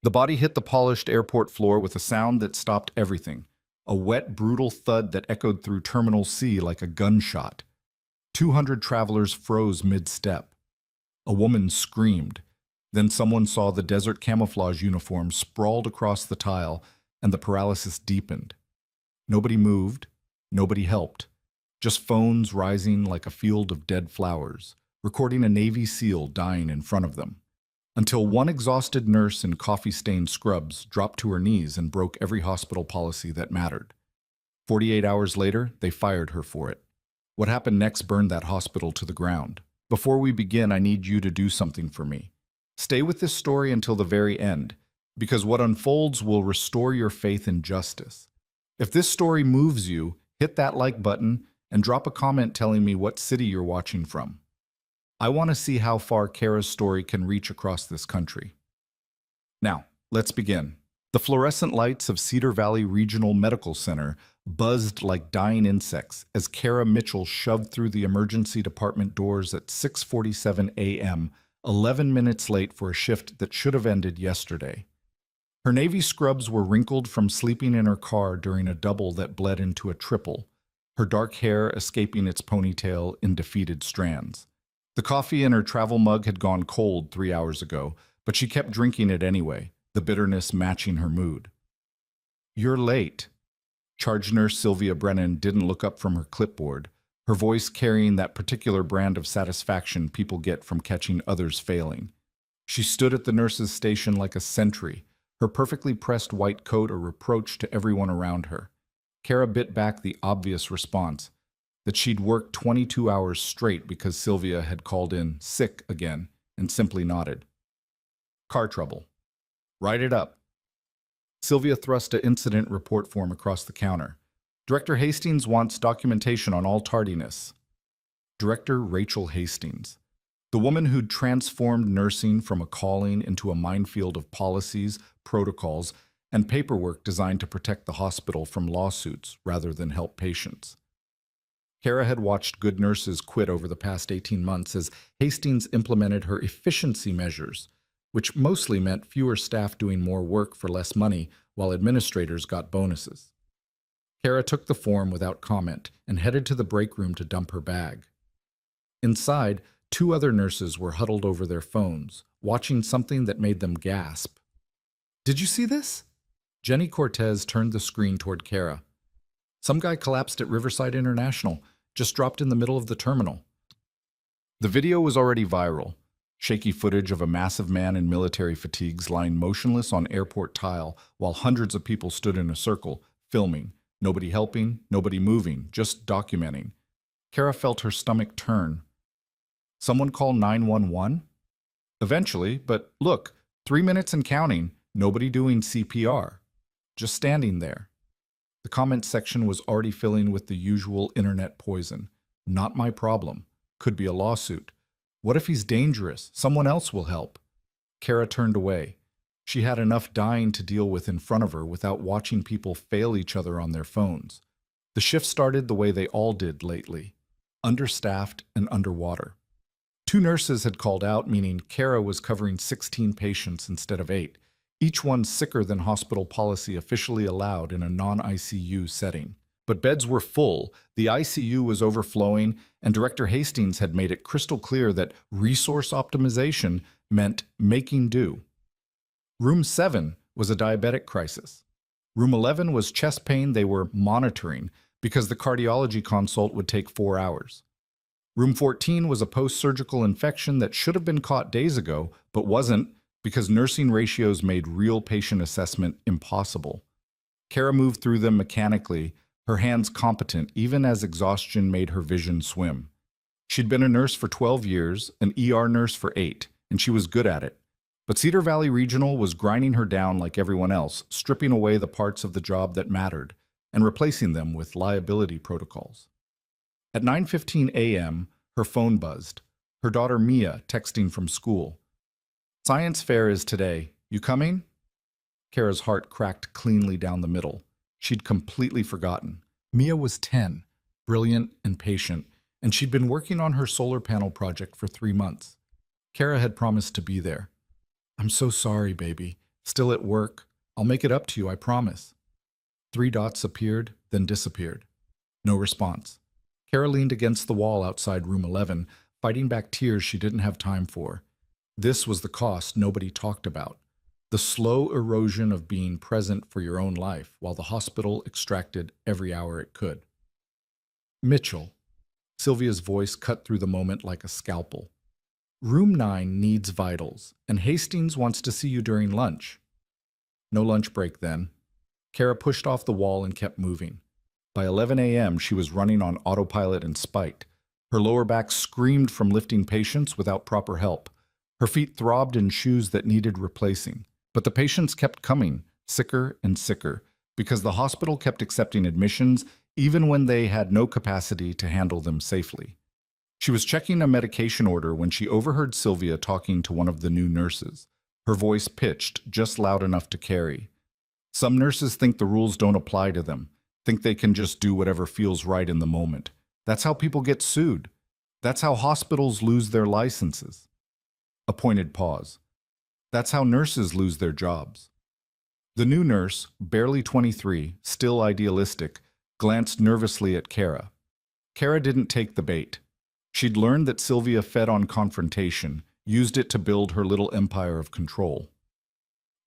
The body hit the polished airport floor with a sound that stopped everything. A wet, brutal thud that echoed through Terminal C like a gunshot. 200 travelers froze mid-step. A woman screamed. Then someone saw the desert camouflage uniform sprawled across the tile, and the paralysis deepened. Nobody moved. Nobody helped. Just phones rising like a field of dead flowers, recording a Navy SEAL dying in front of them. Until one exhausted nurse in coffee-stained scrubs dropped to her knees and broke every hospital policy that mattered. 48 hours later, they fired her for it. What happened next burned that hospital to the ground. Before we begin, I need you to do something for me. Stay with this story until the very end, because what unfolds will restore your faith in justice. If this story moves you, hit that like button and drop a comment telling me what city you're watching from. I want to see how far Kara's story can reach across this country. Now, let's begin. The fluorescent lights of Cedar Valley Regional Medical Center buzzed like dying insects as Kara Mitchell shoved through the emergency department doors at 6:47 a.m., 11 minutes late for a shift that should have ended yesterday. Her navy scrubs were wrinkled from sleeping in her car during a double that bled into a triple, her dark hair escaping its ponytail in defeated strands. The coffee in her travel mug had gone cold 3 hours ago, but she kept drinking it anyway, the bitterness matching her mood. "You're late." Charge nurse Sylvia Brennan didn't look up from her clipboard, her voice carrying that particular brand of satisfaction people get from catching others failing. She stood at the nurse's station like a sentry, her perfectly pressed white coat a reproach to everyone around her. Kara bit back the obvious response, that she'd worked 22 hours straight because Sylvia had called in sick again, and simply nodded. "Car trouble. Write it up." Sylvia thrust an incident report form across the counter. "Director Hastings wants documentation on all tardiness." Director Rachel Hastings, the woman who'd transformed nursing from a calling into a minefield of policies, protocols, and paperwork designed to protect the hospital from lawsuits rather than help patients. Kara had watched good nurses quit over the past 18 months as Hastings implemented her efficiency measures, which mostly meant fewer staff doing more work for less money while administrators got bonuses. Kara took the form without comment and headed to the break room to dump her bag. Inside, 2 other nurses were huddled over their phones, watching something that made them gasp. "Did you see this?" Jenny Cortez turned the screen toward Kara. "Some guy collapsed at Riverside International, just dropped in the middle of the terminal." The video was already viral. Shaky footage of a massive man in military fatigues lying motionless on airport tile while hundreds of people stood in a circle, filming. Nobody helping, nobody moving, just documenting. Kara felt her stomach turn. Someone call 911? Eventually, but look, 3 minutes and counting, nobody doing CPR. Just standing there. The comment section was already filling with the usual internet poison. "Not my problem. Could be a lawsuit. What if he's dangerous? Someone else will help." Kara turned away. She had enough dying to deal with in front of her without watching people fail each other on their phones. The shift started the way they all did lately. Understaffed and underwater. 2 nurses had called out, meaning Kara was covering 16 patients instead of 8. Each one sicker than hospital policy officially allowed in a non-ICU setting. But beds were full, the ICU was overflowing, and Director Hastings had made it crystal clear that resource optimization meant making do. Room 7 was a diabetic crisis. Room 11 was chest pain they were monitoring because the cardiology consult would take 4 hours. Room 14 was a post-surgical infection that should have been caught days ago, but wasn't, because nursing ratios made real patient assessment impossible. Kara moved through them mechanically, her hands competent even as exhaustion made her vision swim. She'd been a nurse for 12 years, an ER nurse for 8, and she was good at it. But Cedar Valley Regional was grinding her down like everyone else, stripping away the parts of the job that mattered and replacing them with liability protocols. At 9:15 a.m., her phone buzzed, her daughter Mia texting from school. "Science fair is today. You coming?" Kara's heart cracked cleanly down the middle. She'd completely forgotten. Mia was 10, brilliant and patient, and she'd been working on her solar panel project for 3 months. Kara had promised to be there. "I'm so sorry, baby," Still at work? I'll make it up to you, I promise. Three dots appeared, then disappeared. No response. Kara leaned against the wall outside room 11, fighting back tears she didn't have time for. This was the cost nobody talked about. The slow erosion of being present for your own life while the hospital extracted every hour it could. Mitchell. Sylvia's voice cut through the moment like a scalpel. Room 9 needs vitals, and Hastings wants to see you during lunch. No lunch break then. Kara pushed off the wall and kept moving. By 11 a.m., she was running on autopilot and spiked. Her lower back screamed from lifting patients without proper help. Her feet throbbed in shoes that needed replacing. But the patients kept coming, sicker and sicker, because the hospital kept accepting admissions even when they had no capacity to handle them safely. She was checking a medication order when she overheard Sylvia talking to one of the new nurses, her voice pitched just loud enough to carry. Some nurses think the rules don't apply to them, think they can just do whatever feels right in the moment. That's how people get sued. That's how hospitals lose their licenses. A pointed pause. That's how nurses lose their jobs. The new nurse, barely 23, still idealistic, glanced nervously at Kara. Kara didn't take the bait. She'd learned that Sylvia fed on confrontation, used it to build her little empire of control.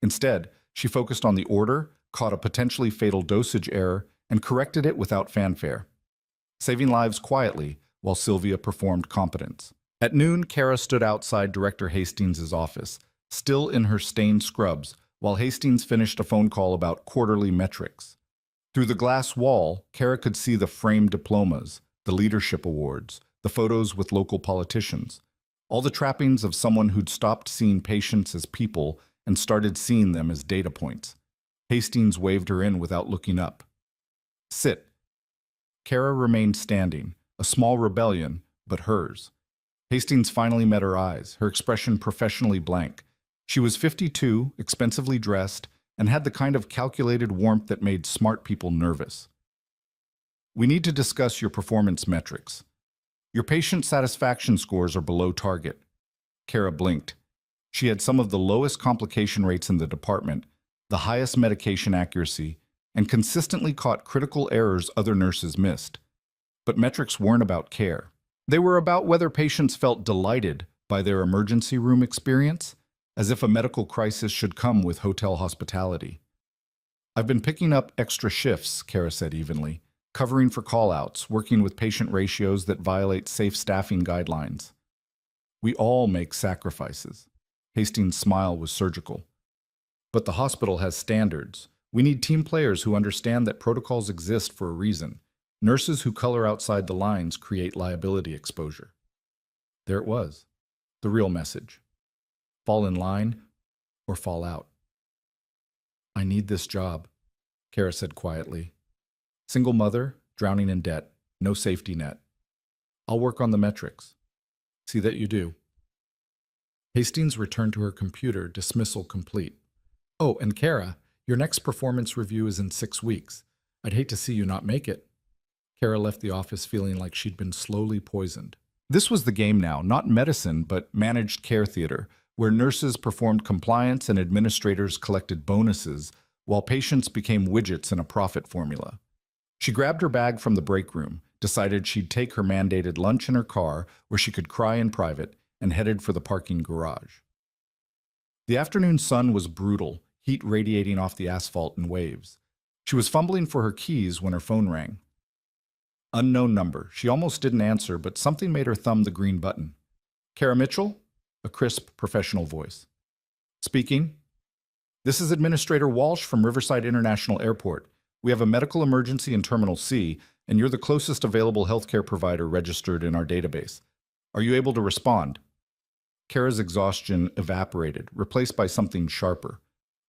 Instead, she focused on the order, caught a potentially fatal dosage error, and corrected it without fanfare, saving lives quietly while Sylvia performed competence. At noon, Kara stood outside Director Hastings' office, still in her stained scrubs, while Hastings finished a phone call about quarterly metrics. Through the glass wall, Kara could see the framed diplomas, the leadership awards, the photos with local politicians, all the trappings of someone who'd stopped seeing patients as people and started seeing them as data points. Hastings waved her in without looking up. Sit. Kara remained standing, a small rebellion, but hers. Hastings finally met her eyes, her expression professionally blank. She was 52, expensively dressed, and had the kind of calculated warmth that made smart people nervous. We need to discuss your performance metrics. Your patient satisfaction scores are below target. Kara blinked. She had some of the lowest complication rates in the department, the highest medication accuracy, and consistently caught critical errors other nurses missed. But metrics weren't about care. They were about whether patients felt delighted by their emergency room experience, as if a medical crisis should come with hotel hospitality. I've been picking up extra shifts, Kara said evenly, covering for call-outs, working with patient ratios that violate safe staffing guidelines. We all make sacrifices. Hastings' smile was surgical. But the hospital has standards. We need team players who understand that protocols exist for a reason. Nurses who color outside the lines create liability exposure. There it was, the real message. Fall in line or fall out. I need this job, Kara said quietly. Single mother, drowning in debt, no safety net. I'll work on the metrics. See that you do. Hastings returned to her computer, dismissal complete. Oh, and Kara, your next performance review is in 6 weeks. I'd hate to see you not make it. Kara left the office feeling like she'd been slowly poisoned. This was the game now, not medicine, but managed care theater, where nurses performed compliance and administrators collected bonuses, while patients became widgets in a profit formula. She grabbed her bag from the break room, decided she'd take her mandated lunch in her car, where she could cry in private, and headed for the parking garage. The afternoon sun was brutal, heat radiating off the asphalt in waves. She was fumbling for her keys when her phone rang. Unknown number. She almost didn't answer, but something made her thumb the green button. Kara Mitchell? A crisp, professional voice. Speaking. This is Administrator Walsh from Riverside International Airport. We have a medical emergency in Terminal C, and you're the closest available healthcare provider registered in our database. Are you able to respond? Kara's exhaustion evaporated, replaced by something sharper.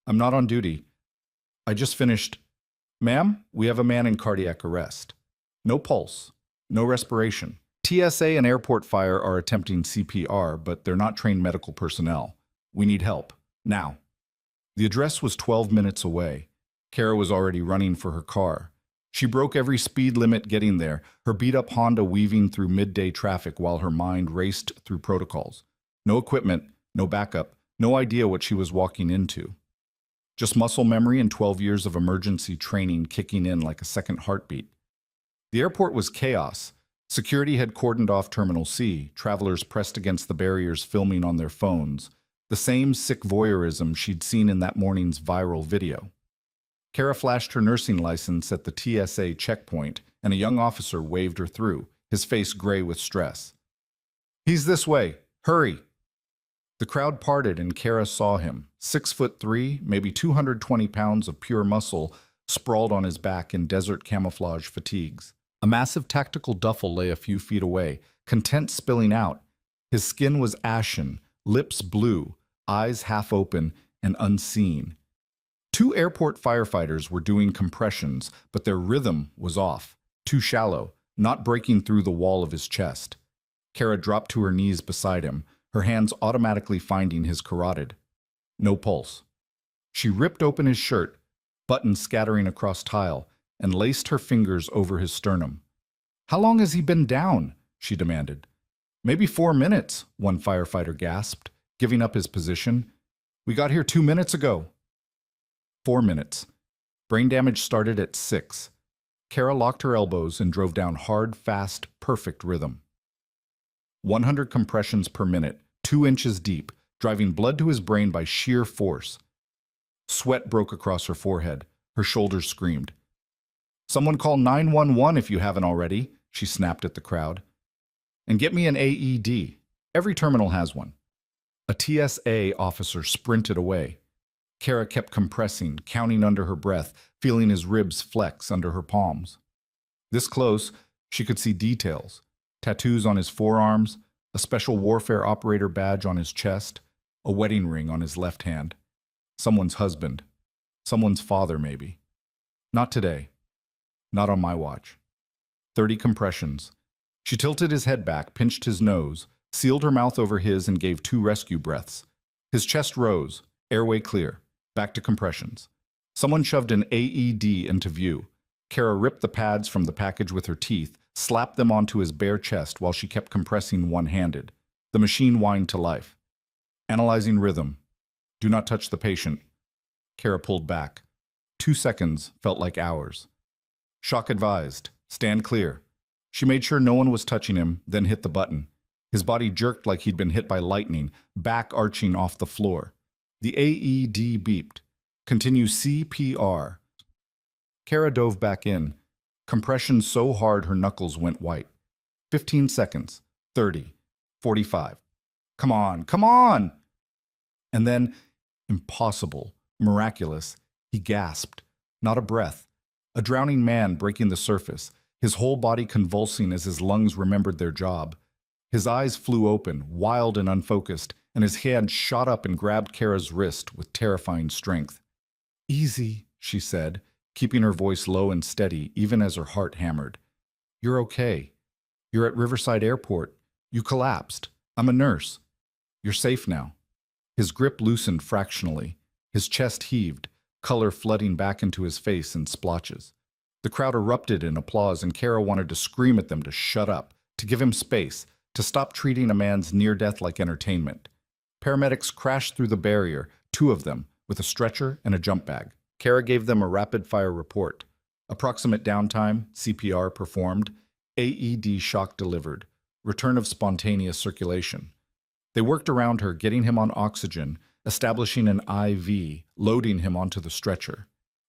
I'm not on duty. I just finished. Ma'am, we have a man in cardiac arrest. No pulse, no respiration. TSA and airport fire are attempting CPR, but they're not trained medical personnel. We need help. Now. The address was 12 minutes away. Kara was already running for her car. She broke every speed limit getting there, her beat-up Honda weaving through midday traffic while her mind raced through protocols. No equipment, no backup, no idea what she was walking into. Just muscle memory and 12 years of emergency training kicking in like a second heartbeat. The airport was chaos. Security had cordoned off Terminal C, travelers pressed against the barriers filming on their phones, the same sick voyeurism she'd seen in that morning's viral video. Kara flashed her nursing license at the TSA checkpoint, and a young officer waved her through, his face gray with stress. "He's this way. Hurry!" The crowd parted and Kara saw him, 6'3", maybe 220 pounds of pure muscle, sprawled on his back in desert camouflage fatigues. A massive tactical duffel lay a few feet away, content spilling out. His skin was ashen, lips blue, eyes half open and unseen. Two airport firefighters were doing compressions, but their rhythm was off, too shallow, not breaking through the wall of his chest. Kara dropped to her knees beside him, her hands automatically finding his carotid. No pulse. She ripped open his shirt, buttons scattering across tile, and laced her fingers over his sternum. "How long has he been down?" she demanded. "Maybe 4 minutes," one firefighter gasped, giving up his position. "We got here 2 minutes ago." 4 minutes. Brain damage started at 6. Kara locked her elbows and drove down hard, fast, perfect rhythm. 100 compressions per minute, 2 inches deep, driving blood to his brain by sheer force. Sweat broke across her forehead. Her shoulders screamed. "Someone call 911 if you haven't already," she snapped at the crowd. "And get me an AED. Every terminal has one." A TSA officer sprinted away. Kara kept compressing, counting under her breath, feeling his ribs flex under her palms. This close, she could see details. Tattoos on his forearms, a special warfare operator badge on his chest, a wedding ring on his left hand. Someone's husband. Someone's father, maybe. Not today. Not on my watch. 30 compressions. She tilted his head back, pinched his nose, sealed her mouth over his and gave 2 rescue breaths. His chest rose, airway clear. Back to compressions. Someone shoved an AED into view. Kara ripped the pads from the package with her teeth, slapped them onto his bare chest while she kept compressing one-handed. The machine whined to life. Analyzing rhythm. "Do not touch the patient." Kara pulled back. 2 seconds felt like hours. "Shock advised. Stand clear." She made sure no one was touching him, then hit the button. His body jerked like he'd been hit by lightning, back arching off the floor. The AED beeped. "Continue CPR." Kara dove back in. Compression so hard her knuckles went white. 15 seconds. 30. 45. "Come on, come on!" And then, impossible, miraculous, he gasped. Not a breath. A drowning man breaking the surface, his whole body convulsing as his lungs remembered their job. His eyes flew open, wild and unfocused, and his hand shot up and grabbed Kara's wrist with terrifying strength. "Easy," she said, keeping her voice low and steady even as her heart hammered. "You're okay. You're at Riverside Airport. You collapsed. I'm a nurse. You're safe now." His grip loosened fractionally. His chest heaved, color flooding back into his face in splotches. The crowd erupted in applause and Kara wanted to scream at them to shut up, to give him space, to stop treating a man's near-death like entertainment. Paramedics crashed through the barrier, 2 of them, with a stretcher and a jump bag. Kara gave them a rapid-fire report. Approximate downtime, CPR performed, AED shock delivered, return of spontaneous circulation. They worked around her, getting him on oxygen, establishing an IV, loading him onto the stretcher.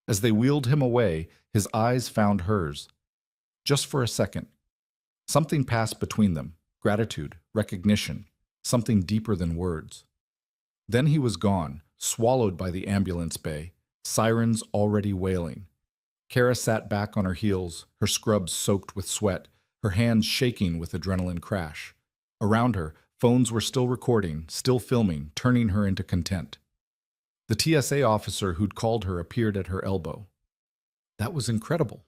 As they wheeled him away, his eyes found hers. Just for a second. Something passed between them, gratitude, recognition, something deeper than words. Then he was gone, swallowed by the ambulance bay, sirens already wailing. Kara sat back on her heels, her scrubs soaked with sweat, her hands shaking with adrenaline crash. Around her, phones were still recording, still filming, turning her into content. The TSA officer who'd called her appeared at her elbow. "That was incredible.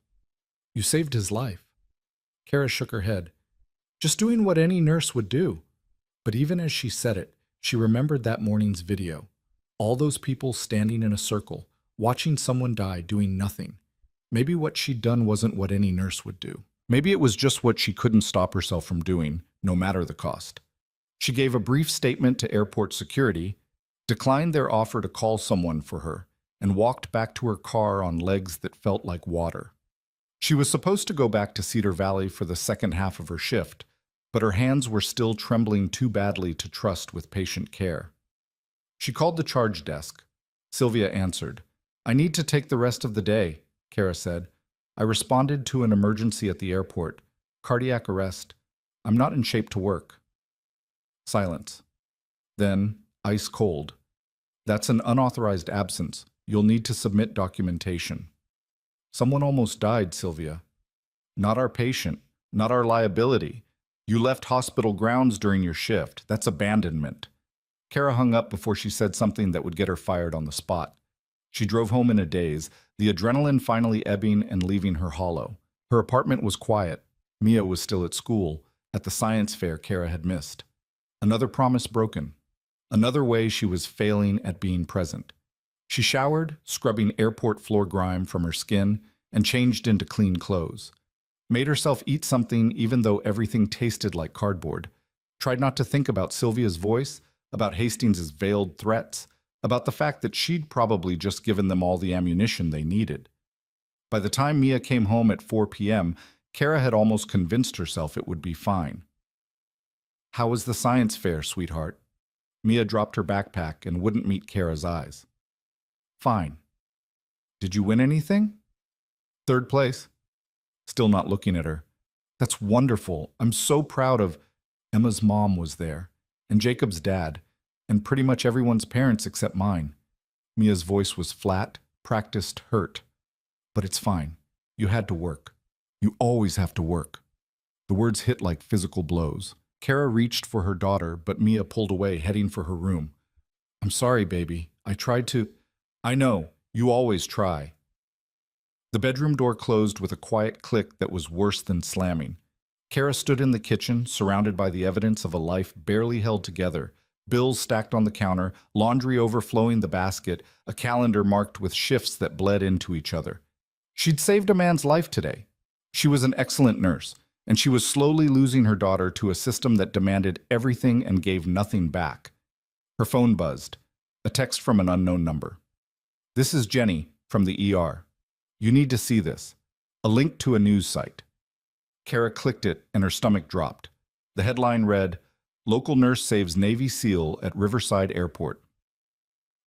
You saved his life." Kara shook her head. "Just doing what any nurse would do." But even as she said it, she remembered that morning's video. All those people standing in a circle, watching someone die doing nothing. Maybe what she'd done wasn't what any nurse would do. Maybe it was just what she couldn't stop herself from doing, no matter the cost. She gave a brief statement to airport security, declined their offer to call someone for her, and walked back to her car on legs that felt like water. She was supposed to go back to Cedar Valley for the second half of her shift, but her hands were still trembling too badly to trust with patient care. She called the charge desk. Sylvia answered. "I need to take the rest of the day," Kara said. "I responded to an emergency at the airport. Cardiac arrest. I'm not in shape to work." Silence. Then, ice cold. "That's an unauthorized absence. You'll need to submit documentation." "Someone almost died, Sylvia." "Not our patient. Not our liability. You left hospital grounds during your shift. That's abandonment." Kara hung up before she said something that would get her fired on the spot. She drove home in a daze, the adrenaline finally ebbing and leaving her hollow. Her apartment was quiet. Mia was still at school, at the science fair Kara had missed. Another promise broken. Another way she was failing at being present. She showered, scrubbing airport floor grime from her skin, and changed into clean clothes. Made herself eat something even though everything tasted like cardboard. Tried not to think about Sylvia's voice, about Hastings' veiled threats, about the fact that she'd probably just given them all the ammunition they needed. By the time Mia came home at 4 p.m., Kara had almost convinced herself it would be fine. "How was the science fair, sweetheart?" Mia dropped her backpack and wouldn't meet Kara's eyes. "Fine." "Did you win anything?" "Third place." Still not looking at her. "That's wonderful. I'm so proud of—" Emma's mom was there, and Jacob's dad, and pretty much everyone's parents except mine. Mia's voice was flat, practiced hurt. "But it's fine. You had to work. You always have to work." The words hit like physical blows. Kara reached for her daughter, but Mia pulled away, heading for her room. "I'm sorry, baby. I tried to—" "I know. You always try." The bedroom door closed with a quiet click that was worse than slamming. Kara stood in the kitchen, surrounded by the evidence of a life barely held together, bills stacked on the counter, laundry overflowing the basket, a calendar marked with shifts that bled into each other. She'd saved a man's life today. She was an excellent nurse, and she was slowly losing her daughter to a system that demanded everything and gave nothing back. Her phone buzzed. A text from an unknown number. "This is Jenny, from the ER. You need to see this. A link to a news site." Kara clicked it, and her stomach dropped. The headline read, "Local nurse saves Navy SEAL at Riverside Airport."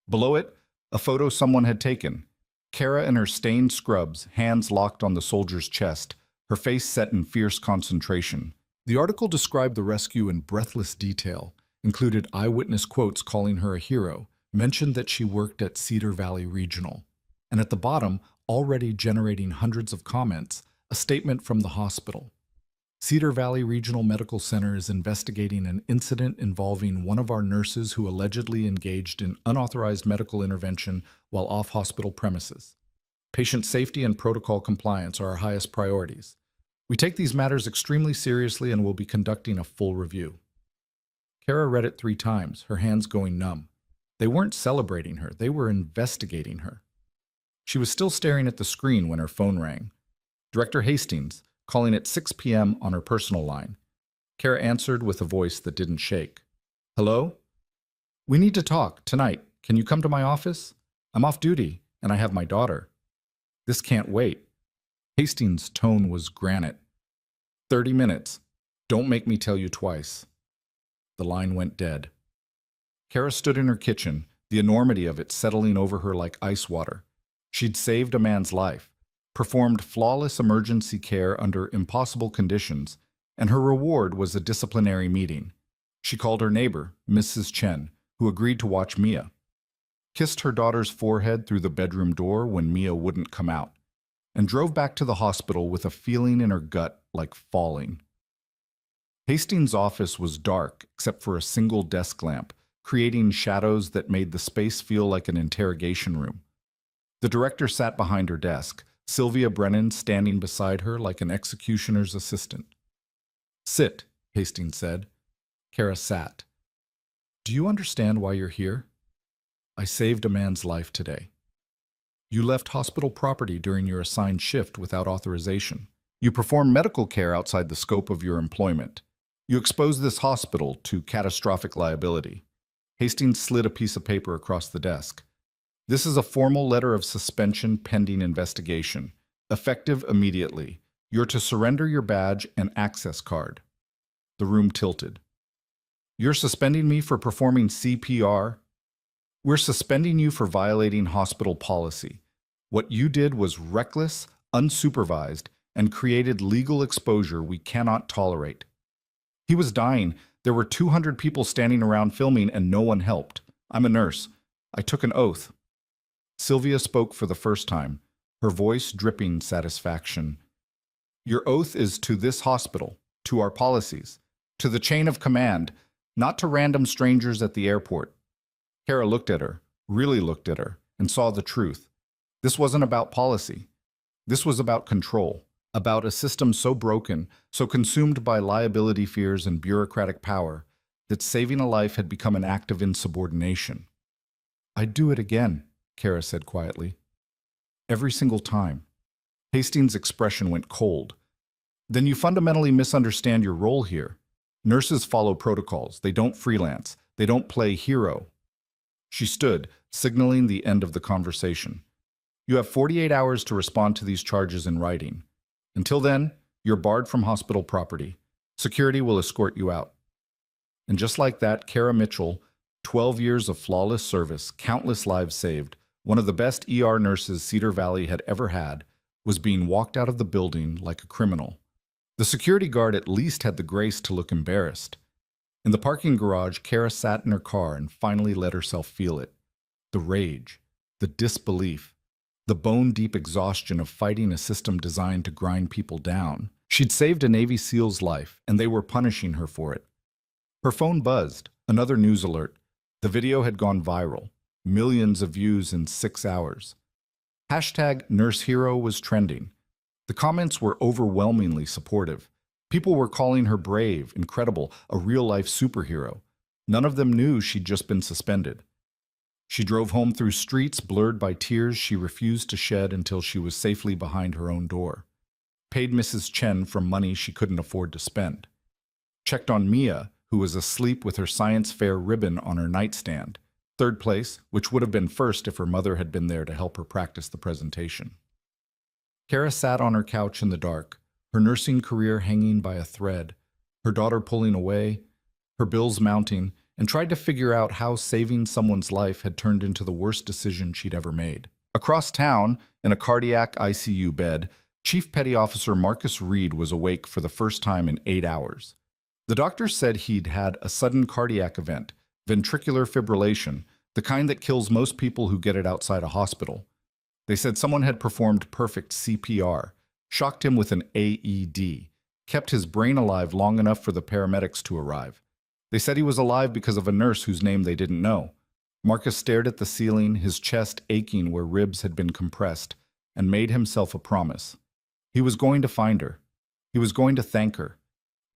Below it, a photo someone had taken. Kara in her stained scrubs, hands locked on the soldier's chest, her face set in fierce concentration. The article described the rescue in breathless detail, included eyewitness quotes calling her a hero, mentioned that she worked at Cedar Valley Regional. And at the bottom, already generating hundreds of comments, a statement from the hospital. "Cedar Valley Regional Medical Center is investigating an incident involving one of our nurses who allegedly engaged in unauthorized medical intervention while off hospital premises. Patient safety and protocol compliance are our highest priorities. We take these matters extremely seriously and will be conducting a full review." Kara read it 3 times, her hands going numb. They weren't celebrating her, they were investigating her. She was still staring at the screen when her phone rang. Director Hastings, calling at 6 p.m. on her personal line. Kara answered with a voice that didn't shake. "Hello? We need to talk, tonight. Can you come to my office? I'm off duty, and I have my daughter." "This can't wait." Hastings' tone was granite. 30 minutes. Don't make me tell you twice." The line went dead. Kara stood in her kitchen, the enormity of it settling over her like ice water. She'd saved a man's life, performed flawless emergency care under impossible conditions, and her reward was a disciplinary meeting. She called her neighbor, Mrs. Chen, who agreed to watch Mia. Kissed her daughter's forehead through the bedroom door when Mia wouldn't come out, and drove back to the hospital with a feeling in her gut like falling. Hastings' office was dark except for a single desk lamp, creating shadows that made the space feel like an interrogation room. The director sat behind her desk, Sylvia Brennan standing beside her like an executioner's assistant. "Sit," Hastings said. Kara sat. "Do you understand why you're here? I saved a man's life today. You left hospital property during your assigned shift without authorization. You performed medical care outside the scope of your employment. You exposed this hospital to catastrophic liability." Hastings slid a piece of paper across the desk. This is a formal letter of suspension pending investigation. Effective immediately. You're to surrender your badge and access card. The room tilted. You're suspending me for performing CPR? We're suspending you for violating hospital policy. What you did was reckless, unsupervised, and created legal exposure we cannot tolerate. He was dying. There were 200 people standing around filming and no one helped. I'm a nurse. I took an oath. Sylvia spoke for the first time, her voice dripping satisfaction. Your oath is to this hospital, to our policies, to the chain of command, not to random strangers at the airport. Kara looked at her, really looked at her, and saw the truth. This wasn't about policy. This was about control, about a system so broken, so consumed by liability fears and bureaucratic power, that saving a life had become an act of insubordination. I'd do it again, Kara said quietly. Every single time. Hastings' expression went cold. Then you fundamentally misunderstand your role here. Nurses follow protocols. They don't freelance. They don't play hero. She stood, signaling the end of the conversation. You have 48 hours to respond to these charges in writing. Until then, you're barred from hospital property. Security will escort you out. And just like that, Kara Mitchell, 12 years of flawless service, countless lives saved, one of the best ER nurses Cedar Valley had ever had, was being walked out of the building like a criminal. The security guard at least had the grace to look embarrassed. In the parking garage, Kara sat in her car and finally let herself feel it. The rage, the disbelief, the bone-deep exhaustion of fighting a system designed to grind people down. She'd saved a Navy SEAL's life, and they were punishing her for it. Her phone buzzed, another news alert. The video had gone viral, millions of views in 6 hours. Hashtag Nurse Hero was trending. The comments were overwhelmingly supportive. People were calling her brave, incredible, a real-life superhero. None of them knew she'd just been suspended. She drove home through streets blurred by tears she refused to shed until she was safely behind her own door. Paid Mrs. Chen from money she couldn't afford to spend. Checked on Mia, who was asleep with her science fair ribbon on her nightstand. Third place, which would have been first if her mother had been there to help her practice the presentation. Kara sat on her couch in the dark, her nursing career hanging by a thread, her daughter pulling away, her bills mounting, and tried to figure out how saving someone's life had turned into the worst decision she'd ever made. Across town, in a cardiac ICU bed, Chief Petty Officer Marcus Reed was awake for the first time in 8 hours. The doctor said he'd had a sudden cardiac event, ventricular fibrillation, the kind that kills most people who get it outside a hospital. They said someone had performed perfect CPR, shocked him with an AED, kept his brain alive long enough for the paramedics to arrive. They said he was alive because of a nurse whose name they didn't know. Marcus stared at the ceiling, his chest aching where ribs had been compressed, and made himself a promise. He was going to find her. He was going to thank her.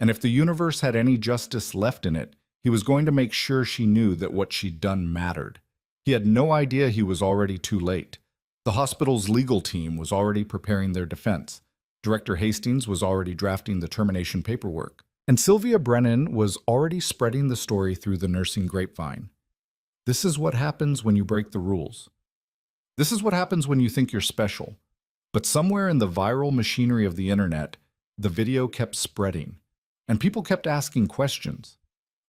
And if the universe had any justice left in it, he was going to make sure she knew that what she'd done mattered. He had no idea he was already too late. The hospital's legal team was already preparing their defense. Director Hastings was already drafting the termination paperwork. And Sylvia Brennan was already spreading the story through the nursing grapevine. This is what happens when you break the rules. This is what happens when you think you're special. But somewhere in the viral machinery of the internet, the video kept spreading. And people kept asking questions.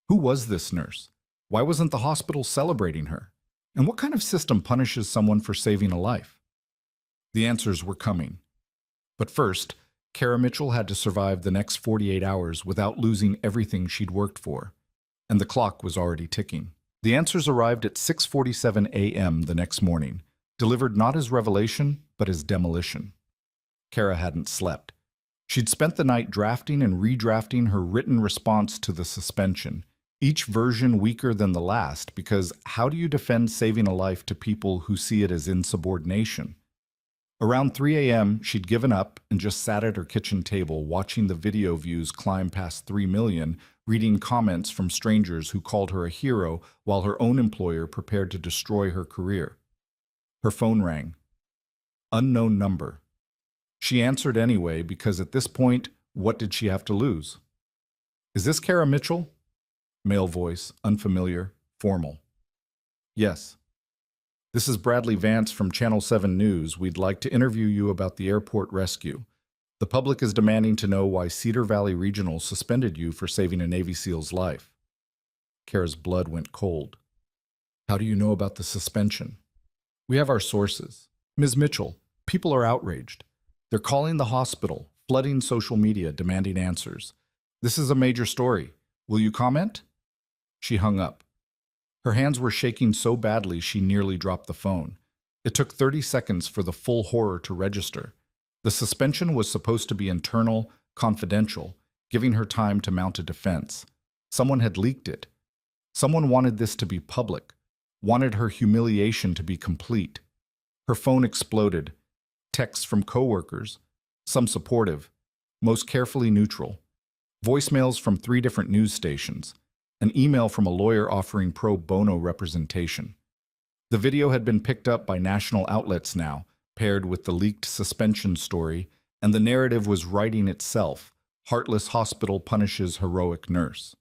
Who was this nurse? Why wasn't the hospital celebrating her? And what kind of system punishes someone for saving a life? The answers were coming. But first, Kara Mitchell had to survive the next 48 hours without losing everything she'd worked for. And the clock was already ticking. The answers arrived at 6:47 a.m. the next morning, delivered not as revelation, but as demolition. Kara hadn't slept. She'd spent the night drafting and redrafting her written response to the suspension, each version weaker than the last, because how do you defend saving a life to people who see it as insubordination? Around 3 a.m., she'd given up and just sat at her kitchen table watching the video views climb past 3 million, reading comments from strangers who called her a hero while her own employer prepared to destroy her career. Her phone rang. Unknown number. She answered anyway because at this point, what did she have to lose? Is this Kara Mitchell? Male voice, unfamiliar, formal. Yes. This is Bradley Vance from Channel 7 News. We'd like to interview you about the airport rescue. The public is demanding to know why Cedar Valley Regional suspended you for saving a Navy SEAL's life. Kara's blood went cold. How do you know about the suspension? We have our sources. Ms. Mitchell, people are outraged. They're calling the hospital, flooding social media, demanding answers. This is a major story. Will you comment? She hung up. Her hands were shaking so badly she nearly dropped the phone. It took 30 seconds for the full horror to register. The suspension was supposed to be internal, confidential, giving her time to mount a defense. Someone had leaked it. Someone wanted this to be public, wanted her humiliation to be complete. Her phone exploded. Texts from coworkers, some supportive, most carefully neutral. Voicemails from 3 different news stations. An email from a lawyer offering pro bono representation. The video had been picked up by national outlets now, paired with the leaked suspension story, and the narrative was writing itself. Heartless hospital punishes heroic nurse.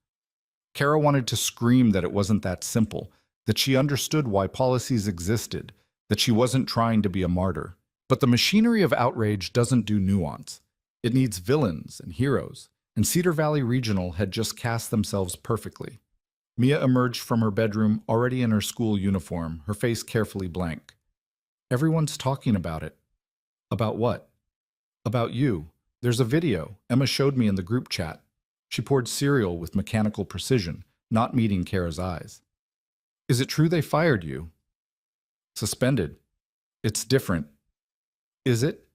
Kara wanted to scream that it wasn't that simple, that she understood why policies existed, that she wasn't trying to be a martyr. But the machinery of outrage doesn't do nuance. It needs villains and heroes, and Cedar Valley Regional had just cast themselves perfectly. Mia emerged from her bedroom, already in her school uniform, her face carefully blank. Everyone's talking about it. About what? About you. There's a video Emma showed me in the group chat. She poured cereal with mechanical precision, not meeting Kara's eyes. Is it true they fired you? Suspended. It's different. Is it?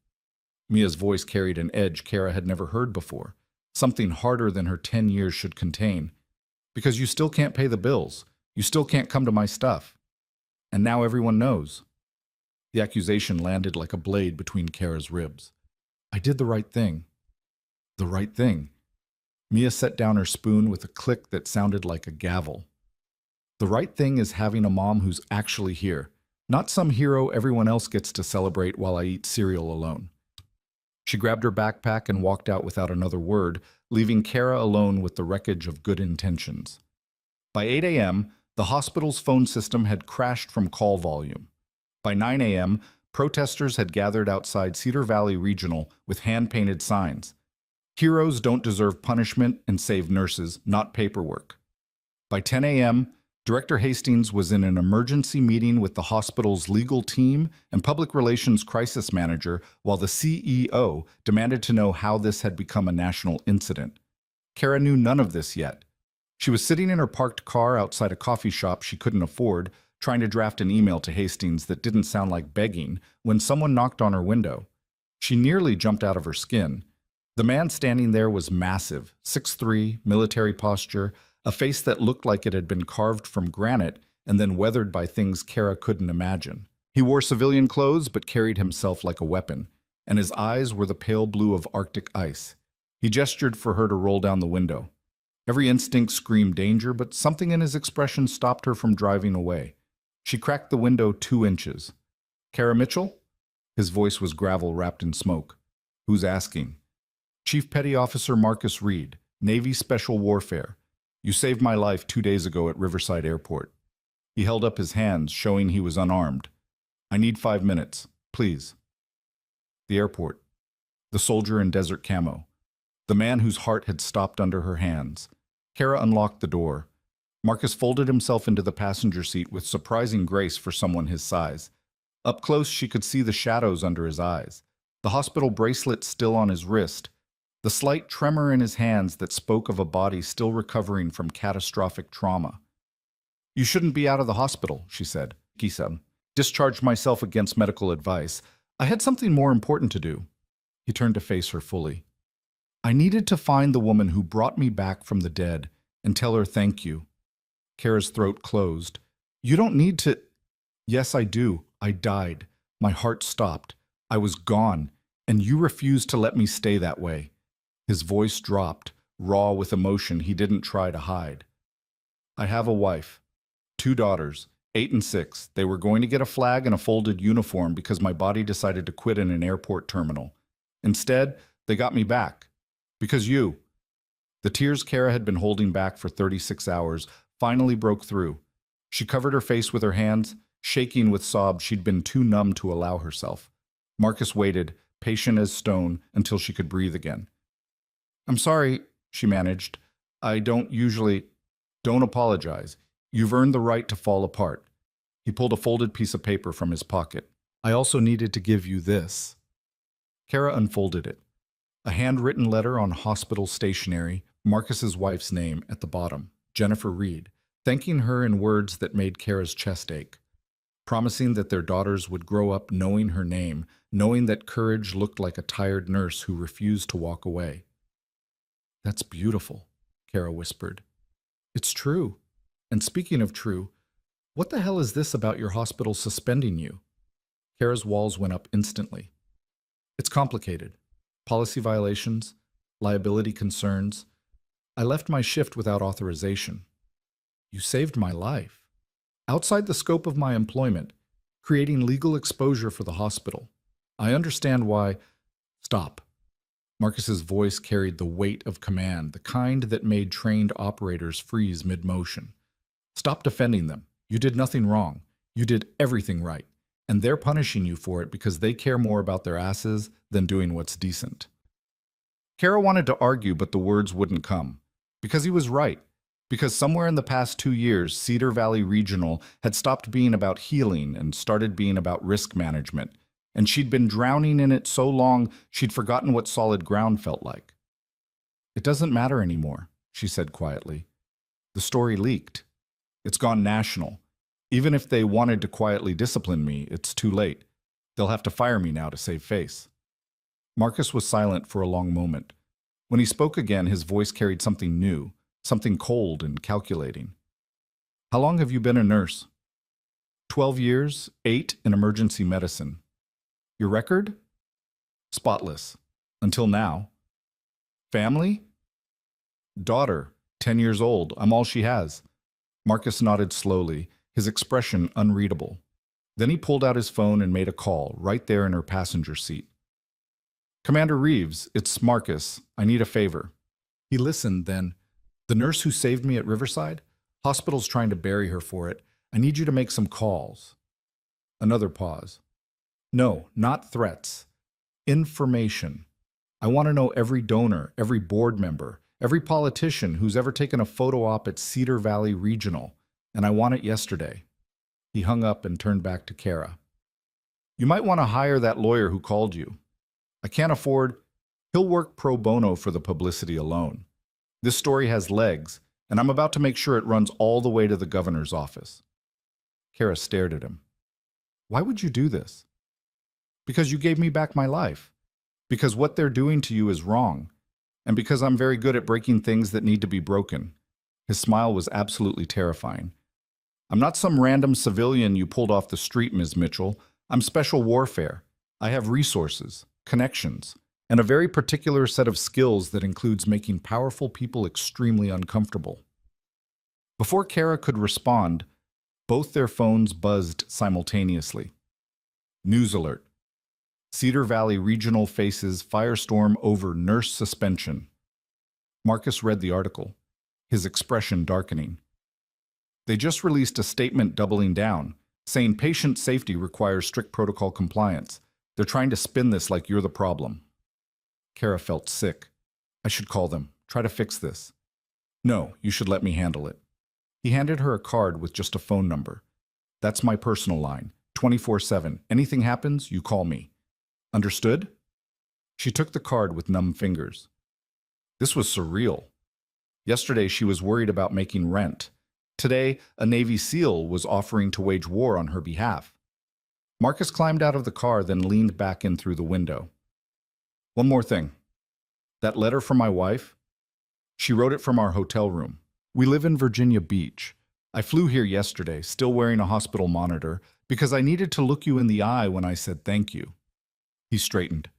Mia's voice carried an edge Kara had never heard before, something harder than her 10 years should contain. Because you still can't pay the bills. You still can't come to my stuff. And now everyone knows. The accusation landed like a blade between Kara's ribs. I did the right thing. The right thing. Mia set down her spoon with a click that sounded like a gavel. The right thing is having a mom who's actually here, not some hero everyone else gets to celebrate while I eat cereal alone. She grabbed her backpack and walked out without another word, leaving Kara alone with the wreckage of good intentions. By 8 a.m., the hospital's phone system had crashed from call volume. By 9 a.m., protesters had gathered outside Cedar Valley Regional with hand-painted signs. Heroes don't deserve punishment and save nurses, not paperwork. By 10 a.m., Director Hastings was in an emergency meeting with the hospital's legal team and public relations crisis manager, while the CEO demanded to know how this had become a national incident. Kara knew none of this yet. She was sitting in her parked car outside a coffee shop she couldn't afford, trying to draft an email to Hastings that didn't sound like begging, when someone knocked on her window. She nearly jumped out of her skin. The man standing there was massive, 6'3", military posture, a face that looked like it had been carved from granite and then weathered by things Kara couldn't imagine. He wore civilian clothes but carried himself like a weapon, and his eyes were the pale blue of Arctic ice. He gestured for her to roll down the window. Every instinct screamed danger, but something in his expression stopped her from driving away. She cracked the window 2 inches. Kara Mitchell? His voice was gravel wrapped in smoke. Who's asking? Chief Petty Officer Marcus Reed, Navy Special Warfare. You saved my life 2 days ago at Riverside Airport. He held up his hands, showing he was unarmed. I need 5 minutes, please. The airport. The soldier in desert camo. The man whose heart had stopped under her hands. Kara unlocked the door. Marcus folded himself into the passenger seat with surprising grace for someone his size. Up close, she could see the shadows under his eyes, the hospital bracelet still on his wrist, the slight tremor in his hands that spoke of a body still recovering from catastrophic trauma. You shouldn't be out of the hospital, she said. Gisa, discharged myself against medical advice. I had something more important to do. He turned to face her fully. I needed to find the woman who brought me back from the dead and tell her thank you. Kara's throat closed. You don't need to... Yes, I do. I died. My heart stopped. I was gone, and you refused to let me stay that way. His voice dropped, raw with emotion he didn't try to hide. I have a wife, 2 daughters, 8 and 6. They were going to get a flag and a folded uniform because my body decided to quit in an airport terminal. Instead, they got me back. Because you. The tears Kara had been holding back for 36 hours finally broke through. She covered her face with her hands. shaking with sobs she'd been too numb to allow herself. Marcus waited, patient as stone, until she could breathe again. "I'm sorry," she managed. "I don't usually—" "Don't apologize. You've earned the right to fall apart." He pulled a folded piece of paper from his pocket. "I also needed to give you this." Kara unfolded it. A handwritten letter on hospital stationery, Marcus's wife's name at the bottom, Jennifer Reed, thanking her in words that made Kara's chest ache, promising that their daughters would grow up knowing her name, knowing that courage looked like a tired nurse who refused to walk away. "That's beautiful," Kara whispered. "It's true. And speaking of true, what the hell is this about your hospital suspending you?" Kara's walls went up instantly. "It's complicated. Policy violations, liability concerns. I left my shift without authorization. You saved my life. Outside the scope of my employment, creating legal exposure for the hospital. I understand why—" "Stop." Marcus's voice carried the weight of command, the kind that made trained operators freeze mid-motion. "Stop defending them. You did nothing wrong. You did everything right. And they're punishing you for it because they care more about their asses than doing what's decent." Kara wanted to argue, but the words wouldn't come. Because he was right. Because somewhere in the past 2 years, Cedar Valley Regional had stopped being about healing and started being about risk management. And she'd been drowning in it so long, she'd forgotten what solid ground felt like. "It doesn't matter anymore," she said quietly. "The story leaked. It's gone national. Even if they wanted to quietly discipline me, it's too late. They'll have to fire me now to save face." Marcus was silent for a long moment. When he spoke again, his voice carried something new, something cold and calculating. "How long have you been a nurse?" 12 years, 8 in emergency medicine. Your record?" "Spotless. Until now." "Family?" "Daughter, 10 years old. I'm all she has." Marcus nodded slowly, his expression unreadable. Then he pulled out his phone and made a call, right there in her passenger seat. "Commander Reeves, it's Marcus. I need a favor." He listened, then, "The nurse who saved me at Riverside? Hospital's trying to bury her for it. I need you to make some calls." Another pause. "No, not threats. Information. I want to know every donor, every board member, every politician who's ever taken a photo op at Cedar Valley Regional, and I want it yesterday." He hung up and turned back to Kara. "You might want to hire that lawyer who called you. I can't afford— He'll work pro bono for the publicity alone. This story has legs, and I'm about to make sure it runs all the way to the governor's office." Kara stared at him. "Why would you do this?" "Because you gave me back my life. Because what they're doing to you is wrong. And because I'm very good at breaking things that need to be broken." His smile was absolutely terrifying. "I'm not some random civilian you pulled off the street, Ms. Mitchell. I'm special warfare. I have resources, connections, and a very particular set of skills that includes making powerful people extremely uncomfortable." Before Kara could respond, both their phones buzzed simultaneously. News alert. Cedar Valley Regional faces firestorm over nurse suspension. Marcus read the article, his expression darkening. They just released a statement doubling down, saying patient safety requires strict protocol compliance. They're trying to spin this like you're the problem. Kara felt sick. "I should call them, try to fix this." "No, you should let me handle it." He handed her a card with just a phone number. "That's my personal line, 24/7. Anything happens, you call me. Understood?" She took the card with numb fingers. This was surreal. Yesterday she was worried about making rent. Today, a Navy SEAL was offering to wage war on her behalf. Marcus climbed out of the car, then leaned back in through the window. "One more thing. That letter from my wife? She wrote it from our hotel room. We live in Virginia Beach. I flew here yesterday, still wearing a hospital monitor, because I needed to look you in the eye when I said thank you." He straightened.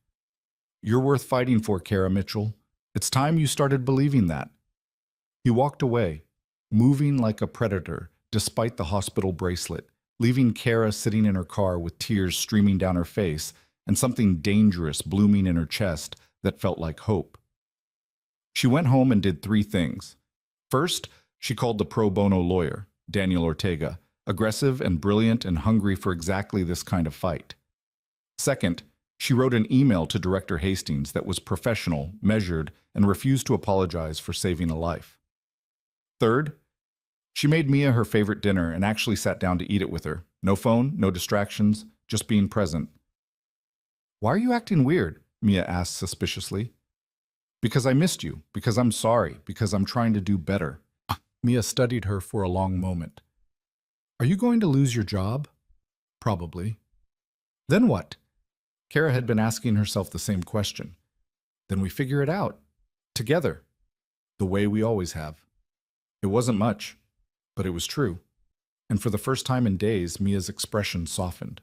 "You're worth fighting for, Kara Mitchell. It's time you started believing that." He walked away, moving like a predator, despite the hospital bracelet, leaving Kara sitting in her car with tears streaming down her face and something dangerous blooming in her chest that felt like hope. She went home and did 3 things. First, she called the pro bono lawyer, Daniel Ortega, aggressive and brilliant and hungry for exactly this kind of fight. Second, she wrote an email to Director Hastings that was professional, measured, and refused to apologize for saving a life. Third, she made Mia her favorite dinner and actually sat down to eat it with her. No phone, no distractions, just being present. "Why are you acting weird?" Mia asked suspiciously. "Because I missed you, because I'm sorry, because I'm trying to do better." Mia studied her for a long moment. "Are you going to lose your job?" "Probably." "Then what?" Kara had been asking herself the same question. "Then we figure it out. Together. The way we always have." It wasn't much, but it was true. And for the first time in days, Mia's expression softened.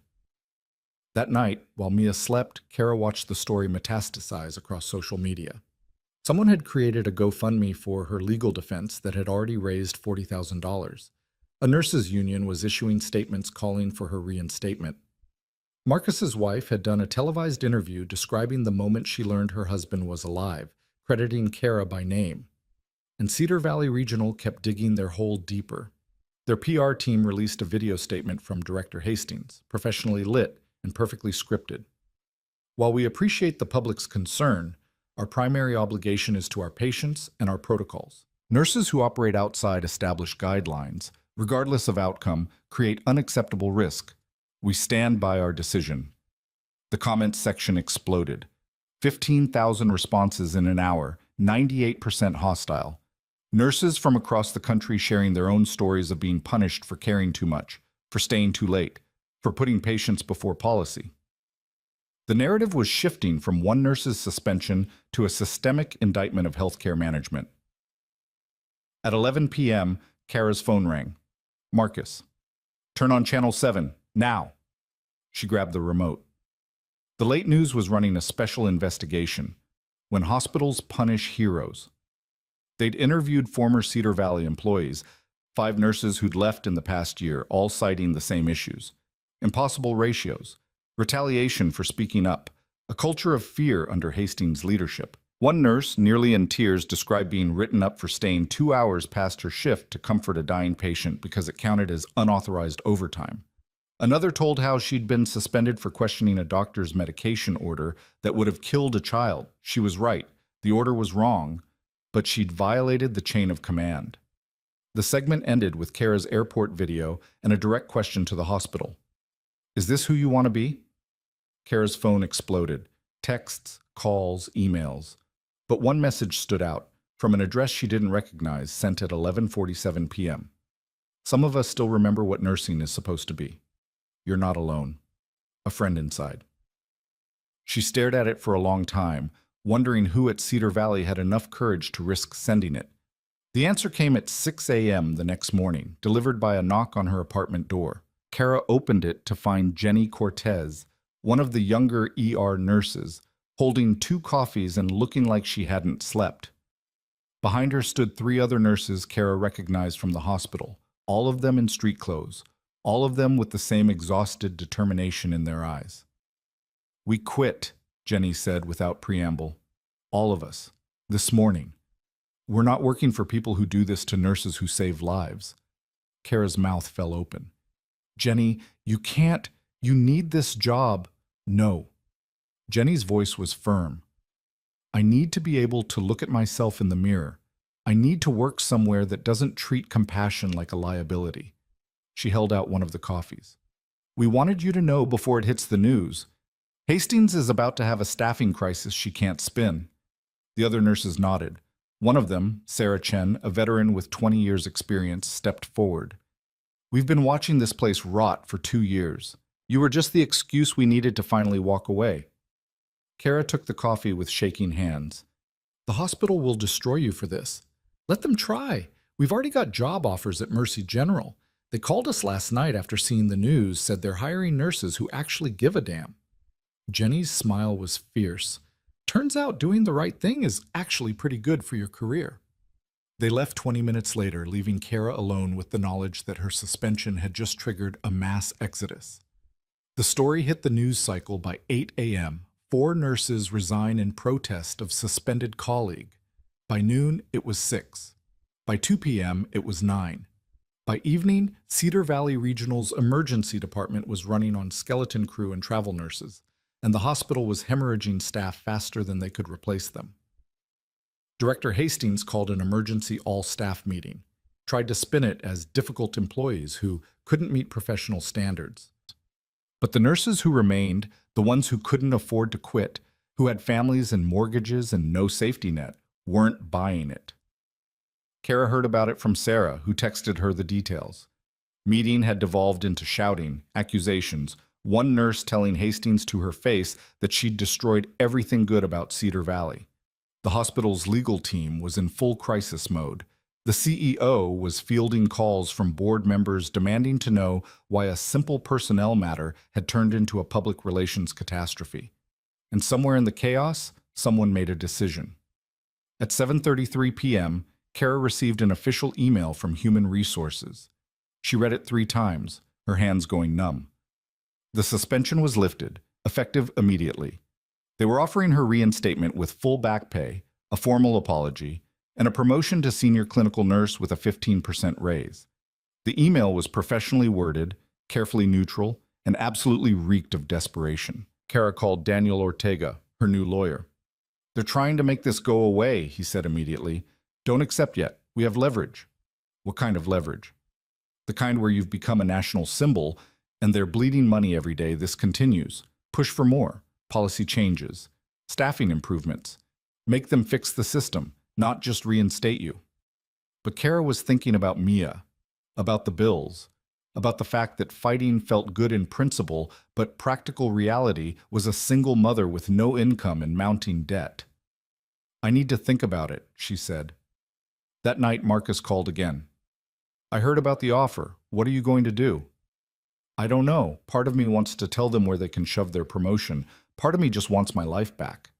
That night, while Mia slept, Kara watched the story metastasize across social media. Someone had created a GoFundMe for her legal defense that had already raised $40,000. A nurses' union was issuing statements calling for her reinstatement. Marcus's wife had done a televised interview describing the moment she learned her husband was alive, crediting Kara by name. And Cedar Valley Regional kept digging their hole deeper. Their PR team released a video statement from Director Hastings, professionally lit and perfectly scripted. "While we appreciate the public's concern, our primary obligation is to our patients and our protocols. Nurses who operate outside established guidelines, regardless of outcome, create unacceptable risk. We stand by our decision." The comments section exploded. 15,000 responses in an hour, 98% hostile. Nurses from across the country sharing their own stories of being punished for caring too much, for staying too late, for putting patients before policy. The narrative was shifting from one nurse's suspension to a systemic indictment of healthcare management. At 11 p.m., Kara's phone rang. "Marcus, turn on Channel 7, now." She grabbed the remote. The late news was running a special investigation. When hospitals punish heroes. They'd interviewed former Cedar Valley employees, 5 nurses who'd left in the past year, all citing the same issues. Impossible ratios, retaliation for speaking up, a culture of fear under Hastings' leadership. One nurse, nearly in tears, described being written up for staying 2 hours past her shift to comfort a dying patient because it counted as unauthorized overtime. Another told how she'd been suspended for questioning a doctor's medication order that would have killed a child. She was right, the order was wrong, but she'd violated the chain of command. The segment ended with Kara's airport video and a direct question to the hospital. "Is this who you want to be?" Kara's phone exploded. Texts, calls, emails. But one message stood out, from an address she didn't recognize, sent at 11:47 p.m. "Some of us still remember what nursing is supposed to be. You're not alone. A friend inside." She stared at it for a long time, wondering who at Cedar Valley had enough courage to risk sending it. The answer came at 6 a.m. the next morning, delivered by a knock on her apartment door. Kara opened it to find Jenny Cortez, one of the younger ER nurses, holding 2 coffees and looking like she hadn't slept. Behind her stood 3 other nurses Kara recognized from the hospital, all of them in street clothes, all of them with the same exhausted determination in their eyes. "We quit," Jenny said without preamble. "All of us. This morning. We're not working for people who do this to nurses who save lives." Kara's mouth fell open. "Jenny, you can't. You need this job." "No." Jenny's voice was firm. "I need to be able to look at myself in the mirror. I need to work somewhere that doesn't treat compassion like a liability." She held out one of the coffees. "We wanted you to know before it hits the news. Hastings is about to have a staffing crisis she can't spin." The other nurses nodded. One of them, Sarah Chen, a veteran with 20 years' experience, stepped forward. "We've been watching this place rot for 2 years. You were just the excuse we needed to finally walk away." Kara took the coffee with shaking hands. "The hospital will destroy you for this. Let them try. We've already got job offers at Mercy General. They called us last night after seeing the news, said they're hiring nurses who actually give a damn." Jenny's smile was fierce. "Turns out doing the right thing is actually pretty good for your career." They left 20 minutes later, leaving Kara alone with the knowledge that her suspension had just triggered a mass exodus. The story hit the news cycle by 8 a.m. 4 nurses resign in protest of suspended colleague. By noon, it was 6. By 2 p.m., it was 9. By evening, Cedar Valley Regional's emergency department was running on skeleton crew and travel nurses, and the hospital was hemorrhaging staff faster than they could replace them. Director Hastings called an emergency all-staff meeting, tried to spin it as difficult employees who couldn't meet professional standards. But the nurses who remained, the ones who couldn't afford to quit, who had families and mortgages and no safety net, weren't buying it. Kara heard about it from Sarah, who texted her the details. Meeting had devolved into shouting, accusations, one nurse telling Hastings to her face that she'd destroyed everything good about Cedar Valley. The hospital's legal team was in full crisis mode. The CEO was fielding calls from board members demanding to know why a simple personnel matter had turned into a public relations catastrophe. And somewhere in the chaos, someone made a decision. At 7:33 p.m., Kara received an official email from Human Resources. She read it 3 times, her hands going numb. The suspension was lifted, effective immediately. They were offering her reinstatement with full back pay, a formal apology, and a promotion to senior clinical nurse with a 15% raise. The email was professionally worded, carefully neutral, and absolutely reeked of desperation. Kara called Daniel Ortega, her new lawyer. "They're trying to make this go away," he said immediately. "Don't accept yet. We have leverage." "What kind of leverage?" "The kind where you've become a national symbol, and they're bleeding money every day. This continues. Push for more. Policy changes. Staffing improvements. Make them fix the system, not just reinstate you." But Kara was thinking about Mia, about the bills, about the fact that fighting felt good in principle, but practical reality was a single mother with no income and mounting debt. "I need to think about it," she said. That night, Marcus called again. "I heard about the offer. What are you going to do?" "I don't know. Part of me wants to tell them where they can shove their promotion. Part of me just wants my life back."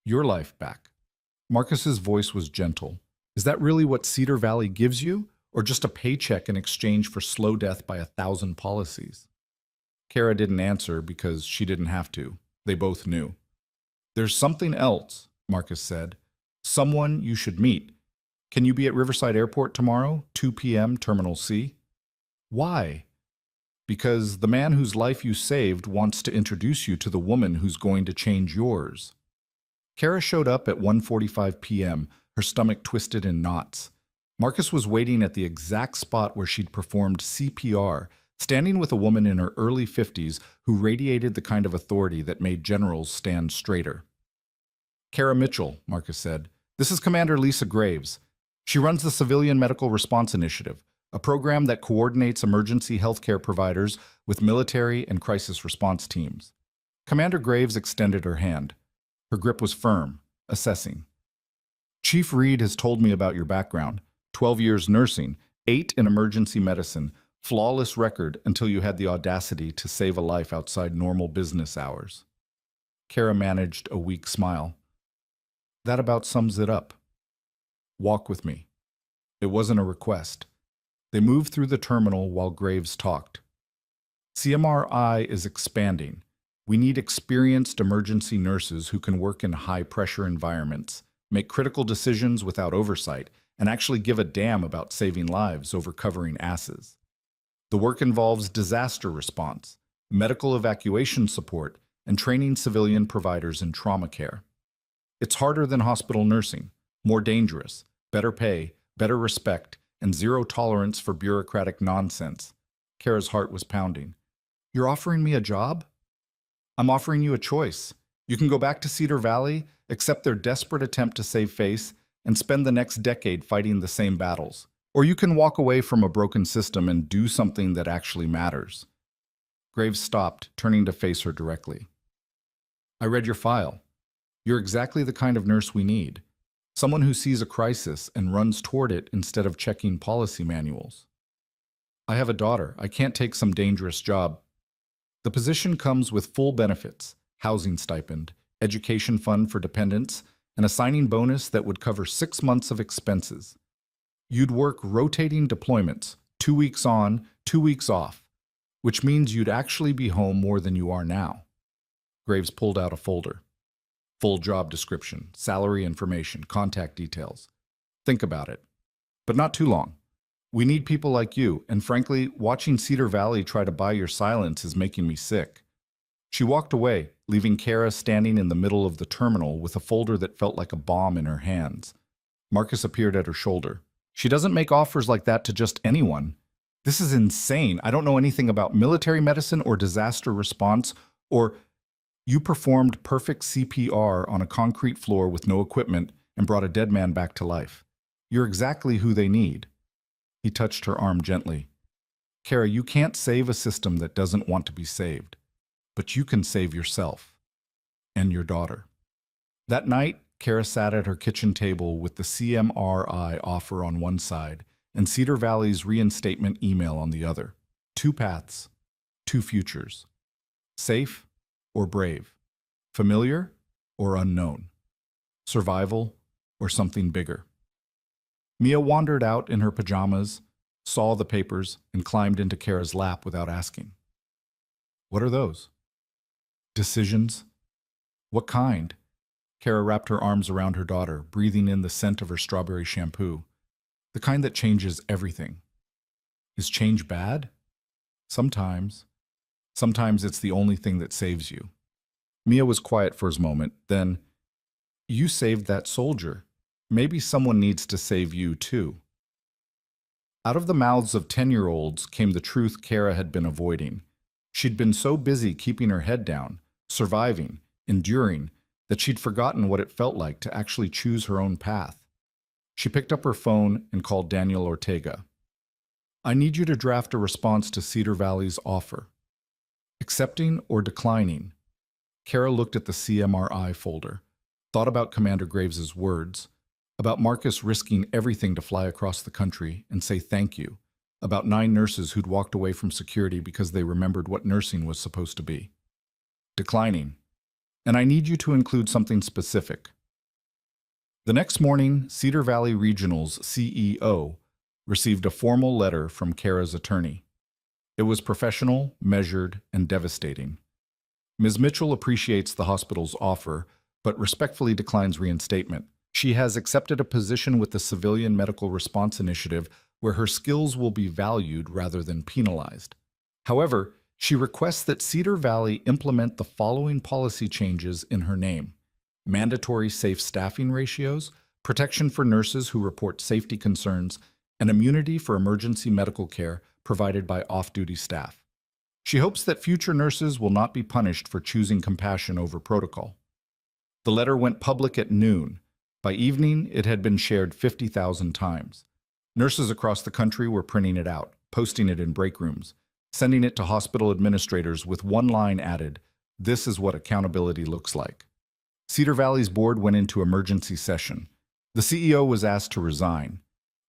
"Your life back?" Marcus's voice was gentle. "Is that really what Cedar Valley gives you? Or just a paycheck in exchange for slow death by 1,000 policies?" Kara didn't answer because she didn't have to. They both knew. "There's something else," Marcus said. "Someone you should meet. Can you be at Riverside Airport tomorrow, 2 p.m., Terminal C?" "Why?" "Because the man whose life you saved wants to introduce you to the woman who's going to change yours." Kara showed up at 1:45 p.m., her stomach twisted in knots. Marcus was waiting at the exact spot where she'd performed CPR, standing with a woman in her early 50s who radiated the kind of authority that made generals stand straighter. "Kara Mitchell," Marcus said. "This is Commander Lisa Graves. She runs the Civilian Medical Response Initiative, a program that coordinates emergency healthcare providers with military and crisis response teams." Commander Graves extended her hand. Her grip was firm, assessing. "Chief Reed has told me about your background. 12 years nursing, 8 in emergency medicine, flawless record until you had the audacity to save a life outside normal business hours." Kara managed a weak smile. "That about sums it up. Walk with me." It wasn't a request. They moved through the terminal while Graves talked. "CMRI is expanding. We need experienced emergency nurses who can work in high-pressure environments, make critical decisions without oversight, and actually give a damn about saving lives over covering asses. The work involves disaster response, medical evacuation support, and training civilian providers in trauma care. It's harder than hospital nursing, more dangerous, better pay, better respect, and zero tolerance for bureaucratic nonsense." Kara's heart was pounding. "You're offering me a job?" "I'm offering you a choice. You can go back to Cedar Valley, accept their desperate attempt to save face, and spend the next decade fighting the same battles. Or you can walk away from a broken system and do something that actually matters." Graves stopped, turning to face her directly. "I read your file. You're exactly the kind of nurse we need. Someone who sees a crisis and runs toward it instead of checking policy manuals." "I have a daughter. I can't take some dangerous job." "The position comes with full benefits, housing stipend, education fund for dependents, and a signing bonus that would cover 6 months of expenses. You'd work rotating deployments, 2 weeks on, 2 weeks off, which means you'd actually be home more than you are now." Graves pulled out a folder. Full job description, salary information, contact details. "Think about it. But not too long. We need people like you, and frankly, watching Cedar Valley try to buy your silence is making me sick. She walked away, leaving Kara standing in the middle of the terminal with a folder that felt like a bomb in her hands. Marcus appeared at her shoulder. She doesn't make offers like that to just anyone. This is insane. I don't know anything about military medicine or disaster response, or you performed perfect CPR on a concrete floor with no equipment and brought a dead man back to life. You're exactly who they need. He touched her arm gently. Kara, you can't save a system that doesn't want to be saved, but you can save yourself and your daughter. That night, Kara sat at her kitchen table with the CMRI offer on one side and Cedar Valley's reinstatement email on the other. Two paths, two futures. Safe or brave. Familiar or unknown. Survival or something bigger. Mia wandered out in her pajamas, saw the papers, and climbed into Kara's lap without asking. What are those? Decisions? What kind? Kara wrapped her arms around her daughter, breathing in the scent of her strawberry shampoo. The kind that changes everything. Is change bad? Sometimes. Sometimes it's the only thing that saves you. Mia was quiet for a moment, then, you saved that soldier. Maybe someone needs to save you too. Out of the mouths of 10-year-olds came the truth Kara had been avoiding. She'd been so busy keeping her head down, surviving, enduring, that she'd forgotten what it felt like to actually choose her own path. She picked up her phone and called Daniel Ortega. I need you to draft a response to Cedar Valley's offer. Accepting or declining? Kara looked at the CMRI folder, thought about Commander Graves's words, about Marcus risking everything to fly across the country and say thank you, about 9 nurses who'd walked away from security because they remembered what nursing was supposed to be. Declining. And I need you to include something specific. The next morning, Cedar Valley Regional's CEO received a formal letter from Kara's attorney. It was professional, measured, and devastating. Ms. Mitchell appreciates the hospital's offer, but respectfully declines reinstatement. She has accepted a position with the Civilian Medical Response Initiative where her skills will be valued rather than penalized. However, she requests that Cedar Valley implement the following policy changes in her name: mandatory safe staffing ratios, protection for nurses who report safety concerns, and immunity for emergency medical care provided by off-duty staff. She hopes that future nurses will not be punished for choosing compassion over protocol. The letter went public at noon. By evening, it had been shared 50,000 times. Nurses across the country were printing it out, posting it in break rooms, sending it to hospital administrators with one line added, "This is what accountability looks like." Cedar Valley's board went into emergency session. The CEO was asked to resign.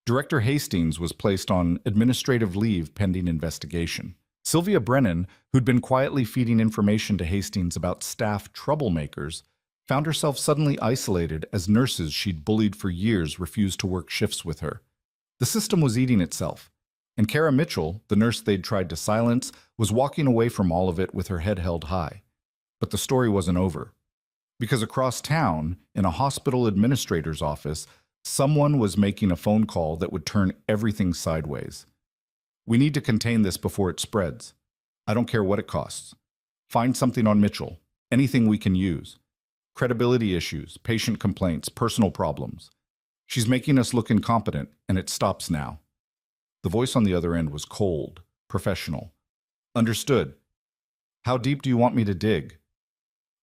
Director Hastings was placed on administrative leave pending investigation. Sylvia Brennan, who'd been quietly feeding information to Hastings about staff troublemakers, found herself suddenly isolated as nurses she'd bullied for years refused to work shifts with her. The system was eating itself, and Kara Mitchell, the nurse they'd tried to silence, was walking away from all of it with her head held high. But the story wasn't over. Because across town, in a hospital administrator's office, someone was making a phone call that would turn everything sideways. We need to contain this before it spreads. I don't care what it costs. Find something on Mitchell, anything we can use. Credibility issues, patient complaints, personal problems. She's making us look incompetent, and it stops now. The voice on the other end was cold, professional. Understood. How deep do you want me to dig?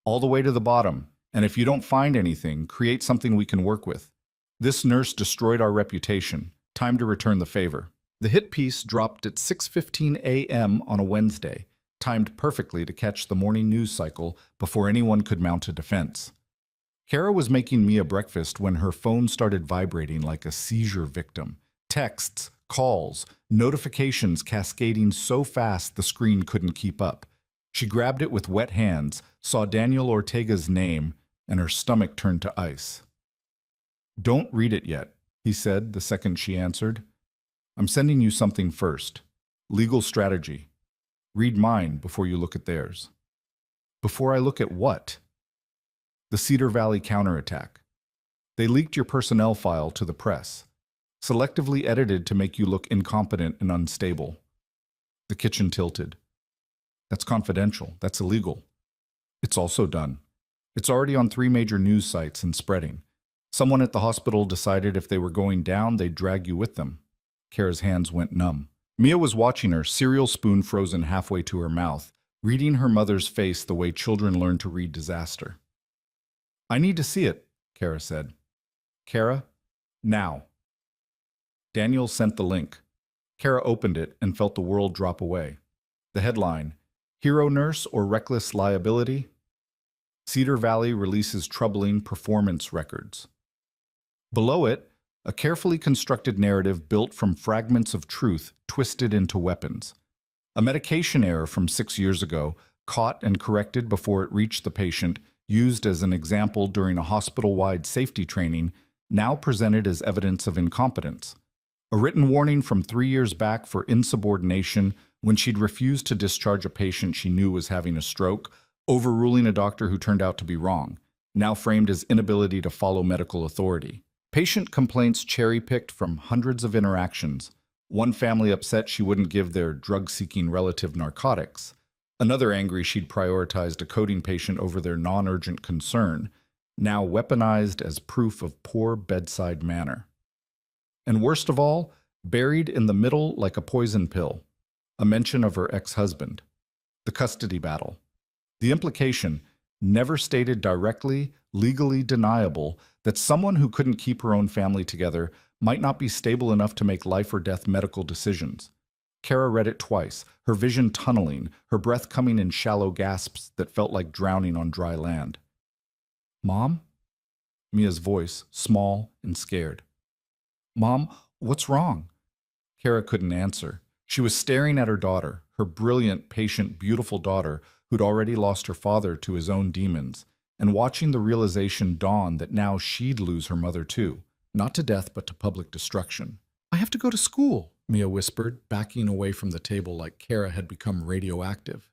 All the way to the bottom, and if you don't find anything, create something we can work with. This nurse destroyed our reputation. Time to return the favor. The hit piece dropped at 6:15 a.m. on a Wednesday, timed perfectly to catch the morning news cycle before anyone could mount a defense. Kara was making Mia breakfast when her phone started vibrating like a seizure victim. Texts, calls, notifications cascading so fast the screen couldn't keep up. She grabbed it with wet hands, saw Daniel Ortega's name, and her stomach turned to ice. "Don't read it yet," he said the second she answered. "I'm sending you something first. Legal strategy. Read mine before you look at theirs." "Before I look at what?" "The Cedar Valley counterattack. They leaked your personnel file to the press. selectively edited to make you look incompetent and unstable. The kitchen tilted. That's confidential. That's illegal. It's also done. It's already on 3 major news sites and spreading. Someone at the hospital decided if they were going down, they'd drag you with them. Kara's hands went numb. Mia was watching her, cereal spoon frozen halfway to her mouth, reading her mother's face the way children learn to read disaster. I need to see it, Kara said. Kara, now. Daniel sent the link. Kara opened it and felt the world drop away. The headline, Hero Nurse or Reckless Liability? Cedar Valley releases troubling performance records. Below it, a carefully constructed narrative built from fragments of truth twisted into weapons. A medication error from 6 years ago, caught and corrected before it reached the patient, used as an example during a hospital-wide safety training, now presented as evidence of incompetence. A written warning from 3 years back for insubordination when she'd refused to discharge a patient she knew was having a stroke, overruling a doctor who turned out to be wrong, now framed as inability to follow medical authority. Patient complaints cherry-picked from hundreds of interactions. One family upset she wouldn't give their drug-seeking relative narcotics. Another angry she'd prioritized a coding patient over their non-urgent concern, now weaponized as proof of poor bedside manner. And worst of all, buried in the middle like a poison pill, a mention of her ex-husband. The custody battle. The implication, never stated directly, legally deniable, that someone who couldn't keep her own family together might not be stable enough to make life or death medical decisions. Kara read it twice, her vision tunneling, her breath coming in shallow gasps that felt like drowning on dry land. Mom? Mia's voice, small and scared. Mom, what's wrong? Kara couldn't answer. She was staring at her daughter, her brilliant, patient, beautiful daughter, who'd already lost her father to his own demons, and watching the realization dawn that now she'd lose her mother too, not to death but to public destruction. I have to go to school, Mia whispered, backing away from the table like Kara had become radioactive.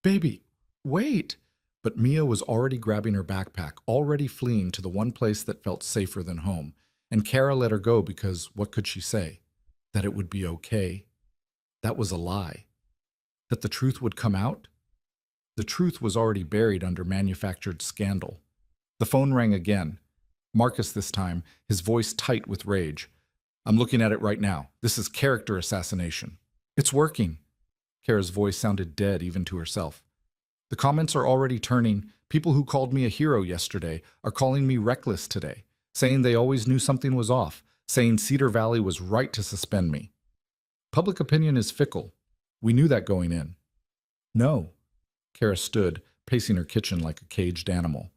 Baby, wait! But Mia was already grabbing her backpack, already fleeing to the one place that felt safer than home, and Kara let her go because what could she say? That it would be okay? That was a lie. That the truth would come out? The truth was already buried under manufactured scandal. The phone rang again. Marcus this time, his voice tight with rage. I'm looking at it right now. This is character assassination. It's working. Kara's voice sounded dead even to herself. The comments are already turning. People who called me a hero yesterday are calling me reckless today, saying they always knew something was off, saying Cedar Valley was right to suspend me. Public opinion is fickle. We knew that going in. No. Kara stood, pacing her kitchen like a caged animal.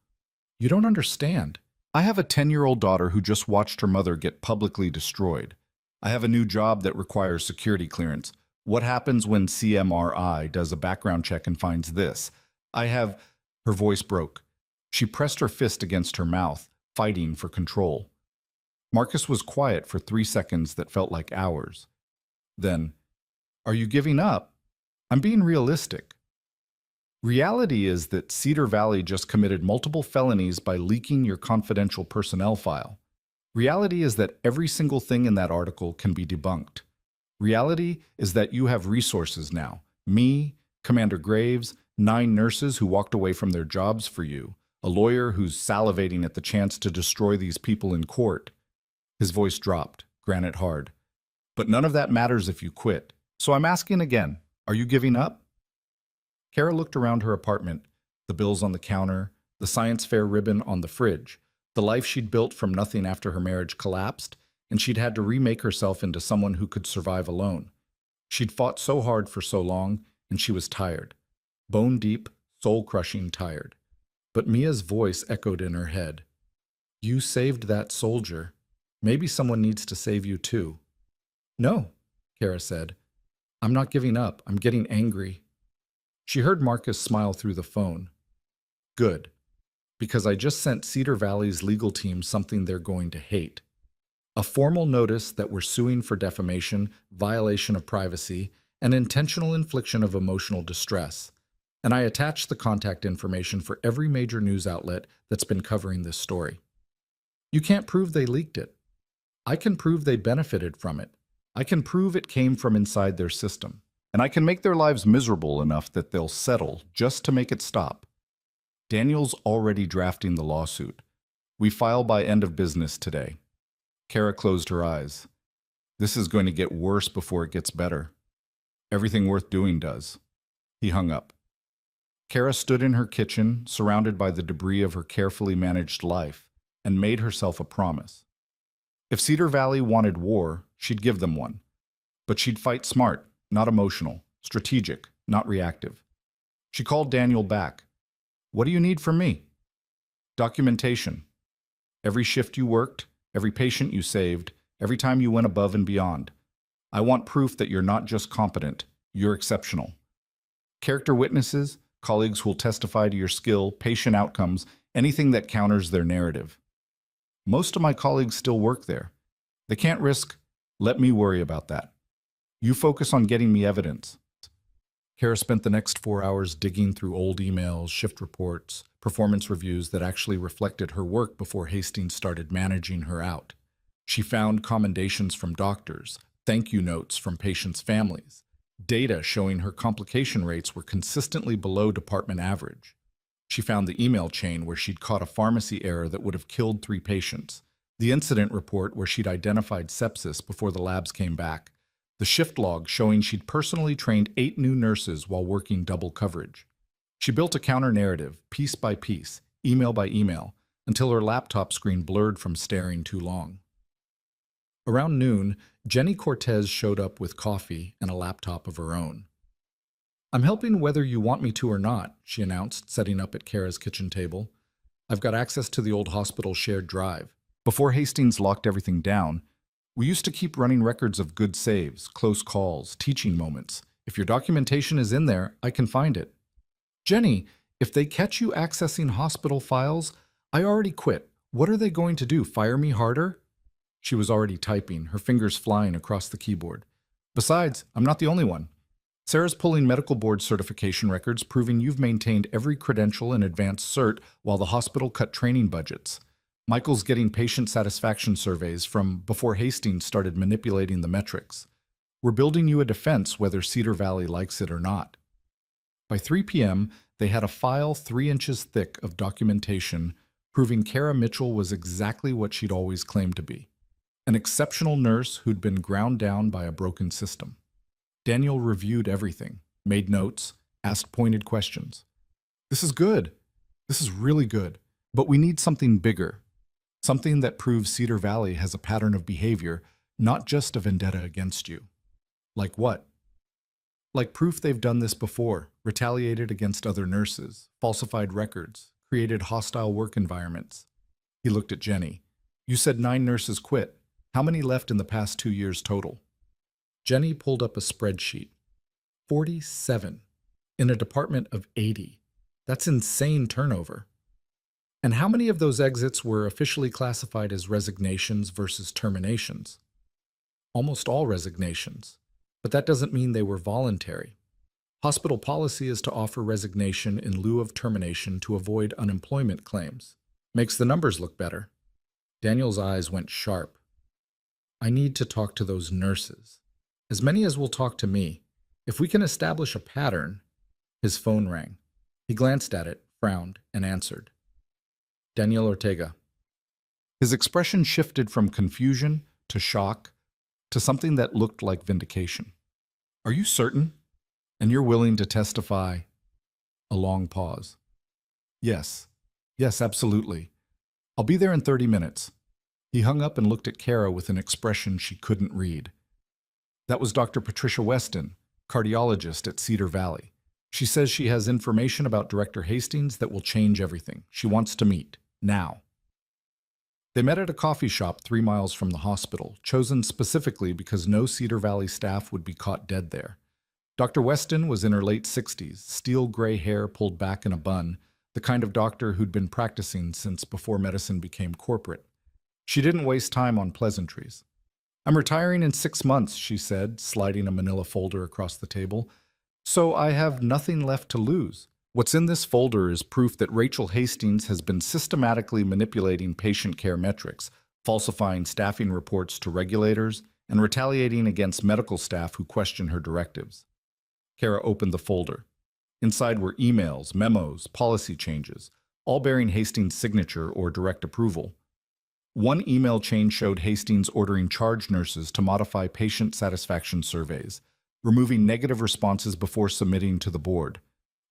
You don't understand. I have a 10-year-old daughter who just watched her mother get publicly destroyed. I have a new job that requires security clearance. What happens when CMRI does a background check and finds this? Her voice broke. She pressed her fist against her mouth, fighting for control. Marcus was quiet for 3 seconds that felt like hours. Then, are you giving up? I'm being realistic. Reality is that Cedar Valley just committed multiple felonies by leaking your confidential personnel file. Reality is that every single thing in that article can be debunked. Reality is that you have resources now. Me, Commander Graves, 9 nurses who walked away from their jobs for you, a lawyer who's salivating at the chance to destroy these people in court. His voice dropped, granite hard. But none of that matters if you quit. So I'm asking again, are you giving up? Kara looked around her apartment, the bills on the counter, the science fair ribbon on the fridge, the life she'd built from nothing after her marriage collapsed, and she'd had to remake herself into someone who could survive alone. She'd fought so hard for so long, and she was tired. Bone-deep, soul-crushing tired. But Mia's voice echoed in her head. You saved that soldier. Maybe someone needs to save you too. No, Kara said. I'm not giving up. I'm getting angry. She heard Marcus smile through the phone. Good, because I just sent Cedar Valley's legal team something they're going to hate. A formal notice that we're suing for defamation, violation of privacy, and intentional infliction of emotional distress. And I attached the contact information for every major news outlet that's been covering this story. You can't prove they leaked it. I can prove they benefited from it. I can prove it came from inside their system. And I can make their lives miserable enough that they'll settle just to make it stop. Daniel's already drafting the lawsuit. We file by end of business today. Kara closed her eyes. This is going to get worse before it gets better. Everything worth doing does. He hung up. Kara stood in her kitchen, surrounded by the debris of her carefully managed life, and made herself a promise. If Cedar Valley wanted war, she'd give them one. But she'd fight smart, not emotional, strategic, not reactive. She called Daniel back. What do you need from me? Documentation. Every shift you worked, every patient you saved, every time you went above and beyond. I want proof that you're not just competent, you're exceptional. Character witnesses, colleagues who'll testify to your skill, patient outcomes, anything that counters their narrative. Most of my colleagues still work there. They can't risk, let me worry about that. You focus on getting me evidence. Kara spent the next 4 hours digging through old emails, shift reports, performance reviews that actually reflected her work before Hastings started managing her out. She found commendations from doctors, thank you notes from patients' families, data showing her complication rates were consistently below department average. She found the email chain where she'd caught a pharmacy error that would have killed 3 patients, the incident report where she'd identified sepsis before the labs came back, the shift log showing she'd personally trained 8 new nurses while working double coverage. She built a counter-narrative, piece by piece, email by email, until her laptop screen blurred from staring too long. Around noon, Jenny Cortez showed up with coffee and a laptop of her own. I'm helping whether you want me to or not, she announced, setting up at Kara's kitchen table. I've got access to the old hospital shared drive. Before Hastings locked everything down, we used to keep running records of good saves, close calls, teaching moments. If your documentation is in there, I can find it. Jenny, if they catch you accessing hospital files, I already quit. What are they going to do, fire me harder? She was already typing, her fingers flying across the keyboard. Besides, I'm not the only one. Sarah's pulling medical board certification records proving you've maintained every credential and advanced cert while the hospital cut training budgets. Michael's getting patient satisfaction surveys from before Hastings started manipulating the metrics. We're building you a defense whether Cedar Valley likes it or not. By 3 p.m., they had a file 3 inches thick of documentation proving Kara Mitchell was exactly what she'd always claimed to be. An exceptional nurse who'd been ground down by a broken system. Daniel reviewed everything, made notes, asked pointed questions. This is good. This is really good. But we need something bigger. Something that proves Cedar Valley has a pattern of behavior, not just a vendetta against you. Like what? Like proof they've done this before, retaliated against other nurses, falsified records, created hostile work environments. He looked at Jenny. You said 9 nurses quit. How many left in the past 2 years total? Jenny pulled up a spreadsheet. 47. In a department of 80. That's insane turnover. And how many of those exits were officially classified as resignations versus terminations? Almost all resignations. But that doesn't mean they were voluntary. Hospital policy is to offer resignation in lieu of termination to avoid unemployment claims. Makes the numbers look better. Daniel's eyes went sharp. I need to talk to those nurses. As many as will talk to me. If we can establish a pattern. His phone rang. He glanced at it, frowned, and answered. Daniel Ortega. His expression shifted from confusion to shock to something that looked like vindication. Are you certain? And you're willing to testify? A long pause. Yes. Yes, absolutely. I'll be there in 30 minutes. He hung up and looked at Kara with an expression she couldn't read. That was Dr. Patricia Weston, cardiologist at Cedar Valley. She says she has information about Director Hastings that will change everything. She wants to meet. Now. They met at a coffee shop 3 miles from the hospital, chosen specifically because no Cedar Valley staff would be caught dead there. Dr. Weston was in her late 60s, steel gray hair pulled back in a bun, the kind of doctor who'd been practicing since before medicine became corporate. She didn't waste time on pleasantries. I'm retiring in 6 months, she said, sliding a manila folder across the table. So I have nothing left to lose. What's in this folder is proof that Rachel Hastings has been systematically manipulating patient care metrics, falsifying staffing reports to regulators, and retaliating against medical staff who question her directives. Kara opened the folder. Inside were emails, memos, policy changes, all bearing Hastings' signature or direct approval. One email chain showed Hastings ordering charge nurses to modify patient satisfaction surveys, removing negative responses before submitting to the board.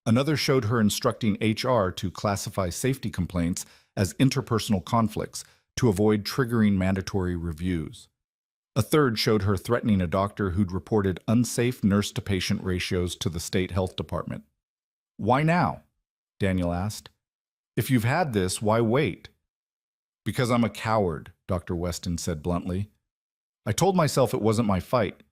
Another showed her instructing HR to classify safety complaints as interpersonal conflicts to avoid triggering mandatory reviews. A third showed her threatening a doctor who'd reported unsafe nurse-to-patient ratios to the state health department. "Why now?" Daniel asked. "If you've had this, why wait?" "Because I'm a coward," Dr. Weston said bluntly. "I told myself it wasn't my fight,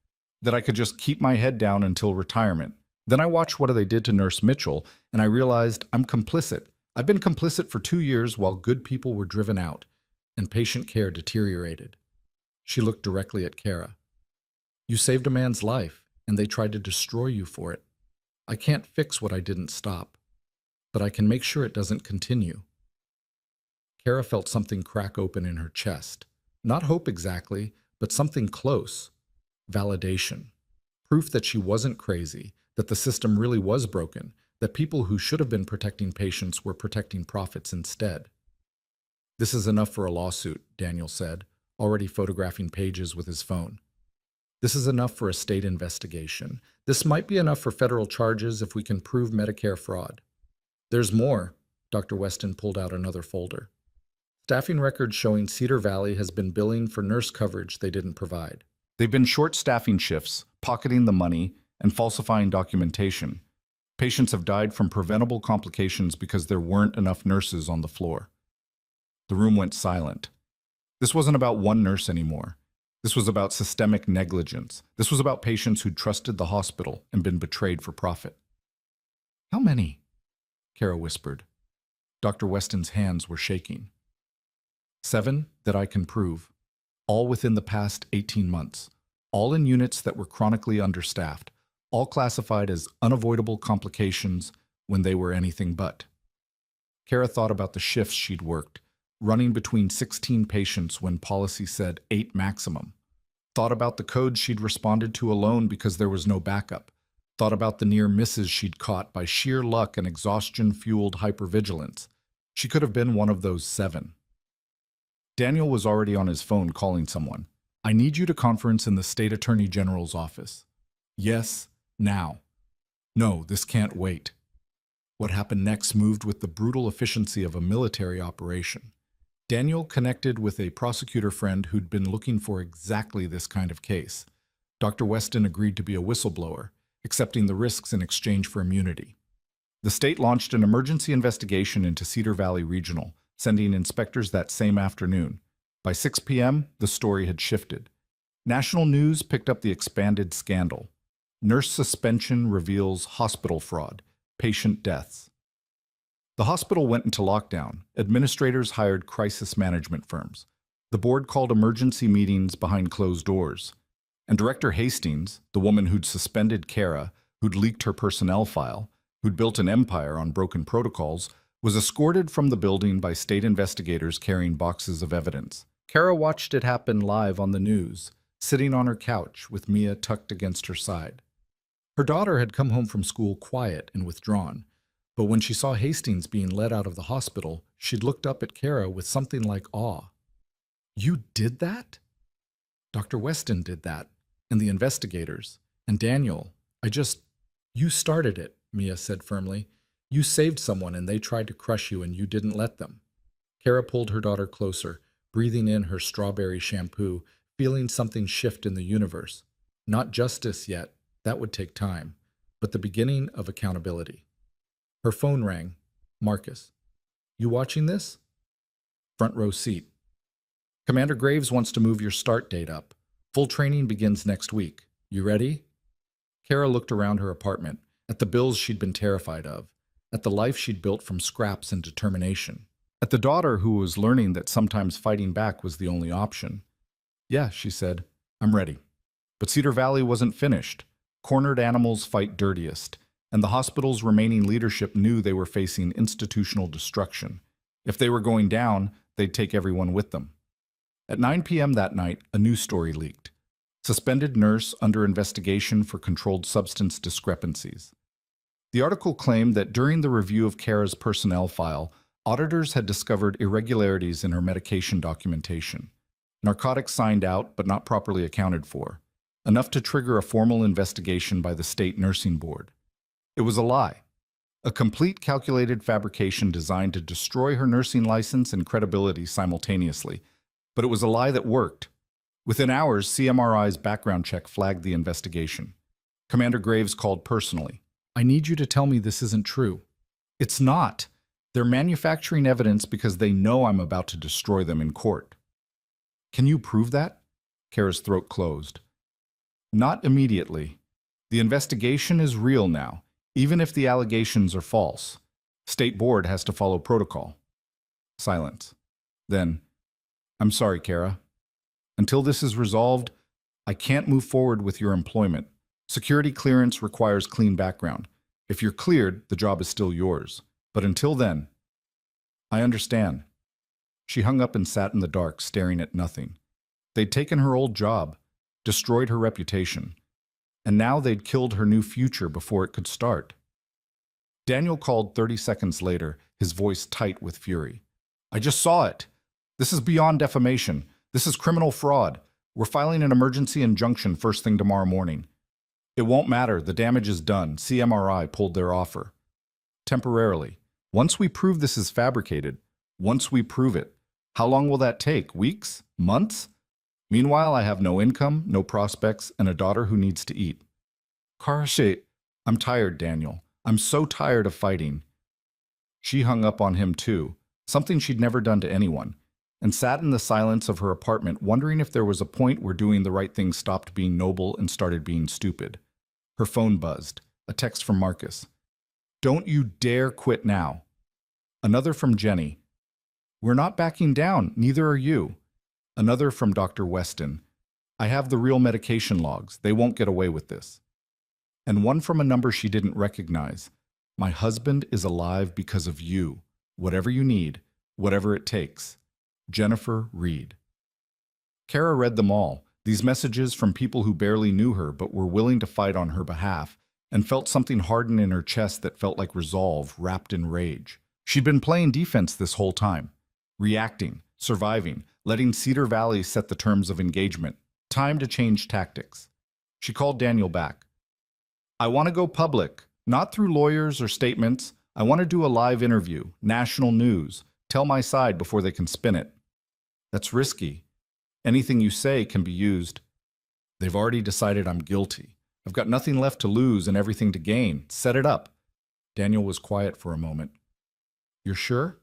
that I could just keep my head down until retirement. Then I watched what they did to Nurse Mitchell, and I realized I'm complicit. I've been complicit for 2 years while good people were driven out, and patient care deteriorated." She looked directly at Kara. "You saved a man's life, and they tried to destroy you for it. I can't fix what I didn't stop, but I can make sure it doesn't continue." Kara felt something crack open in her chest. Not hope exactly, but something close. Validation. Proof that she wasn't crazy, that the system really was broken, that people who should have been protecting patients were protecting profits instead. "This is enough for a lawsuit," Daniel said, already photographing pages with his phone. "This is enough for a state investigation. This might be enough for federal charges if we can prove Medicare fraud." "There's more." Dr. Weston pulled out another folder. Staffing records showing Cedar Valley has been billing for nurse coverage they didn't provide. They've been short staffing shifts, pocketing the money, and falsifying documentation. Patients have died from preventable complications because there weren't enough nurses on the floor. The room went silent. This wasn't about one nurse anymore. This was about systemic negligence. This was about patients who'd trusted the hospital and been betrayed for profit. "How many?" Kara whispered. Dr. Weston's hands were shaking. 7 that I can prove. All within the past 18 months. All in units that were chronically understaffed. All classified as unavoidable complications when they were anything but. Kara thought about the shifts she'd worked, running between 16 patients when policy said 8 maximum. Thought about the codes she'd responded to alone because there was no backup. Thought about the near misses she'd caught by sheer luck and exhaustion-fueled hypervigilance. She could have been one of those 7. Daniel was already on his phone calling someone. "I need you to conference in the State Attorney General's office." "Yes, now." "No, this can't wait." What happened next moved with the brutal efficiency of a military operation. Daniel connected with a prosecutor friend who'd been looking for exactly this kind of case. Dr. Weston agreed to be a whistleblower, accepting the risks in exchange for immunity. The state launched an emergency investigation into Cedar Valley Regional, sending inspectors that same afternoon. By 6 p.m., the story had shifted. National news picked up the expanded scandal. Nurse suspension reveals hospital fraud, patient deaths. The hospital went into lockdown. Administrators hired crisis management firms. The board called emergency meetings behind closed doors. And Director Hastings, the woman who'd suspended Kara, who'd leaked her personnel file, who'd built an empire on broken protocols, was escorted from the building by state investigators carrying boxes of evidence. Kara watched it happen live on the news, sitting on her couch with Mia tucked against her side. Her daughter had come home from school quiet and withdrawn, but when she saw Hastings being led out of the hospital, she'd looked up at Kara with something like awe. "You did that?" "Dr. Weston did that, and the investigators. And Daniel, you started it," Mia said firmly. "You saved someone and they tried to crush you and you didn't let them." Kara pulled her daughter closer, breathing in her strawberry shampoo, feeling something shift in the universe. Not justice yet, that would take time, but the beginning of accountability. Her phone rang. "Marcus, you watching this?" "Front row seat." "Commander Graves wants to move your start date up. Full training begins next week. You ready?" Kara looked around her apartment, at the bills she'd been terrified of, at the life she'd built from scraps and determination, at the daughter who was learning that sometimes fighting back was the only option. "Yeah," she said, "I'm ready." But Cedar Valley wasn't finished. Cornered animals fight dirtiest, and the hospital's remaining leadership knew they were facing institutional destruction. If they were going down, they'd take everyone with them. At 9 p.m. that night, a news story leaked. Suspended nurse under investigation for controlled substance discrepancies. The article claimed that during the review of Kara's personnel file, auditors had discovered irregularities in her medication documentation. Narcotics signed out but not properly accounted for, enough to trigger a formal investigation by the state nursing board. It was a lie. A complete calculated fabrication designed to destroy her nursing license and credibility simultaneously. But it was a lie that worked. Within hours, CMRI's background check flagged the investigation. Commander Graves called personally. "I need you to tell me this isn't true." "It's not. They're manufacturing evidence because they know I'm about to destroy them in court." "Can you prove that?" Kara's throat closed. "Not immediately. The investigation is real now, even if the allegations are false. State board has to follow protocol." Silence. Then, "I'm sorry, Kara. Until this is resolved, I can't move forward with your employment. Security clearance requires clean background. If you're cleared, the job is still yours. But until then..." "I understand." She hung up and sat in the dark, staring at nothing. They'd taken her old job, destroyed her reputation, and now they'd killed her new future before it could start. Daniel called 30 seconds later, his voice tight with fury. "I just saw it. This is beyond defamation. This is criminal fraud. We're filing an emergency injunction first thing tomorrow morning." "It won't matter. The damage is done. CMRI pulled their offer." "Temporarily. Once we prove this is fabricated, once we prove it, how long will that take? Weeks? Months? Meanwhile, I have no income, no prospects, and a daughter who needs to eat." "Karashe, I'm tired, Daniel. I'm so tired of fighting." She hung up on him too, something she'd never done to anyone, and sat in the silence of her apartment wondering if there was a point where doing the right thing stopped being noble and started being stupid. Her phone buzzed, a text from Marcus. "Don't you dare quit now." Another from Jenny. "We're not backing down, neither are you." Another from Dr. Weston. "I have the real medication logs. They won't get away with this." And one from a number she didn't recognize. "My husband is alive because of you. Whatever you need, whatever it takes. Jennifer Reed." Kara read them all, these messages from people who barely knew her but were willing to fight on her behalf, and felt something harden in her chest that felt like resolve wrapped in rage. She'd been playing defense this whole time, reacting, surviving, letting Cedar Valley set the terms of engagement. Time to change tactics. She called Daniel back. "I want to go public, not through lawyers or statements. I want to do a live interview, national news, tell my side before they can spin it." "That's risky. Anything you say can be used." "They've already decided I'm guilty. I've got nothing left to lose and everything to gain. Set it up." Daniel was quiet for a moment. "You're sure?"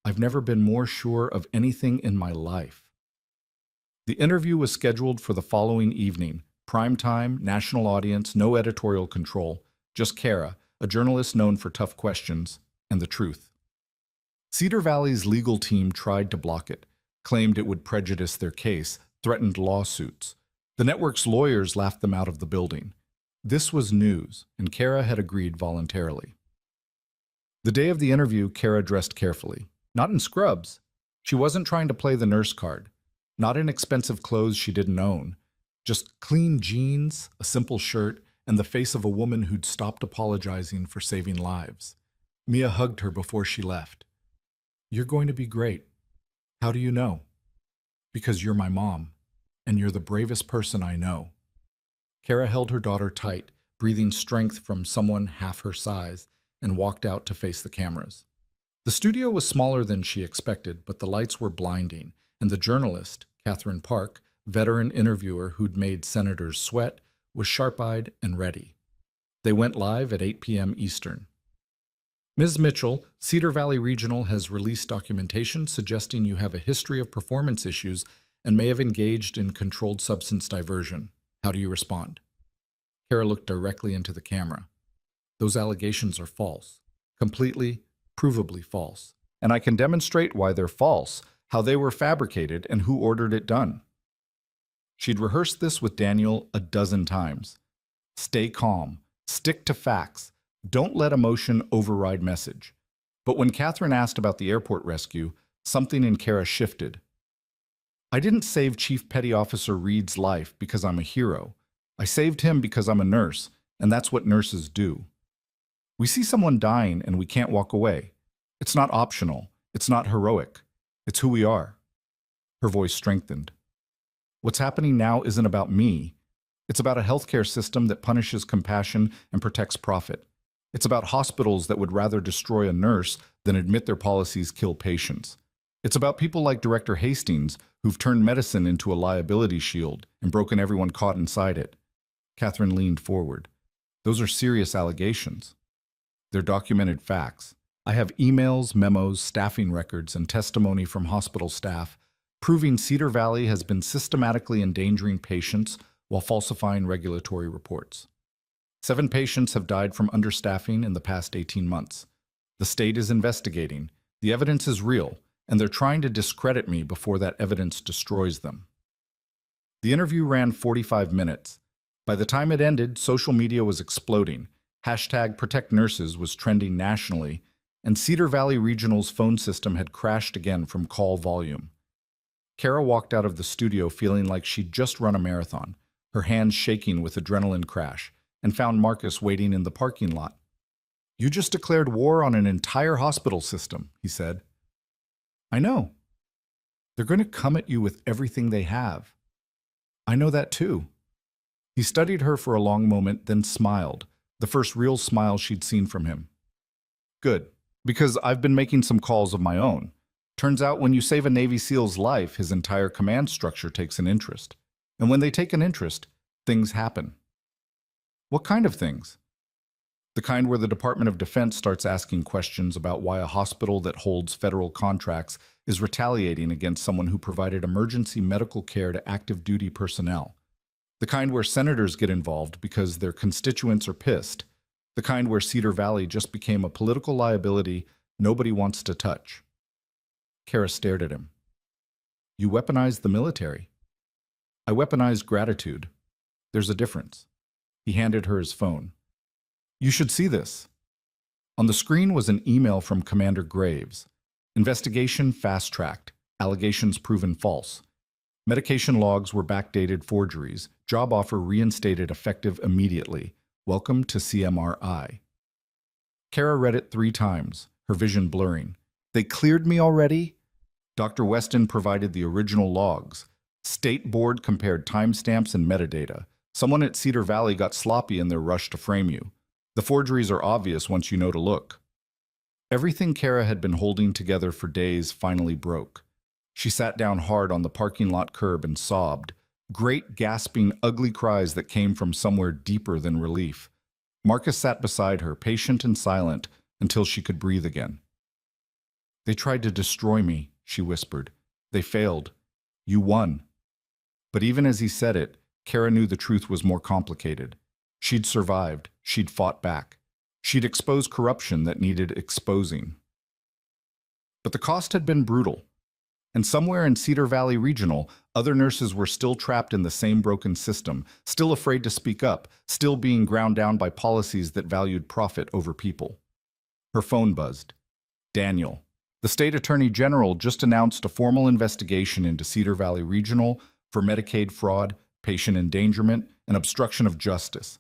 "I've never been more sure of anything in my life." The interview was scheduled for the following evening. Prime time, national audience, no editorial control. Just Kara, a journalist known for tough questions, and the truth. Cedar Valley's legal team tried to block it, claimed it would prejudice their case, threatened lawsuits. The network's lawyers laughed them out of the building. This was news, and Kara had agreed voluntarily. The day of the interview, Kara dressed carefully. Not in scrubs. She wasn't trying to play the nurse card. Not in expensive clothes she didn't own. Just clean jeans, a simple shirt, and the face of a woman who'd stopped apologizing for saving lives. Mia hugged her before she left. "You're going to be great." "How do you know?" "Because you're my mom, and you're the bravest person I know." Kara held her daughter tight, breathing strength from someone half her size, and walked out to face the cameras. The studio was smaller than she expected, but the lights were blinding, and the journalist, Catherine Park, veteran interviewer who'd made senators sweat, was sharp-eyed and ready. They went live at 8 p.m. Eastern. "Ms. Mitchell, Cedar Valley Regional has released documentation suggesting you have a history of performance issues and may have engaged in controlled substance diversion. How do you respond?" Kara looked directly into the camera. "Those allegations are false. Completely, provably false. And I can demonstrate why they're false, how they were fabricated, and who ordered it done." She'd rehearsed this with Daniel a dozen times. Stay calm. Stick to facts. Don't let emotion override message. But when Catherine asked about the airport rescue, something in Kara shifted. I didn't save Chief Petty Officer Reed's life because I'm a hero. I saved him because I'm a nurse, and that's what nurses do. We see someone dying and we can't walk away. It's not optional. It's not heroic. It's who we are. Her voice strengthened. What's happening now isn't about me. It's about a healthcare system that punishes compassion and protects profit. It's about hospitals that would rather destroy a nurse than admit their policies kill patients. It's about people like Director Hastings who've turned medicine into a liability shield and broken everyone caught inside it. Catherine leaned forward. Those are serious allegations. They're documented facts. I have emails, memos, staffing records, and testimony from hospital staff proving Cedar Valley has been systematically endangering patients while falsifying regulatory reports. 7 patients have died from understaffing in the past 18 months. The state is investigating. The evidence is real, and they're trying to discredit me before that evidence destroys them. The interview ran 45 minutes. By the time it ended, social media was exploding. #ProtectNurses was trending nationally, and Cedar Valley Regional's phone system had crashed again from call volume. Kara walked out of the studio feeling like she'd just run a marathon, her hands shaking with adrenaline crash, and found Marcus waiting in the parking lot. "You just declared war on an entire hospital system," he said. "I know. They're going to come at you with everything they have." "I know that too." He studied her for a long moment, then smiled, the first real smile she'd seen from him. "Good, because I've been making some calls of my own. Turns out when you save a Navy SEAL's life, his entire command structure takes an interest. And when they take an interest, things happen." "What kind of things?" "The kind where the Department of Defense starts asking questions about why a hospital that holds federal contracts is retaliating against someone who provided emergency medical care to active duty personnel. The kind where senators get involved because their constituents are pissed. The kind where Cedar Valley just became a political liability nobody wants to touch." Kara stared at him. "You weaponized the military." "I weaponized gratitude. There's a difference." He handed her his phone. "You should see this." On the screen was an email from Commander Graves. "Investigation fast-tracked. Allegations proven false. Medication logs were backdated forgeries. Job offer reinstated effective immediately. Welcome to CMRI." Kara read it 3 times, her vision blurring. "They cleared me already?" Dr. Weston provided the original logs. State Board compared timestamps and metadata. Someone at Cedar Valley got sloppy in their rush to frame you. The forgeries are obvious once you know to look. Everything Kara had been holding together for days finally broke. She sat down hard on the parking lot curb and sobbed. Great, gasping, ugly cries that came from somewhere deeper than relief. Marcus sat beside her, patient and silent, until she could breathe again. "They tried to destroy me," she whispered. "They failed. You won." But even as he said it, Kara knew the truth was more complicated. She'd survived. She'd fought back. She'd exposed corruption that needed exposing. But the cost had been brutal. And somewhere in Cedar Valley Regional, other nurses were still trapped in the same broken system, still afraid to speak up, still being ground down by policies that valued profit over people. Her phone buzzed. "Daniel. The state attorney general just announced a formal investigation into Cedar Valley Regional for Medicaid fraud, patient endangerment, and obstruction of justice.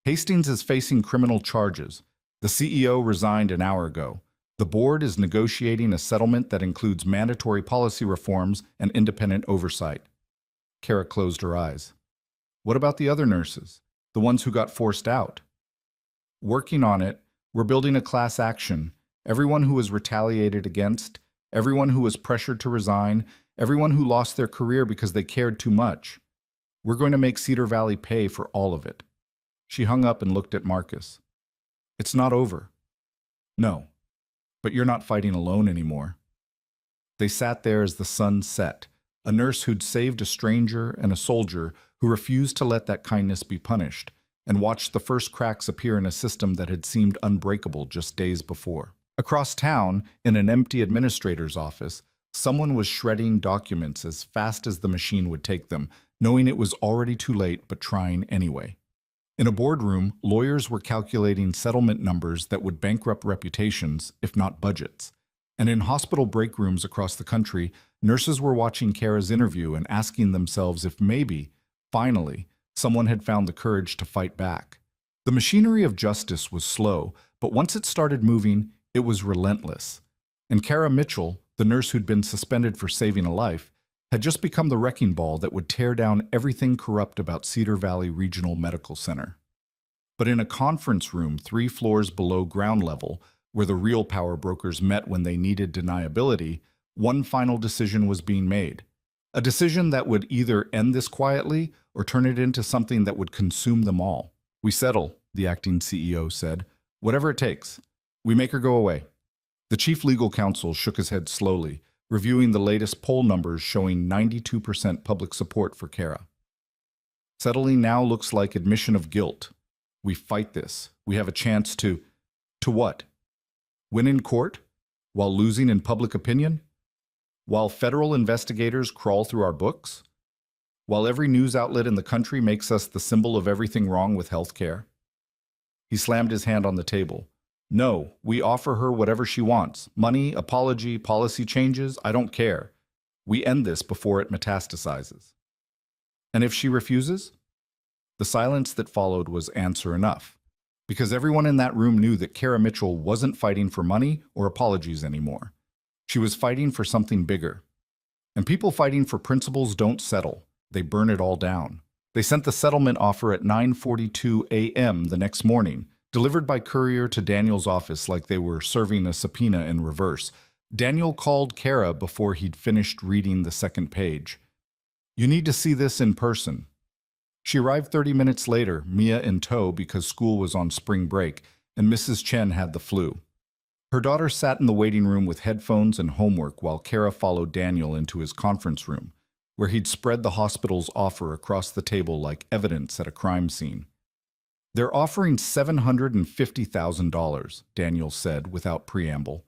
Hastings is facing criminal charges. The CEO resigned an hour ago. The board is negotiating a settlement that includes mandatory policy reforms and independent oversight." Kara closed her eyes. "What about the other nurses? The ones who got forced out?" "Working on it. We're building a class action. Everyone who was retaliated against, everyone who was pressured to resign, everyone who lost their career because they cared too much. We're going to make Cedar Valley pay for all of it." She hung up and looked at Marcus. "It's not over." "No, but you're not fighting alone anymore." They sat there as the sun set, a nurse who'd saved a stranger and a soldier who refused to let that kindness be punished, and watched the first cracks appear in a system that had seemed unbreakable just days before. Across town, in an empty administrator's office, someone was shredding documents as fast as the machine would take them, knowing it was already too late but trying anyway. In a boardroom, lawyers were calculating settlement numbers that would bankrupt reputations, if not budgets. And in hospital break rooms across the country, nurses were watching Kara's interview and asking themselves if maybe, finally, someone had found the courage to fight back. The machinery of justice was slow, but once it started moving, it was relentless. And Kara Mitchell, the nurse who'd been suspended for saving a life, had just become the wrecking ball that would tear down everything corrupt about Cedar Valley Regional Medical Center. But in a conference room 3 floors below ground level, where the real power brokers met when they needed deniability, one final decision was being made. A decision that would either end this quietly or turn it into something that would consume them all. "We settle," the acting CEO said. "Whatever it takes. We make her go away." The chief legal counsel shook his head slowly, reviewing the latest poll numbers showing 92% public support for Kara. "Settling now looks like admission of guilt. We fight this. We have a chance to what? Win in court? While losing in public opinion? While federal investigators crawl through our books? While every news outlet in the country makes us the symbol of everything wrong with healthcare?" He slammed his hand on the table. "No, we offer her whatever she wants. Money, apology, policy changes, I don't care. We end this before it metastasizes." "And if she refuses?" The silence that followed was answer enough, because everyone in that room knew that Kara Mitchell wasn't fighting for money or apologies anymore. She was fighting for something bigger. And people fighting for principles don't settle. They burn it all down. They sent the settlement offer at 9:42 a.m. the next morning, delivered by courier to Daniel's office like they were serving a subpoena in reverse. Daniel called Kara before he'd finished reading the second page. "You need to see this in person." She arrived 30 minutes later, Mia in tow because school was on spring break, and Mrs. Chen had the flu. Her daughter sat in the waiting room with headphones and homework while Kara followed Daniel into his conference room, where he'd spread the hospital's offer across the table like evidence at a crime scene. "They're offering $750,000, Daniel said without preamble.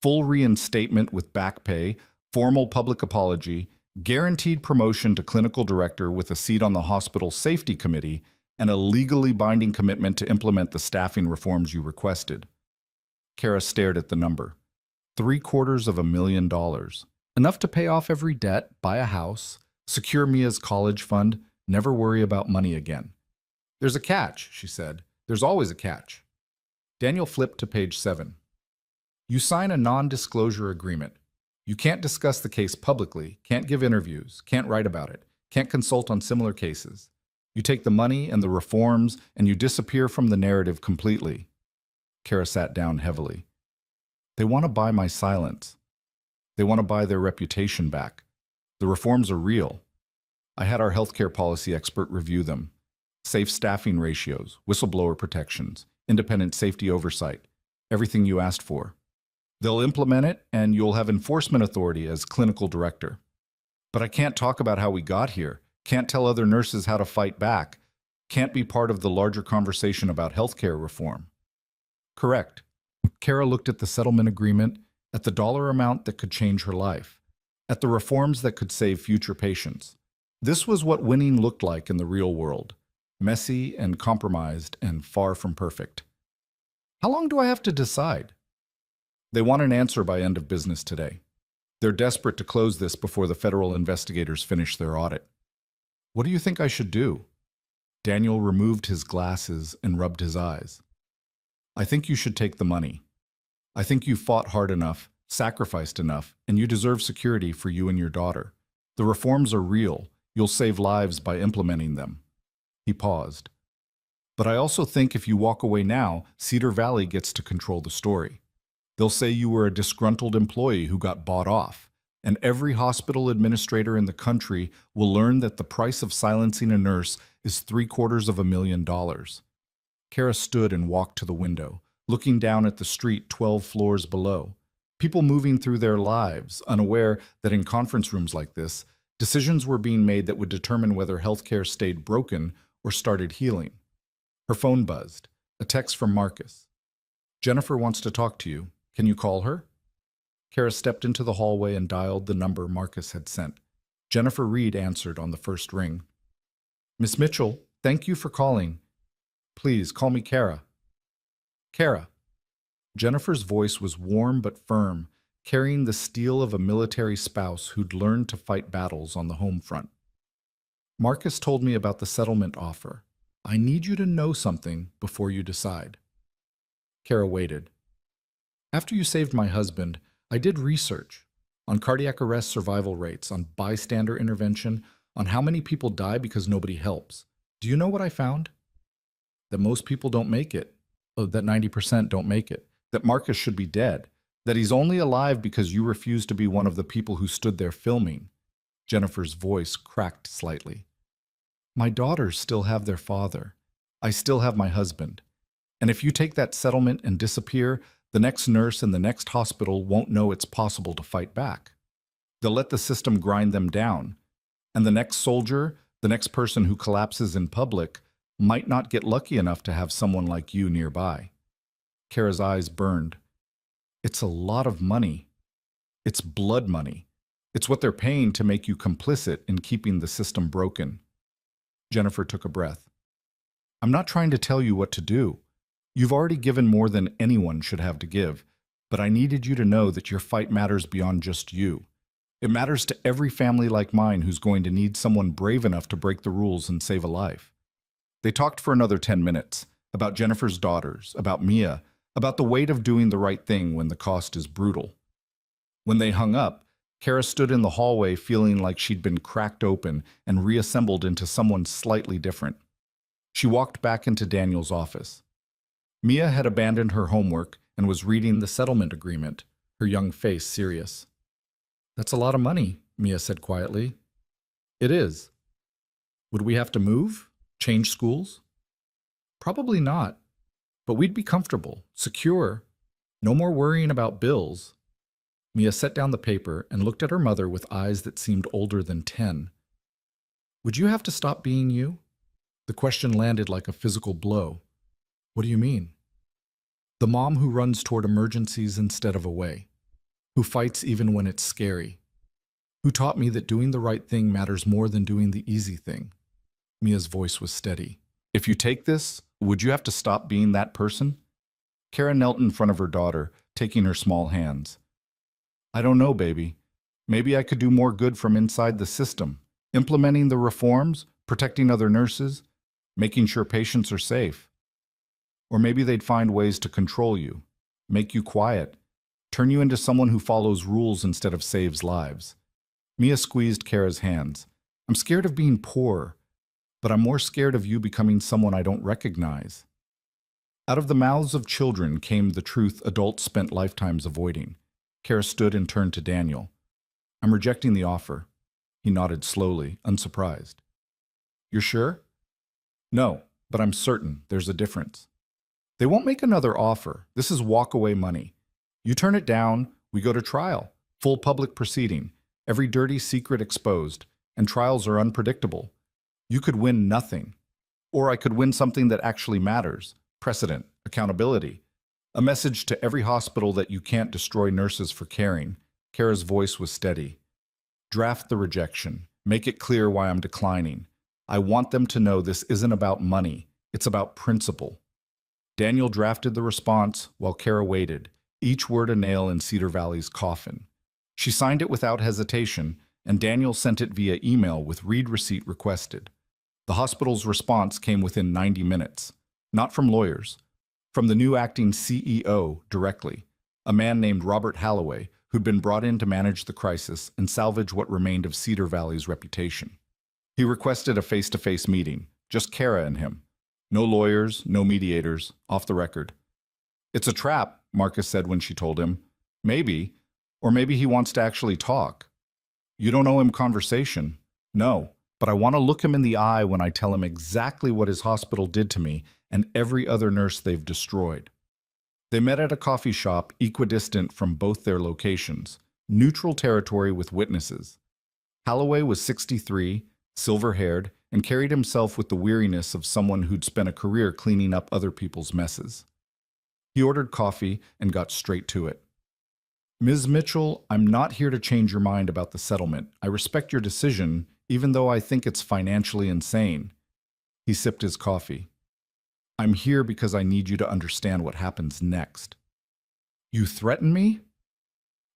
"Full reinstatement with back pay, formal public apology, guaranteed promotion to clinical director with a seat on the hospital safety committee, and a legally binding commitment to implement the staffing reforms you requested." Kara stared at the number. $750,000. Enough to pay off every debt, buy a house, secure Mia's college fund, never worry about money again. "There's a catch," she said. "There's always a catch." Daniel flipped to page 7. "You sign a non-disclosure agreement. You can't discuss the case publicly, can't give interviews, can't write about it, can't consult on similar cases. You take the money and the reforms, and you disappear from the narrative completely." Kara sat down heavily. "They want to buy my silence. They want to buy their reputation back. The reforms are real. I had our healthcare policy expert review them. Safe staffing ratios, whistleblower protections, independent safety oversight, everything you asked for. They'll implement it, and you'll have enforcement authority as clinical director. But I can't talk about how we got here, can't tell other nurses how to fight back, can't be part of the larger conversation about healthcare reform." "Correct." Kara looked at the settlement agreement, at the dollar amount that could change her life, at the reforms that could save future patients. This was what winning looked like in the real world, messy and compromised and far from perfect. "How long do I have to decide?" "They want an answer by end of business today. They're desperate to close this before the federal investigators finish their audit." "What do you think I should do?" Daniel removed his glasses and rubbed his eyes. "I think you should take the money. I think you fought hard enough, sacrificed enough, and you deserve security for you and your daughter. The reforms are real. You'll save lives by implementing them." He paused. "But I also think if you walk away now, Cedar Valley gets to control the story. They'll say you were a disgruntled employee who got bought off, and every hospital administrator in the country will learn that the price of silencing a nurse is $750,000. Kara stood and walked to the window, looking down at the street 12 floors below. People moving through their lives, unaware that in conference rooms like this, decisions were being made that would determine whether healthcare stayed broken or started healing. Her phone buzzed. A text from Marcus. "Jennifer wants to talk to you. Can you call her?" Kara stepped into the hallway and dialed the number Marcus had sent. Jennifer Reed answered on the first ring. "Miss Mitchell, thank you for calling. Please call me Kara." "Kara." Jennifer's voice was warm but firm, carrying the steel of a military spouse who'd learned to fight battles on the home front. Marcus told me about the settlement offer. I need you to know something before you decide. Kara waited. After you saved my husband, I did research on cardiac arrest survival rates, on bystander intervention, on how many people die because nobody helps. Do you know what I found? That most people don't make it. Oh, that 90% don't make it. That Marcus should be dead. That he's only alive because you refused to be one of the people who stood there filming. Jennifer's voice cracked slightly. My daughters still have their father. I still have my husband. And if you take that settlement and disappear, the next nurse in the next hospital won't know it's possible to fight back. They'll let the system grind them down. And the next soldier, the next person who collapses in public, might not get lucky enough to have someone like you nearby. Kara's eyes burned. It's a lot of money. It's blood money. It's what they're paying to make you complicit in keeping the system broken. Jennifer took a breath. I'm not trying to tell you what to do. You've already given more than anyone should have to give, but I needed you to know that your fight matters beyond just you. It matters to every family like mine who's going to need someone brave enough to break the rules and save a life. They talked for another 10 minutes, about Jennifer's daughters, about Mia, about the weight of doing the right thing when the cost is brutal. When they hung up, Kara stood in the hallway feeling like she'd been cracked open and reassembled into someone slightly different. She walked back into Daniel's office. Mia had abandoned her homework and was reading the settlement agreement, her young face serious. That's a lot of money, Mia said quietly. It is. Would we have to move? Change schools? Probably not. But we'd be comfortable, secure. No more worrying about bills. Mia set down the paper and looked at her mother with eyes that seemed older than 10. Would you have to stop being you? The question landed like a physical blow. What do you mean? The mom who runs toward emergencies instead of away, who fights even when it's scary, who taught me that doing the right thing matters more than doing the easy thing. Mia's voice was steady. If you take this, would you have to stop being that person? Kara knelt in front of her daughter, taking her small hands. I don't know, baby. Maybe I could do more good from inside the system, implementing the reforms, protecting other nurses, making sure patients are safe. Or maybe they'd find ways to control you, make you quiet, turn you into someone who follows rules instead of saves lives. Mia squeezed Kara's hands. I'm scared of being poor, but I'm more scared of you becoming someone I don't recognize. Out of the mouths of children came the truth adults spent lifetimes avoiding. Kara stood and turned to Daniel. I'm rejecting the offer. He nodded slowly, unsurprised. You're sure? No, but I'm certain there's a difference. They won't make another offer. This is walk-away money. You turn it down, we go to trial. Full public proceeding. Every dirty secret exposed. And trials are unpredictable. You could win nothing. Or I could win something that actually matters. Precedent, accountability. A message to every hospital that you can't destroy nurses for caring. Kara's voice was steady. Draft the rejection. Make it clear why I'm declining. I want them to know this isn't about money. It's about principle. Daniel drafted the response while Kara waited, each word a nail in Cedar Valley's coffin. She signed it without hesitation, and Daniel sent it via email with read receipt requested. The hospital's response came within 90 minutes. Not from lawyers. From the new acting CEO directly, a man named Robert Halloway, who'd been brought in to manage the crisis and salvage what remained of Cedar Valley's reputation. He requested a face-to-face meeting, just Kara and him. No lawyers, no mediators, off the record. It's a trap, Marcus said when she told him. Maybe, or maybe he wants to actually talk. You don't owe him conversation. No, but I want to look him in the eye when I tell him exactly what his hospital did to me and every other nurse they've destroyed. They met at a coffee shop equidistant from both their locations, neutral territory with witnesses. Halloway was 63, silver-haired, and carried himself with the weariness of someone who'd spent a career cleaning up other people's messes. He ordered coffee and got straight to it. Ms. Mitchell, I'm not here to change your mind about the settlement. I respect your decision, even though I think it's financially insane. He sipped his coffee. I'm here because I need you to understand what happens next. You threaten me?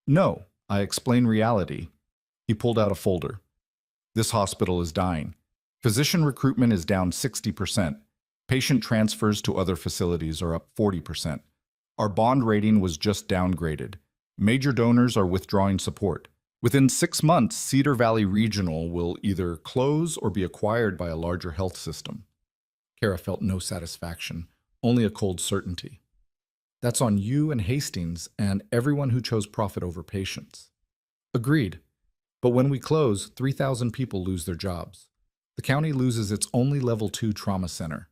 No, I explain reality. He pulled out a folder. This hospital is dying. Physician recruitment is down 60%. Patient transfers to other facilities are up 40%. Our bond rating was just downgraded. Major donors are withdrawing support. Within 6 months, Cedar Valley Regional will either close or be acquired by a larger health system. Kara felt no satisfaction, only a cold certainty. That's on you and Hastings and everyone who chose profit over patience. Agreed. But when we close, 3,000 people lose their jobs. The county loses its only Level 2 trauma center.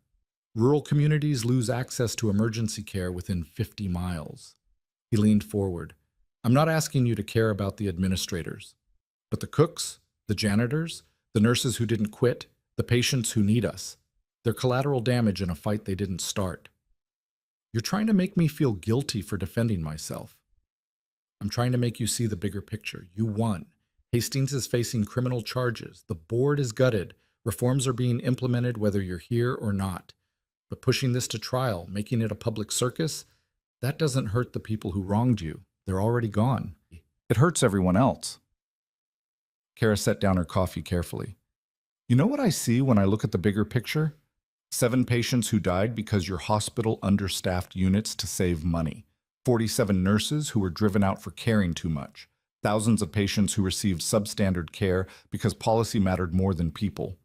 Rural communities lose access to emergency care within 50 miles. He leaned forward. I'm not asking you to care about the administrators, but the cooks, the janitors, the nurses who didn't quit, the patients who need us. They're collateral damage in a fight they didn't start. You're trying to make me feel guilty for defending myself. I'm trying to make you see the bigger picture. You won. Hastings is facing criminal charges. The board is gutted. Reforms are being implemented whether you're here or not. But pushing this to trial, making it a public circus, that doesn't hurt the people who wronged you. They're already gone. It hurts everyone else. Kara set down her coffee carefully. You know what I see when I look at the bigger picture? 7 patients who died because your hospital understaffed units to save money. 47 nurses who were driven out for caring too much. Thousands of patients who received substandard care because policy mattered more than people.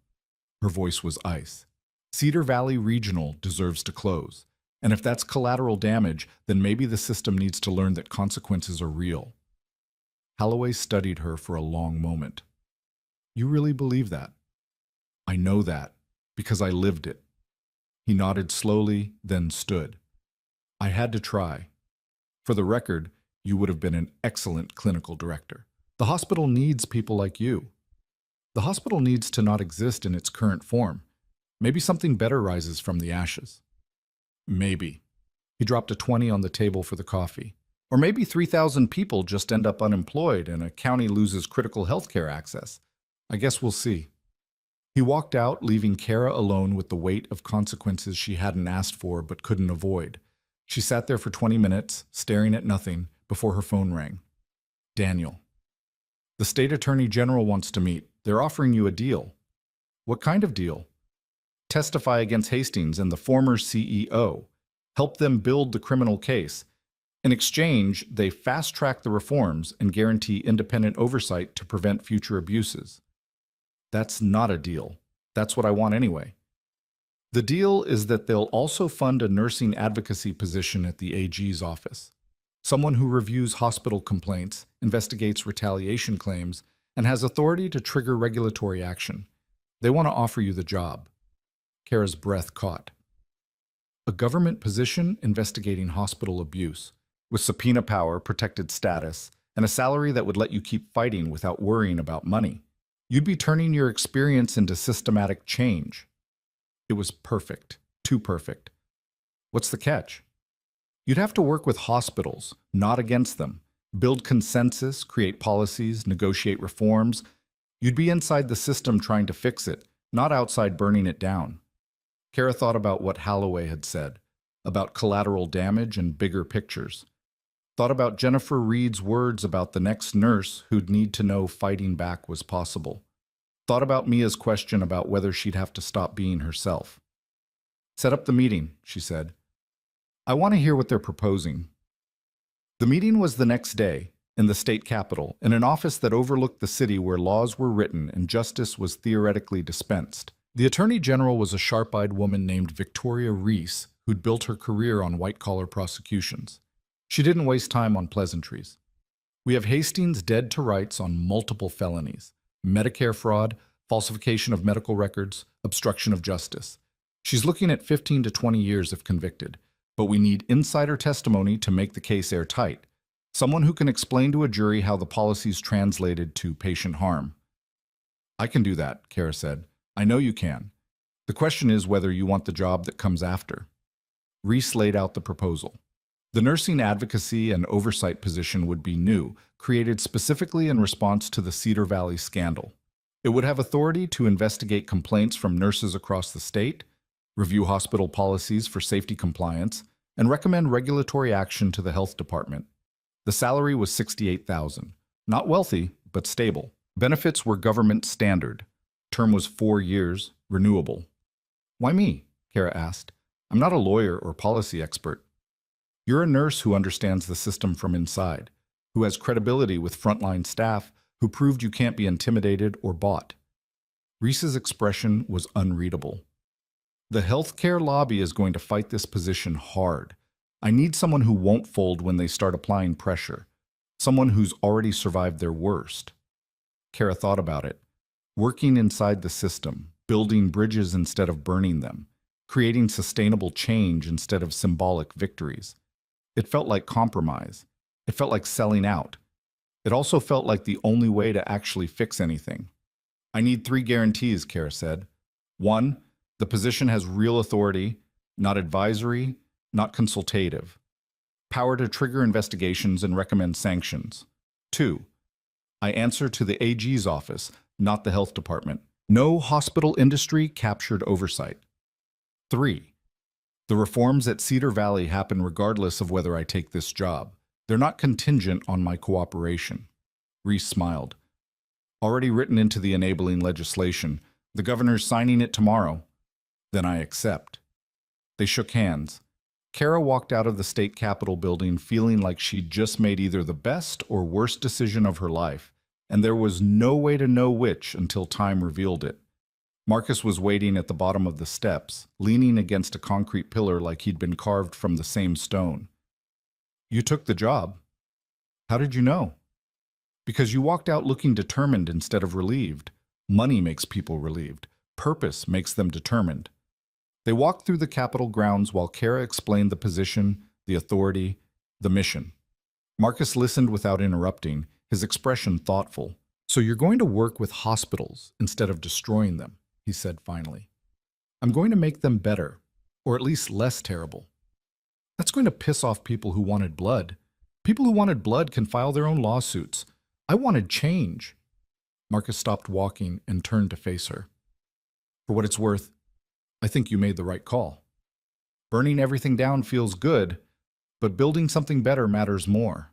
Her voice was ice. Cedar Valley Regional deserves to close. And if that's collateral damage, then maybe the system needs to learn that consequences are real. Holloway studied her for a long moment. You really believe that? I know that, because I lived it. He nodded slowly, then stood. I had to try. For the record, you would have been an excellent clinical director. The hospital needs people like you. The hospital needs to not exist in its current form. Maybe something better rises from the ashes. Maybe. He dropped a 20 on the table for the coffee. Or maybe 3,000 people just end up unemployed and a county loses critical healthcare access. I guess we'll see. He walked out, leaving Kara alone with the weight of consequences she hadn't asked for but couldn't avoid. She sat there for 20 minutes, staring at nothing, before her phone rang. Daniel. The state attorney general wants to meet. They're offering you a deal. What kind of deal? Testify against Hastings and the former CEO. Help them build the criminal case. In exchange, they fast-track the reforms and guarantee independent oversight to prevent future abuses. That's not a deal. That's what I want anyway. The deal is that they'll also fund a nursing advocacy position at the AG's office. Someone who reviews hospital complaints, investigates retaliation claims, and has authority to trigger regulatory action. They want to offer you the job. Kara's breath caught. A government position investigating hospital abuse, with subpoena power, protected status, and a salary that would let you keep fighting without worrying about money. You'd be turning your experience into systematic change. It was perfect. Too perfect. What's the catch? You'd have to work with hospitals, not against them. Build consensus, create policies, negotiate reforms. You'd be inside the system trying to fix it, not outside burning it down. Kara thought about what Holloway had said, about collateral damage and bigger pictures. Thought about Jennifer Reed's words about the next nurse who'd need to know fighting back was possible. Thought about Mia's question about whether she'd have to stop being herself. Set up the meeting, she said. I want to hear what they're proposing. The meeting was the next day, in the state capitol, in an office that overlooked the city where laws were written and justice was theoretically dispensed. The Attorney General was a sharp-eyed woman named Victoria Reese, who'd built her career on white-collar prosecutions. She didn't waste time on pleasantries. We have Hastings dead to rights on multiple felonies: Medicare fraud, falsification of medical records, obstruction of justice. She's looking at 15 to 20 years if convicted, but we need insider testimony to make the case airtight. Someone who can explain to a jury how the policies translated to patient harm. I can do that, Kara said. I know you can. The question is whether you want the job that comes after. Reese laid out the proposal. The nursing advocacy and oversight position would be new, created specifically in response to the Cedar Valley scandal. It would have authority to investigate complaints from nurses across the state, review hospital policies for safety compliance, and recommend regulatory action to the health department. The salary was $68,000. Not wealthy, but stable. Benefits were government standard. Term was 4 years, renewable. Why me? Kara asked. I'm not a lawyer or policy expert. You're a nurse who understands the system from inside, who has credibility with frontline staff, who proved you can't be intimidated or bought. Reese's expression was unreadable. The healthcare lobby is going to fight this position hard. I need someone who won't fold when they start applying pressure. Someone who's already survived their worst. Kara thought about it. Working inside the system, building bridges instead of burning them, creating sustainable change instead of symbolic victories. It felt like compromise. It felt like selling out. It also felt like the only way to actually fix anything. I need 3 guarantees, Kara said. 1, the position has real authority, not advisory, not consultative. Power to trigger investigations and recommend sanctions. 2, I answer to the AG's office, not the health department. No hospital industry captured oversight. 3, the reforms at Cedar Valley happen regardless of whether I take this job. They're not contingent on my cooperation. Reese smiled. Already written into the enabling legislation. The governor's signing it tomorrow. Then I accept. They shook hands. Kara walked out of the state capitol building feeling like she'd just made either the best or worst decision of her life, and there was no way to know which until time revealed it. Marcus was waiting at the bottom of the steps, leaning against a concrete pillar like he'd been carved from the same stone. You took the job. How did you know? Because you walked out looking determined instead of relieved. Money makes people relieved. Purpose makes them determined. They walked through the Capitol grounds while Kara explained the position, the authority, the mission. Marcus listened without interrupting, his expression thoughtful. So you're going to work with hospitals instead of destroying them, he said finally. I'm going to make them better, or at least less terrible. That's going to piss off people who wanted blood. People who wanted blood can file their own lawsuits. I wanted change. Marcus stopped walking and turned to face her. For what it's worth, I think you made the right call. Burning everything down feels good, but building something better matters more.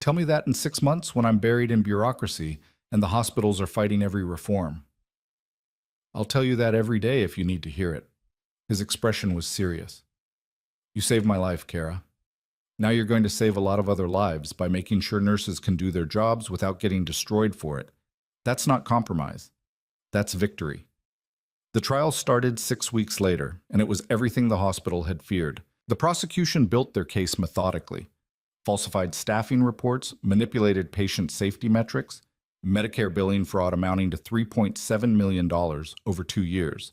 Tell me that in 6 months when I'm buried in bureaucracy and the hospitals are fighting every reform. I'll tell you that every day if you need to hear it. His expression was serious. You saved my life, Kara. Now you're going to save a lot of other lives by making sure nurses can do their jobs without getting destroyed for it. That's not compromise. That's victory. The trial started 6 weeks later, and it was everything the hospital had feared. The prosecution built their case methodically. Falsified staffing reports, manipulated patient safety metrics, Medicare billing fraud amounting to $3.7 million over 2 years.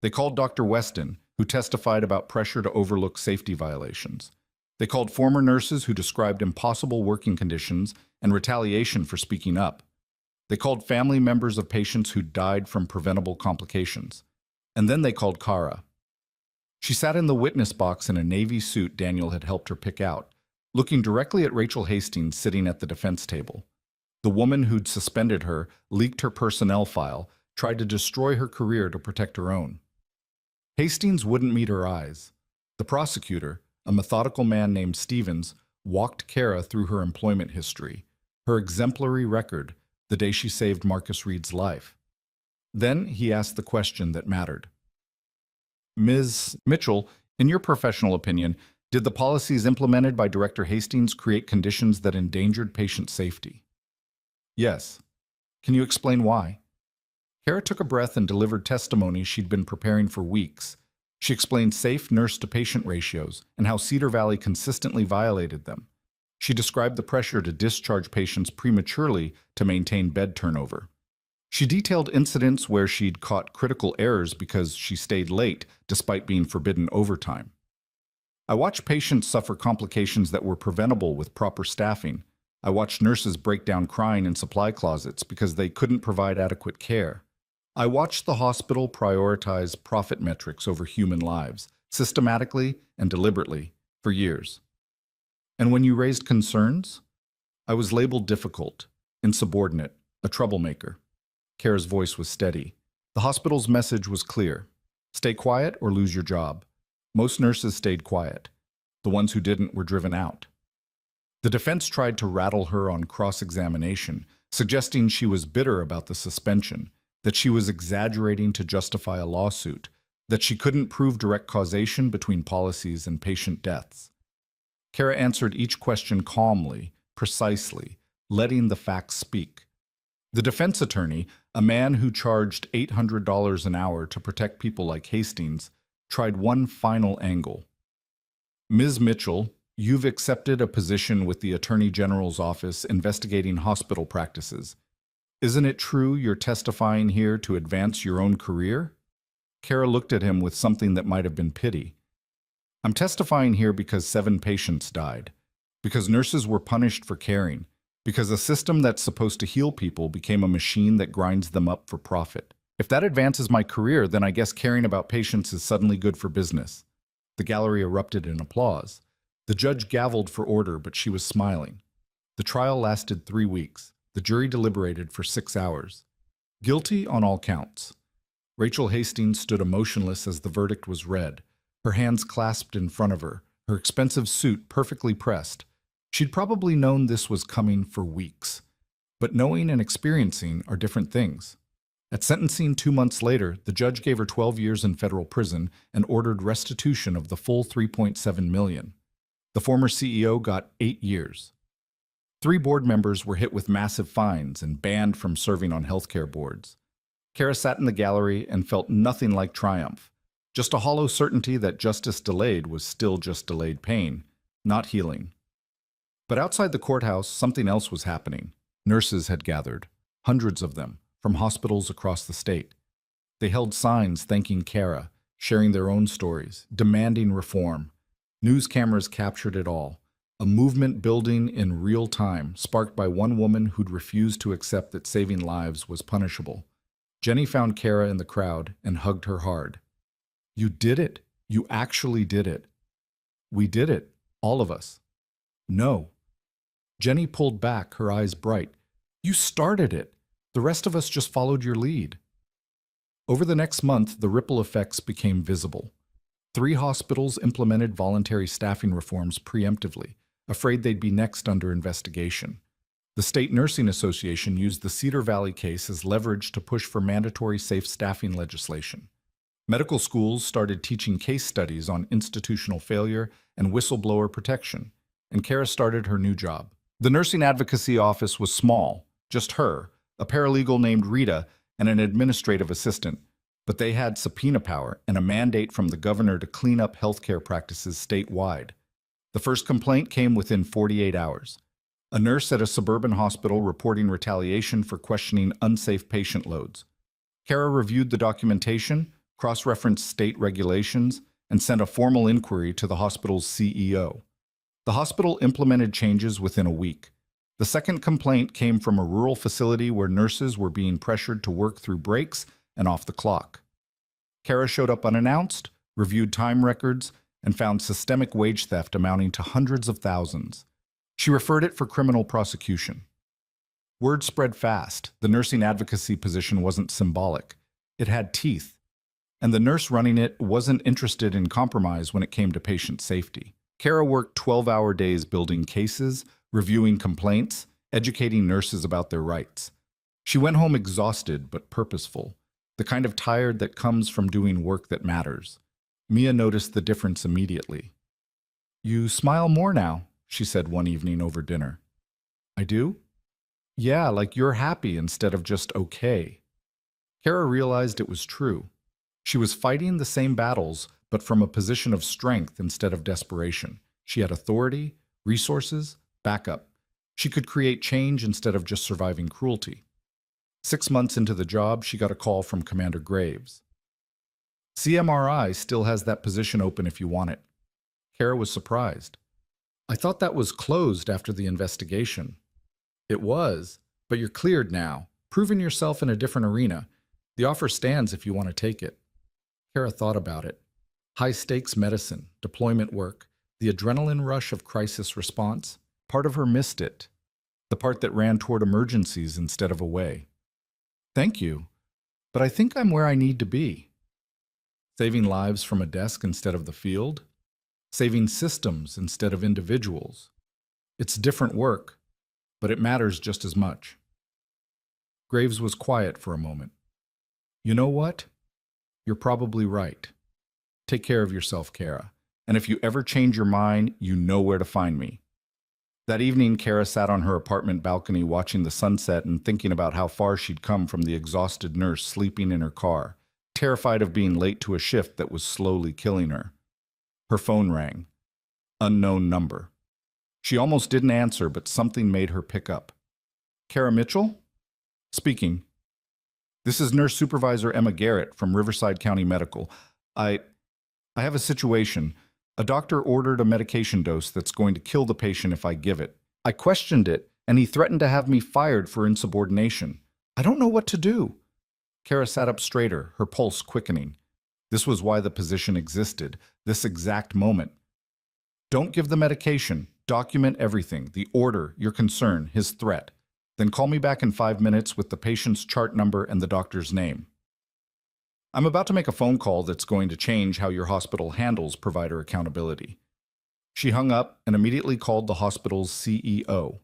They called Dr. Weston, who testified about pressure to overlook safety violations. They called former nurses who described impossible working conditions and retaliation for speaking up. They called family members of patients who died from preventable complications. And then they called Kara. She sat in the witness box in a navy suit Daniel had helped her pick out, looking directly at Rachel Hastings sitting at the defense table. The woman who'd suspended her, leaked her personnel file, tried to destroy her career to protect her own. Hastings wouldn't meet her eyes. The prosecutor, a methodical man named Stevens, walked Kara through her employment history, her exemplary record, the day she saved Marcus Reed's life. Then he asked the question that mattered. Ms. Mitchell, in your professional opinion, did the policies implemented by Director Hastings create conditions that endangered patient safety? Yes. Can you explain why? Kara took a breath and delivered testimony she'd been preparing for weeks. She explained safe nurse-to-patient ratios and how Cedar Valley consistently violated them. She described the pressure to discharge patients prematurely to maintain bed turnover. She detailed incidents where she'd caught critical errors because she stayed late despite being forbidden overtime. I watched patients suffer complications that were preventable with proper staffing. I watched nurses break down crying in supply closets because they couldn't provide adequate care. I watched the hospital prioritize profit metrics over human lives, systematically and deliberately, for years. And when you raised concerns, I was labeled difficult, insubordinate, a troublemaker. Kara's voice was steady. The hospital's message was clear. Stay quiet or lose your job. Most nurses stayed quiet. The ones who didn't were driven out. The defense tried to rattle her on cross-examination, suggesting she was bitter about the suspension, that she was exaggerating to justify a lawsuit, that she couldn't prove direct causation between policies and patient deaths. Kara answered each question calmly, precisely, letting the facts speak. The defense attorney, a man who charged $800 an hour to protect people like Hastings, tried one final angle. Ms. Mitchell, you've accepted a position with the Attorney General's office investigating hospital practices. Isn't it true you're testifying here to advance your own career? Kara looked at him with something that might have been pity. I'm testifying here because 7 patients died, because nurses were punished for caring, because a system that's supposed to heal people became a machine that grinds them up for profit. If that advances my career, then I guess caring about patients is suddenly good for business. The gallery erupted in applause. The judge gavelled for order, but she was smiling. The trial lasted 3 weeks. The jury deliberated for 6 hours. Guilty on all counts. Rachel Hastings stood emotionless as the verdict was read, her hands clasped in front of her, her expensive suit perfectly pressed. She'd probably known this was coming for weeks. But knowing and experiencing are different things. At sentencing 2 months later, the judge gave her 12 years in federal prison and ordered restitution of the full $3.7 million. The former CEO got 8 years. 3 board members were hit with massive fines and banned from serving on healthcare boards. Kara sat in the gallery and felt nothing like triumph, just a hollow certainty that justice delayed was still just delayed pain, not healing. But outside the courthouse, something else was happening. Nurses had gathered, hundreds of them, from hospitals across the state. They held signs thanking Kara, sharing their own stories, demanding reform. News cameras captured it all, a movement building in real time, sparked by one woman who'd refused to accept that saving lives was punishable. Jenny found Kara in the crowd and hugged her hard. You did it. You actually did it. We did it. All of us. No. Jenny pulled back, her eyes bright. You started it. The rest of us just followed your lead. Over the next month, the ripple effects became visible. 3 hospitals implemented voluntary staffing reforms preemptively, afraid they'd be next under investigation. The State Nursing Association used the Cedar Valley case as leverage to push for mandatory safe staffing legislation. Medical schools started teaching case studies on institutional failure and whistleblower protection, and Kara started her new job. The nursing advocacy office was small, just her, a paralegal named Rita, and an administrative assistant, but they had subpoena power and a mandate from the governor to clean up healthcare practices statewide. The first complaint came within 48 hours. A nurse at a suburban hospital reporting retaliation for questioning unsafe patient loads. Kara reviewed the documentation, cross-referenced state regulations, and sent a formal inquiry to the hospital's CEO. The hospital implemented changes within a week. The second complaint came from a rural facility where nurses were being pressured to work through breaks and off the clock. Kara showed up unannounced, reviewed time records, and found systemic wage theft amounting to hundreds of thousands. She referred it for criminal prosecution. Word spread fast. The nursing advocacy position wasn't symbolic. It had teeth. And the nurse running it wasn't interested in compromise when it came to patient safety. Kara worked 12-hour days building cases, reviewing complaints, educating nurses about their rights. She went home exhausted but purposeful, the kind of tired that comes from doing work that matters. Mia noticed the difference immediately. You smile more now, she said one evening over dinner. I do? Yeah, like you're happy instead of just okay. Kara realized it was true. She was fighting the same battles, but from a position of strength instead of desperation. She had authority, resources, backup. She could create change instead of just surviving cruelty. 6 months into the job, she got a call from Commander Graves. CMRI still has that position open if you want it. Kara was surprised. I thought that was closed after the investigation. It was, but you're cleared now, proving yourself in a different arena. The offer stands if you want to take it. Kara thought about it. High-stakes medicine, deployment work, the adrenaline rush of crisis response. Part of her missed it. The part that ran toward emergencies instead of away. Thank you, but I think I'm where I need to be. Saving lives from a desk instead of the field. Saving systems instead of individuals. It's different work, but it matters just as much. Graves was quiet for a moment. You know what? You're probably right. Take care of yourself, Kara. And if you ever change your mind, you know where to find me. That evening, Kara sat on her apartment balcony watching the sunset and thinking about how far she'd come from the exhausted nurse sleeping in her car, terrified of being late to a shift that was slowly killing her. Her phone rang. Unknown number. She almost didn't answer, but something made her pick up. Kara Mitchell? Speaking. This is Nurse Supervisor Emma Garrett from Riverside County Medical. I have a situation. A doctor ordered a medication dose that's going to kill the patient if I give it. I questioned it, and he threatened to have me fired for insubordination. I don't know what to do. Kara sat up straighter, her pulse quickening. This was why the position existed, this exact moment. Don't give the medication. Document everything, the order, your concern, his threat. Then call me back in 5 minutes with the patient's chart number and the doctor's name. I'm about to make a phone call that's going to change how your hospital handles provider accountability. She hung up and immediately called the hospital's CEO.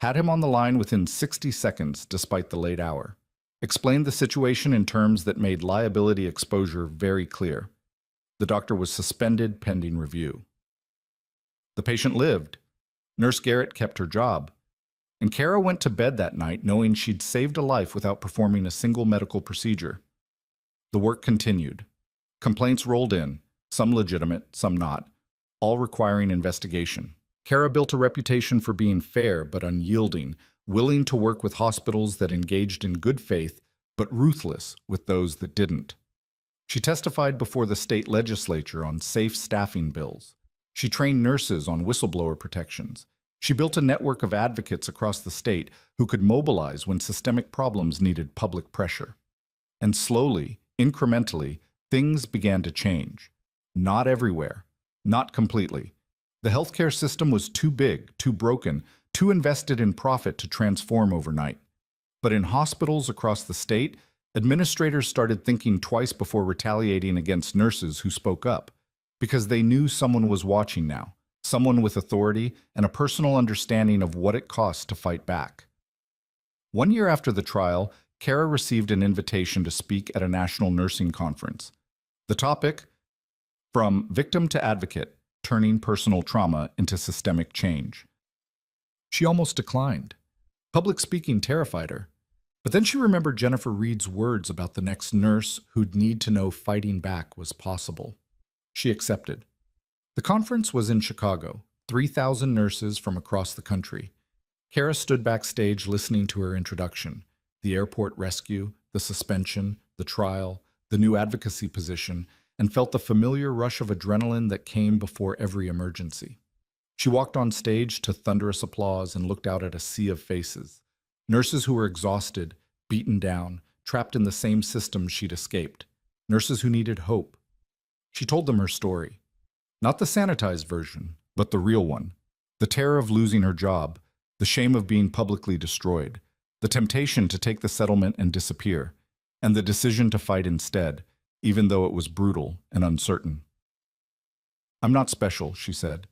Had him on the line within 60 seconds despite the late hour. Explained the situation in terms that made liability exposure very clear. The doctor was suspended pending review. The patient lived. Nurse Garrett kept her job. And Kara went to bed that night knowing she'd saved a life without performing a single medical procedure. The work continued. Complaints rolled in, some legitimate, some not, all requiring investigation. Kara built a reputation for being fair but unyielding, willing to work with hospitals that engaged in good faith, but ruthless with those that didn't. She testified before the state legislature on safe staffing bills. She trained nurses on whistleblower protections. She built a network of advocates across the state who could mobilize when systemic problems needed public pressure. And slowly, incrementally, things began to change. Not everywhere, not completely. The healthcare system was too big, too broken, too invested in profit to transform overnight. But in hospitals across the state, administrators started thinking twice before retaliating against nurses who spoke up, because they knew someone was watching now, someone with authority and a personal understanding of what it costs to fight back. 1 year after the trial, Kara received an invitation to speak at a national nursing conference. The topic, From Victim to Advocate, Turning Personal Trauma into Systemic Change. She almost declined. Public speaking terrified her. But then she remembered Jennifer Reed's words about the next nurse who'd need to know fighting back was possible. She accepted. The conference was in Chicago, 3,000 nurses from across the country. Kara stood backstage listening to her introduction, the airport rescue, the suspension, the trial, the new advocacy position, and felt the familiar rush of adrenaline that came before every emergency. She walked on stage to thunderous applause and looked out at a sea of faces. Nurses who were exhausted, beaten down, trapped in the same system she'd escaped. Nurses who needed hope. She told them her story. Not the sanitized version, but the real one. The terror of losing her job, the shame of being publicly destroyed, the temptation to take the settlement and disappear, and the decision to fight instead, even though it was brutal and uncertain. I'm not special, she said.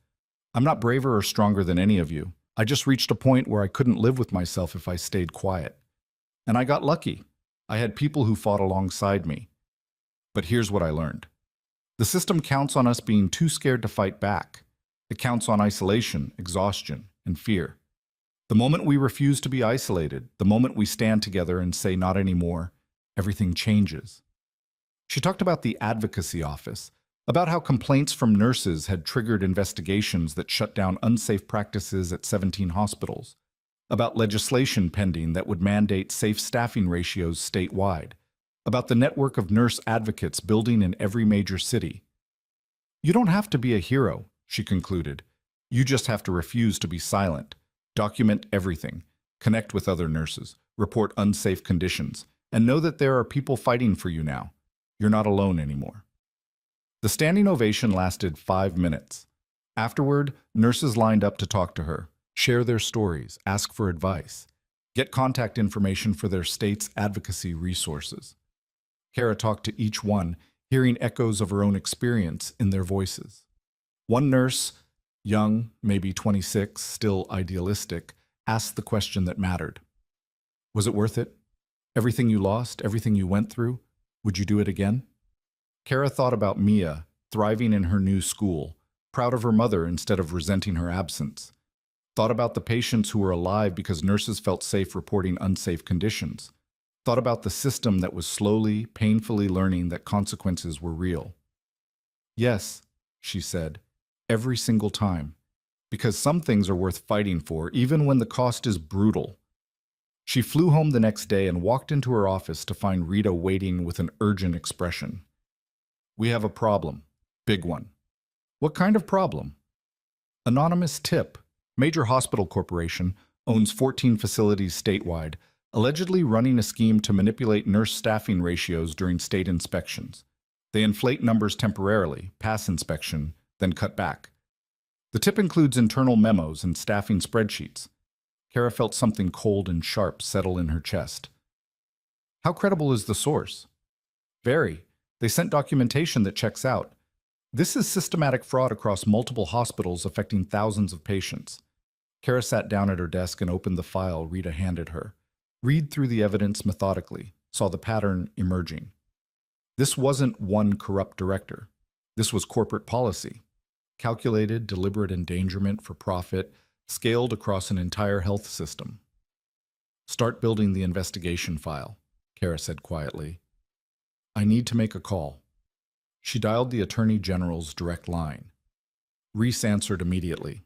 I'm not braver or stronger than any of you. I just reached a point where I couldn't live with myself if I stayed quiet. And I got lucky. I had people who fought alongside me. But here's what I learned. The system counts on us being too scared to fight back. It counts on isolation, exhaustion, and fear. The moment we refuse to be isolated, the moment we stand together and say not anymore, everything changes. She talked about the advocacy office, about how complaints from nurses had triggered investigations that shut down unsafe practices at 17 hospitals, about legislation pending that would mandate safe staffing ratios statewide, about the network of nurse advocates building in every major city. You don't have to be a hero, she concluded. You just have to refuse to be silent, document everything, connect with other nurses, report unsafe conditions, and know that there are people fighting for you now. You're not alone anymore. The standing ovation lasted 5 minutes. Afterward, nurses lined up to talk to her, share their stories, ask for advice, get contact information for their state's advocacy resources. Kara talked to each one, hearing echoes of her own experience in their voices. One nurse, Young, maybe 26, still idealistic, asked the question that mattered. Was it worth it? Everything you lost, everything you went through, would you do it again? Kara thought about Mia, thriving in her new school, proud of her mother instead of resenting her absence. Thought about the patients who were alive because nurses felt safe reporting unsafe conditions. Thought about the system that was slowly, painfully learning that consequences were real. Yes, she said, every single time. Because some things are worth fighting for, even when the cost is brutal. She flew home the next day and walked into her office to find Rita waiting with an urgent expression. We have a problem. Big one. What kind of problem? Anonymous tip. Major hospital corporation owns 14 facilities statewide, allegedly running a scheme to manipulate nurse staffing ratios during state inspections. They inflate numbers temporarily, pass inspection, then cut back. The tip includes internal memos and staffing spreadsheets. Kara felt something cold and sharp settle in her chest. How credible is the source? Very. They sent documentation that checks out. This is systematic fraud across multiple hospitals affecting thousands of patients. Kara sat down at her desk and opened the file Rita handed her. Read through the evidence methodically, saw the pattern emerging. This wasn't one corrupt director. This was corporate policy. Calculated, deliberate endangerment for profit, scaled across an entire health system. Start building the investigation file, Kara said quietly. I need to make a call. She dialed the Attorney General's direct line. Reese answered immediately.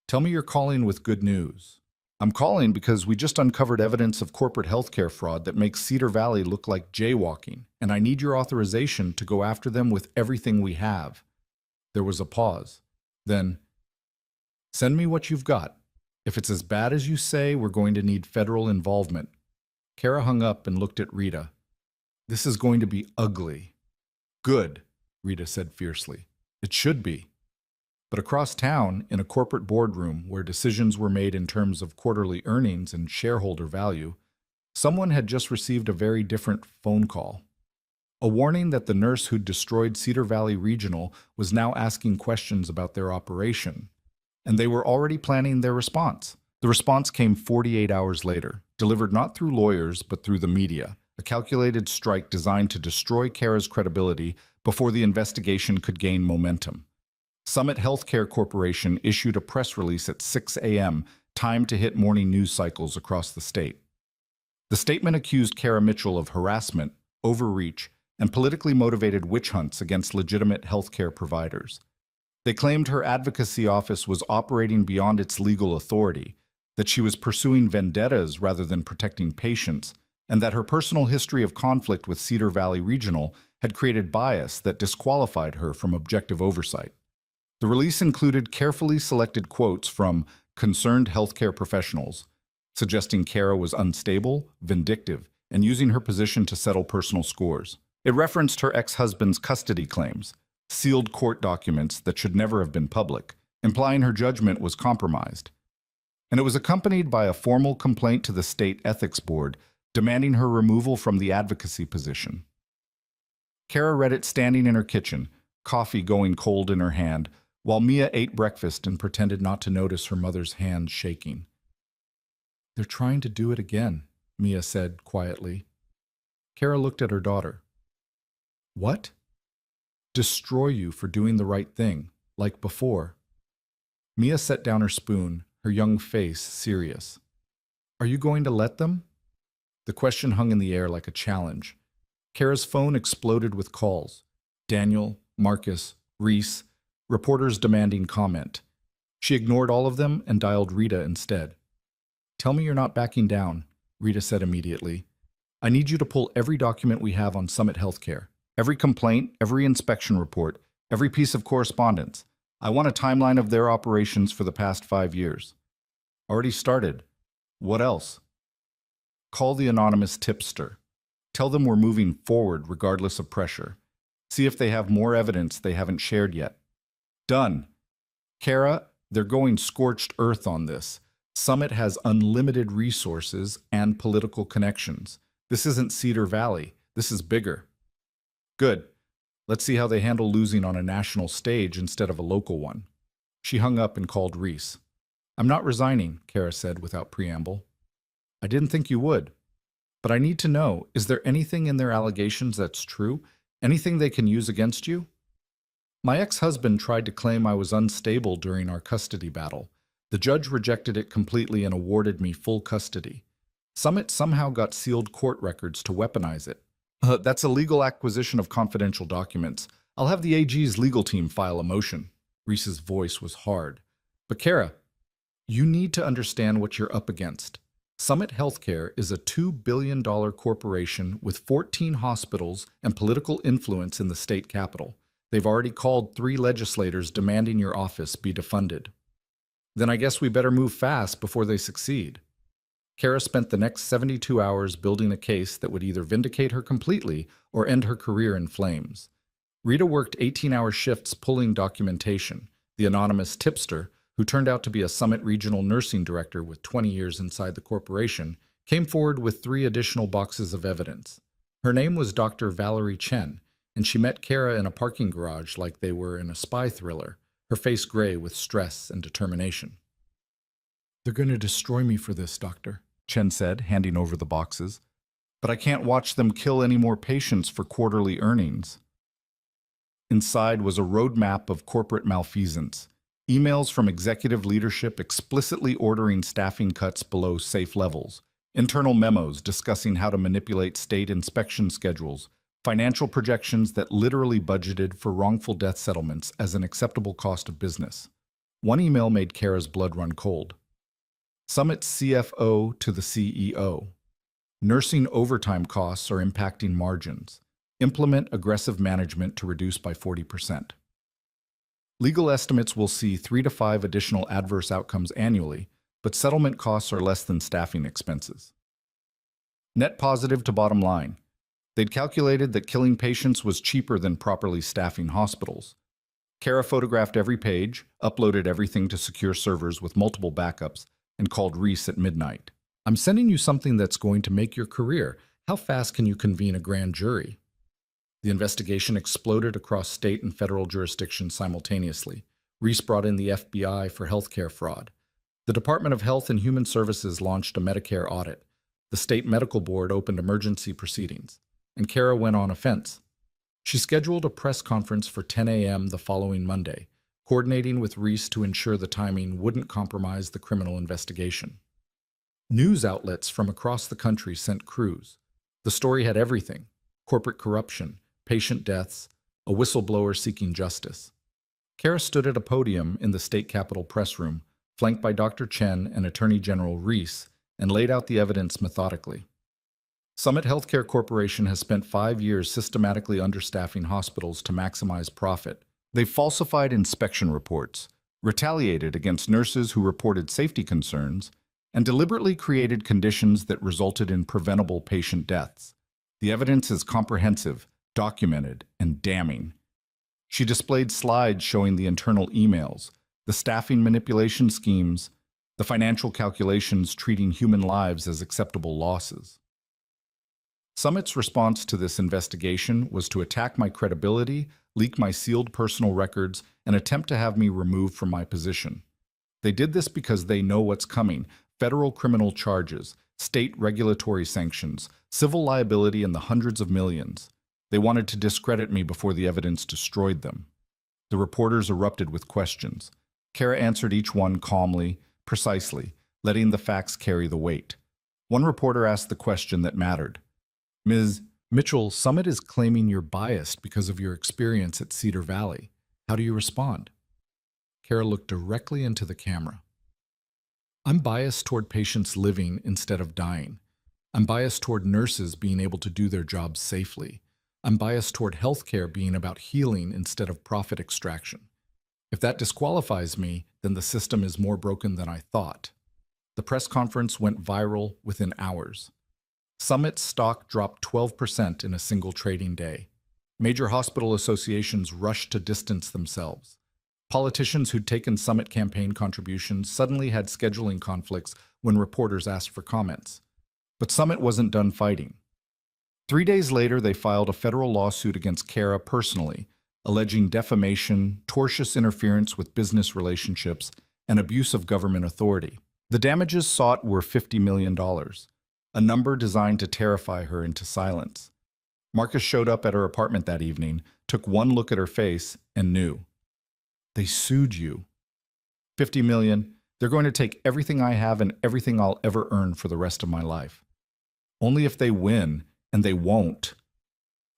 Tell me you're calling with good news. I'm calling because we just uncovered evidence of corporate healthcare fraud that makes Cedar Valley look like jaywalking, and I need your authorization to go after them with everything we have. There was a pause. Then, send me what you've got. If it's as bad as you say, we're going to need federal involvement. Kara hung up and looked at Rita. This is going to be ugly. Good, Rita said fiercely. It should be. But across town, in a corporate boardroom where decisions were made in terms of quarterly earnings and shareholder value, someone had just received a very different phone call. A warning that the nurse who'd destroyed Cedar Valley Regional was now asking questions about their operation. And they were already planning their response. The response came 48 hours later, delivered not through lawyers but through the media, a calculated strike designed to destroy Kara's credibility before the investigation could gain momentum. Summit Healthcare Corporation issued a press release at 6 a.m., timed to hit morning news cycles across the state. The statement accused Kara Mitchell of harassment, overreach, and politically motivated witch hunts against legitimate healthcare providers. They claimed her advocacy office was operating beyond its legal authority, that she was pursuing vendettas rather than protecting patients, and that her personal history of conflict with Cedar Valley Regional had created bias that disqualified her from objective oversight. The release included carefully selected quotes from concerned healthcare professionals, suggesting Kara was unstable, vindictive, and using her position to settle personal scores. It referenced her ex-husband's custody claims, sealed court documents that should never have been public, implying her judgment was compromised. And it was accompanied by a formal complaint to the state ethics board, demanding her removal from the advocacy position. Kara read it standing in her kitchen, coffee going cold in her hand, while Mia ate breakfast and pretended not to notice her mother's hands shaking. They're trying to do it again, Mia said quietly. Kara looked at her daughter. What? Destroy you for doing the right thing, like before. Mia set down her spoon, her young face serious. Are you going to let them? The question hung in the air like a challenge. Kara's phone exploded with calls. Daniel, Marcus, Reese, reporters demanding comment. She ignored all of them and dialed Rita instead. Tell me you're not backing down, Rita said immediately. I need you to pull every document we have on Summit Healthcare. Every complaint, every inspection report, every piece of correspondence. I want a timeline of their operations for the past 5 years. Already started. What else? Call the anonymous tipster. Tell them we're moving forward regardless of pressure. See if they have more evidence they haven't shared yet. Done. Kara, they're going scorched earth on this. Summit has unlimited resources and political connections. This isn't Cedar Valley. This is bigger. Good. Let's see how they handle losing on a national stage instead of a local one. She hung up and called Reese. "I'm not resigning," Kara said without preamble. "I didn't think you would. But I need to know, is there anything in their allegations that's true? Anything they can use against you?" "My ex-husband tried to claim I was unstable during our custody battle. The judge rejected it completely and awarded me full custody. Summit somehow got sealed court records to weaponize it. That's a legal acquisition of confidential documents. I'll have the AG's legal team file a motion." Reese's voice was hard. "But Kara, you need to understand what you're up against. Summit Healthcare is a $2 billion corporation with 14 hospitals and political influence in the state capital. They've already called 3 legislators demanding your office be defunded. Then I guess we better move fast before they succeed." Kara spent the next 72 hours building a case that would either vindicate her completely or end her career in flames. Rita worked 18-hour shifts pulling documentation. The anonymous tipster, who turned out to be a Summit Regional Nursing Director with 20 years inside the corporation, came forward with 3 additional boxes of evidence. Her name was Dr. Valerie Chen, and she met Kara in a parking garage like they were in a spy thriller, her face gray with stress and determination. "They're going to destroy me for this, doctor," Chen said, handing over the boxes. "But I can't watch them kill any more patients for quarterly earnings." Inside was a roadmap of corporate malfeasance. Emails from executive leadership explicitly ordering staffing cuts below safe levels, internal memos discussing how to manipulate state inspection schedules, financial projections that literally budgeted for wrongful death settlements as an acceptable cost of business. One email made Kara's blood run cold. Summit's CFO to the CEO. "Nursing overtime costs are impacting margins. Implement aggressive management to reduce by 40%. Legal estimates will see 3 to 5 additional adverse outcomes annually, but settlement costs are less than staffing expenses. Net positive to bottom line. They'd calculated that killing patients was cheaper than properly staffing hospitals." Kara photographed every page, uploaded everything to secure servers with multiple backups, and called Reese at midnight. "I'm sending you something that's going to make your career. How fast can you convene a grand jury?" The investigation exploded across state and federal jurisdictions simultaneously. Reese brought in the FBI for healthcare fraud. The Department of Health and Human Services launched a Medicare audit. The state medical board opened emergency proceedings. And Kara went on offense. She scheduled a press conference for 10 a.m. the following Monday, coordinating with Reese to ensure the timing wouldn't compromise the criminal investigation. News outlets from across the country sent crews. The story had everything: corporate corruption, patient deaths, a whistleblower seeking justice. Kara stood at a podium in the state capitol press room, flanked by Dr. Chen and Attorney General Reese, and laid out the evidence methodically. Summit Healthcare Corporation has spent 5 years systematically understaffing hospitals to maximize profit. They've falsified inspection reports, retaliated against nurses who reported safety concerns, and deliberately created conditions that resulted in preventable patient deaths. The evidence is comprehensive, documented, and damning. She displayed slides showing the internal emails, the staffing manipulation schemes, the financial calculations treating human lives as acceptable losses. Summit's response to this investigation was to attack my credibility, leak my sealed personal records, and attempt to have me removed from my position. They did this because they know what's coming: federal criminal charges, state regulatory sanctions, civil liability in the hundreds of millions. They wanted to discredit me before the evidence destroyed them. The reporters erupted with questions. Kara answered each one calmly, precisely, letting the facts carry the weight. One reporter asked the question that mattered. "Ms. Mitchell, Summit is claiming you're biased because of your experience at Cedar Valley. How do you respond?" Kara looked directly into the camera. "I'm biased toward patients living instead of dying. I'm biased toward nurses being able to do their jobs safely. I'm biased toward healthcare being about healing instead of profit extraction. If that disqualifies me, then the system is more broken than I thought." The press conference went viral within hours. Summit's stock dropped 12% in a single trading day. Major hospital associations rushed to distance themselves. Politicians who'd taken Summit campaign contributions suddenly had scheduling conflicts when reporters asked for comments. But Summit wasn't done fighting. 3 days later, they filed a federal lawsuit against Kara personally, alleging defamation, tortious interference with business relationships, and abuse of government authority. The damages sought were $50 million, a number designed to terrify her into silence. Marcus showed up at her apartment that evening, took one look at her face, and knew. They sued you. $50 million. They're going to take everything I have and everything I'll ever earn for the rest of my life. Only if they win, and they won't.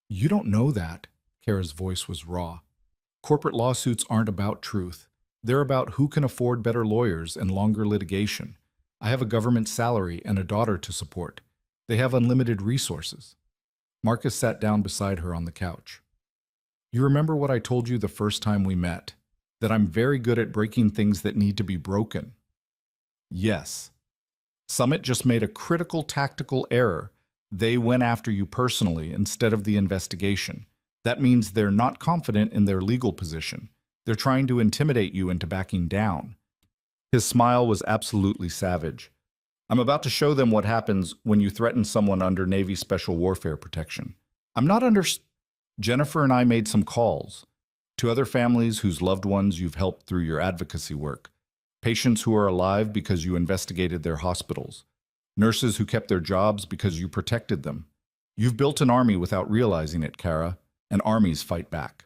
You don't know that. Kara's voice was raw. Corporate lawsuits aren't about truth. They're about who can afford better lawyers and longer litigation. I have a government salary and a daughter to support. They have unlimited resources. Marcus sat down beside her on the couch. You remember what I told you the first time we met? That I'm very good at breaking things that need to be broken. Yes. Summit just made a critical tactical error. They went after you personally instead of the investigation. That means they're not confident in their legal position. They're trying to intimidate you into backing down. His smile was absolutely savage. I'm about to show them what happens when you threaten someone under Navy Special Warfare protection. I'm not under... Jennifer and I made some calls to other families whose loved ones you've helped through your advocacy work, patients who are alive because you investigated their hospitals, nurses who kept their jobs because you protected them. You've built an army without realizing it, Kara, and armies fight back.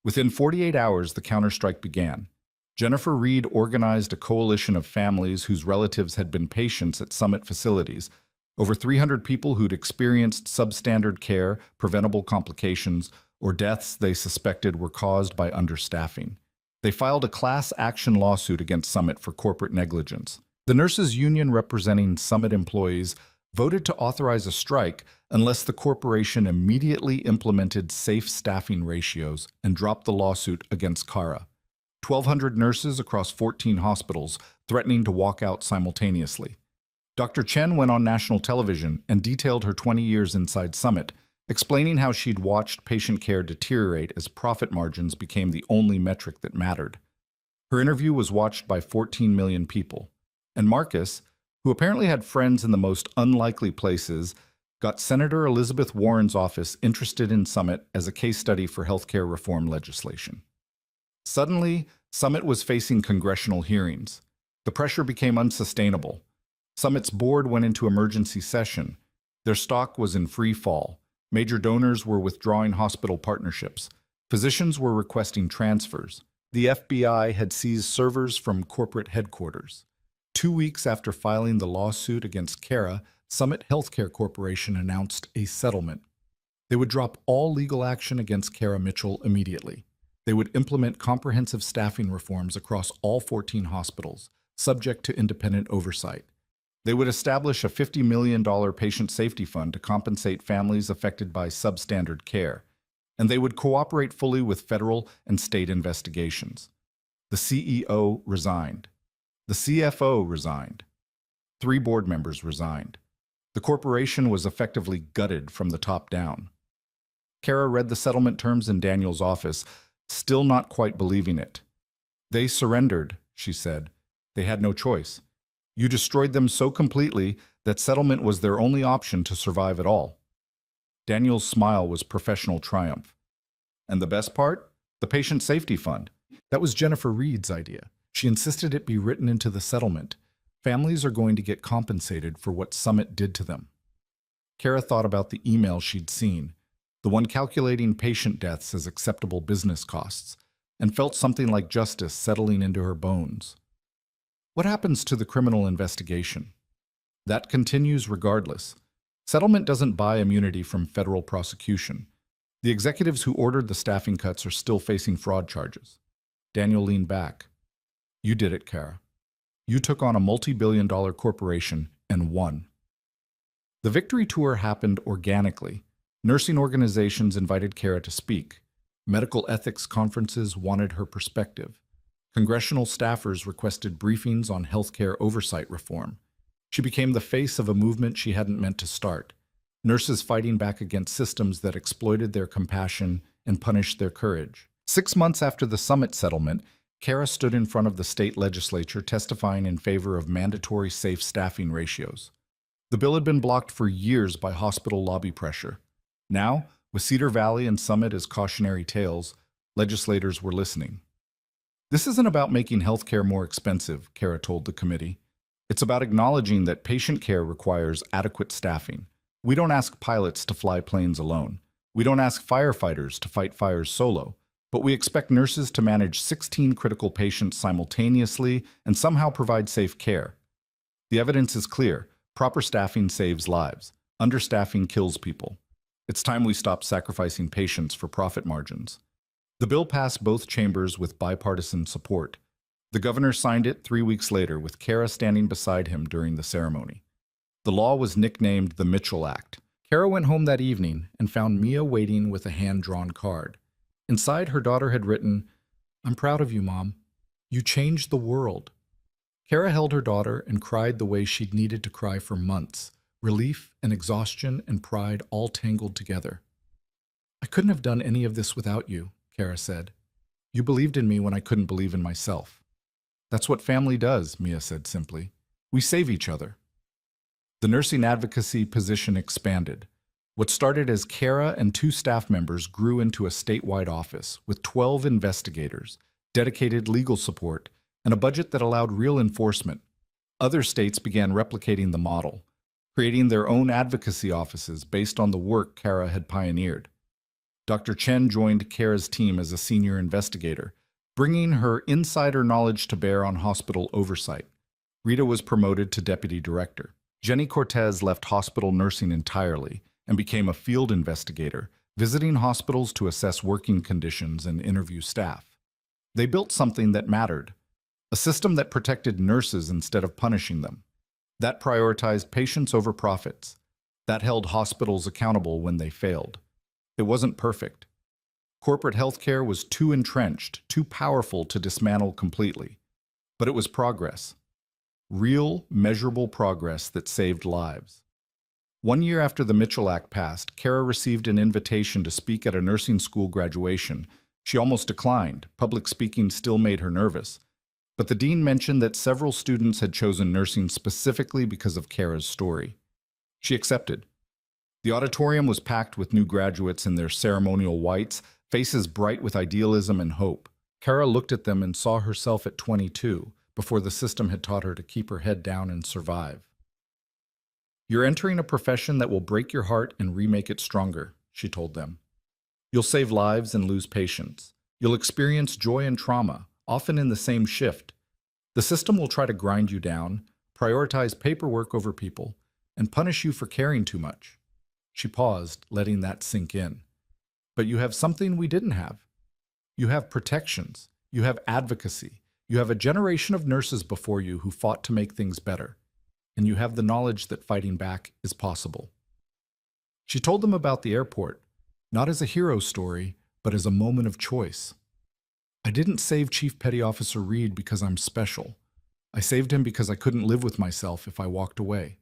Within 48 hours, the counterstrike began. Jennifer Reed organized a coalition of families whose relatives had been patients at Summit facilities, over 300 people who'd experienced substandard care, preventable complications, or deaths they suspected were caused by understaffing. They filed a class action lawsuit against Summit for corporate negligence. The nurses' union representing Summit employees voted to authorize a strike unless the corporation immediately implemented safe staffing ratios and dropped the lawsuit against Kara. 1,200 nurses across 14 hospitals threatening to walk out simultaneously. Dr. Chen went on national television and detailed her 20 years inside Summit, explaining how she'd watched patient care deteriorate as profit margins became the only metric that mattered. Her interview was watched by 14 million people. And Marcus, who apparently had friends in the most unlikely places, got Senator Elizabeth Warren's office interested in Summit as a case study for healthcare reform legislation. Suddenly, Summit was facing congressional hearings. The pressure became unsustainable. Summit's board went into emergency session. Their stock was in free fall. Major donors were withdrawing hospital partnerships. Physicians were requesting transfers. The FBI had seized servers from corporate headquarters. 2 weeks after filing the lawsuit against Kara, Summit Healthcare Corporation announced a settlement. They would drop all legal action against Kara Mitchell immediately. They would implement comprehensive staffing reforms across all 14 hospitals, subject to independent oversight. They would establish a $50 million patient safety fund to compensate families affected by substandard care, and they would cooperate fully with federal and state investigations. The CEO resigned. The CFO resigned. 3 board members resigned. The corporation was effectively gutted from the top down. Kara read the settlement terms in Daniel's office, still not quite believing it. They surrendered, she said. They had no choice. You destroyed them so completely that settlement was their only option to survive at all. Daniel's smile was professional triumph. And the best part? The Patient Safety Fund. That was Jennifer Reed's idea. She insisted it be written into the settlement. Families are going to get compensated for what Summit did to them. Kara thought about the email she'd seen, the one calculating patient deaths as acceptable business costs, and felt something like justice settling into her bones. What happens to the criminal investigation? That continues regardless. Settlement doesn't buy immunity from federal prosecution. The executives who ordered the staffing cuts are still facing fraud charges. Daniel leaned back. You did it, Kara. You took on a multi-billion-dollar corporation and won. The victory tour happened organically. Nursing organizations invited Kara to speak. Medical ethics conferences wanted her perspective. Congressional staffers requested briefings on healthcare oversight reform. She became the face of a movement she hadn't meant to start. Nurses fighting back against systems that exploited their compassion and punished their courage. 6 months after the Summit settlement, Kara stood in front of the state legislature testifying in favor of mandatory safe staffing ratios. The bill had been blocked for years by hospital lobby pressure. Now, With Cedar Valley and Summit as cautionary tales, legislators were listening. This isn't about making healthcare more expensive, Kara told the committee. It's about acknowledging that patient care requires adequate staffing. We don't ask pilots to fly planes alone. We don't ask firefighters to fight fires solo. But we expect nurses to manage 16 critical patients simultaneously and somehow provide safe care. The evidence is clear. Proper staffing saves lives. Understaffing kills people. It's time we stop sacrificing patients for profit margins. The bill passed both chambers with bipartisan support. The governor signed it 3 weeks later, with Kara standing beside him during the ceremony. The law was nicknamed the Mitchell Act. Kara went home that evening and found Mia waiting with a hand-drawn card. Inside, her daughter had written, "I'm proud of you, Mom. You changed the world." Kara held her daughter and cried the way she'd needed to cry for months. Relief and exhaustion and pride all tangled together. "I couldn't have done any of this without you," Kara said. "You believed in me when I couldn't believe in myself." "That's what family does," Mia said simply. "We save each other." The nursing advocacy position expanded. What started as Kara and 2 staff members grew into a statewide office with 12 investigators, dedicated legal support, and a budget that allowed real enforcement. Other states began replicating the model, creating their own advocacy offices based on the work Kara had pioneered. Dr. Chen joined Kara's team as a senior investigator, bringing her insider knowledge to bear on hospital oversight. Rita was promoted to deputy director. Jenny Cortez left hospital nursing entirely and became a field investigator, visiting hospitals to assess working conditions and interview staff. They built something that mattered, a system that protected nurses instead of punishing them, that prioritized patients over profits, that held hospitals accountable when they failed. It wasn't perfect. Corporate healthcare was too entrenched, too powerful to dismantle completely. But it was progress. Real, measurable progress that saved lives. 1 year after the Mitchell Act passed, Kara received an invitation to speak at a nursing school graduation. She almost declined. Public speaking still made her nervous. But the dean mentioned that several students had chosen nursing specifically because of Kara's story. She accepted. The auditorium was packed with new graduates in their ceremonial whites, faces bright with idealism and hope. Kara looked at them and saw herself at 22, before the system had taught her to keep her head down and survive. "You're entering a profession that will break your heart and remake it stronger," she told them. "You'll save lives and lose patients. You'll experience joy and trauma, often in the same shift. The system will try to grind you down, prioritize paperwork over people, and punish you for caring too much." She paused, letting that sink in. "But you have something we didn't have. You have protections. You have advocacy. You have a generation of nurses before you who fought to make things better. And you have the knowledge that fighting back is possible." She told them about the airport, not as a hero story, but as a moment of choice. "I didn't save Chief Petty Officer Reed because I'm special. I saved him because I couldn't live with myself if I walked away.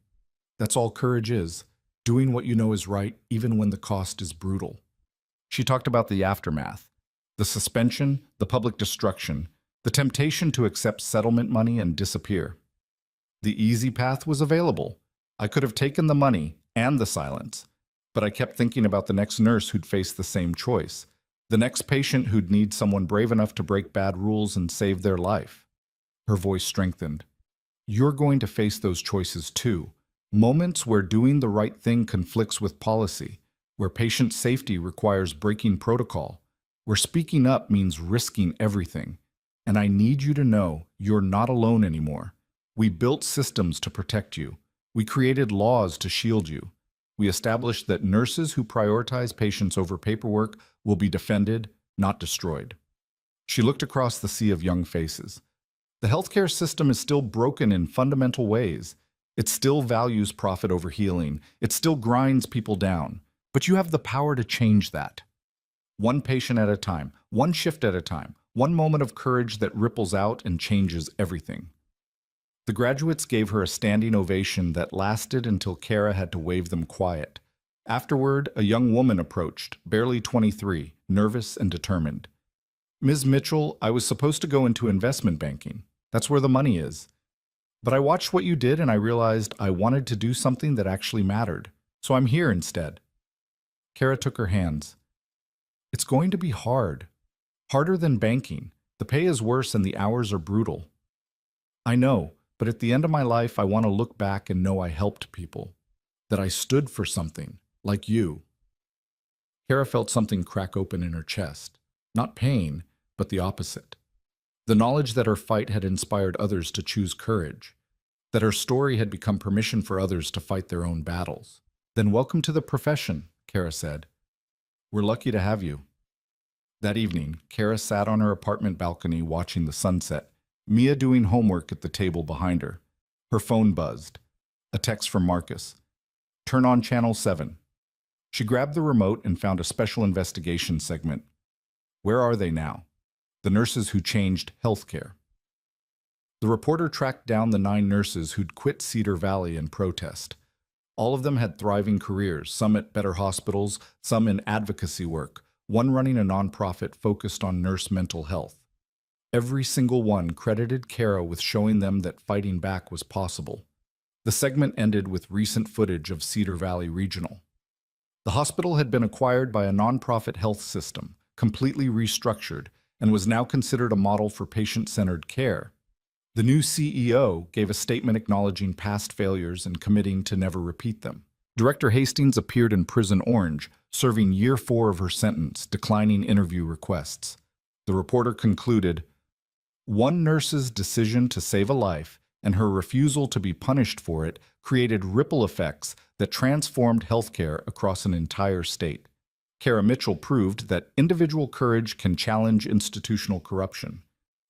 That's all courage is, doing what you know is right even when the cost is brutal." She talked about the aftermath, the suspension, the public destruction, the temptation to accept settlement money and disappear. The easy path was available. I could have taken the money and the silence, but I kept thinking about the next nurse who'd face the same choice, the next patient who'd need someone brave enough to break bad rules and save their life. Her voice strengthened. "You're going to face those choices too. Moments where doing the right thing conflicts with policy, where patient safety requires breaking protocol, where speaking up means risking everything. And I need you to know you're not alone anymore. We built systems to protect you. We created laws to shield you. We established that nurses who prioritize patients over paperwork will be defended, not destroyed." She looked across the sea of young faces. The healthcare system is still broken in fundamental ways. It still values profit over healing. It still grinds people down. But you have the power to change that. One patient at a time, one shift at a time, one moment of courage that ripples out and changes everything. The graduates gave her a standing ovation that lasted until Kara had to wave them quiet. Afterward, a young woman approached, barely 23, nervous and determined. "Ms. Mitchell, I was supposed to go into investment banking. That's where the money is. But I watched what you did and I realized I wanted to do something that actually mattered. So I'm here instead." Kara took her hands. It's going to be hard. Harder than banking. The pay is worse and the hours are brutal. I know, but at the end of my life, I want to look back and know I helped people. That I stood for something, like you. Kara felt something crack open in her chest. Not pain, but the opposite. The knowledge that her fight had inspired others to choose courage. That her story had become permission for others to fight their own battles. Then welcome to the profession, Kara said. We're lucky to have you. That evening, Kara sat on her apartment balcony watching the sunset, Mia doing homework at the table behind her. Her phone buzzed. A text from Marcus. Turn on Channel 7. She grabbed the remote and found a special investigation segment. Where are they now? The nurses who changed healthcare. The reporter tracked down the 9 nurses who'd quit Cedar Valley in protest. All of them had thriving careers, some at better hospitals, some in advocacy work, one running a nonprofit focused on nurse mental health. Every single one credited Kara with showing them that fighting back was possible. The segment ended with recent footage of Cedar Valley Regional. The hospital had been acquired by a nonprofit health system, completely restructured, and was now considered a model for patient-centered care. The new CEO gave a statement acknowledging past failures and committing to never repeat them. Director Hastings appeared in Prison Orange, serving year 4 of her sentence, declining interview requests. The reporter concluded, one nurse's decision to save a life and her refusal to be punished for it created ripple effects that transformed healthcare across an entire state. Kara Mitchell proved that individual courage can challenge institutional corruption.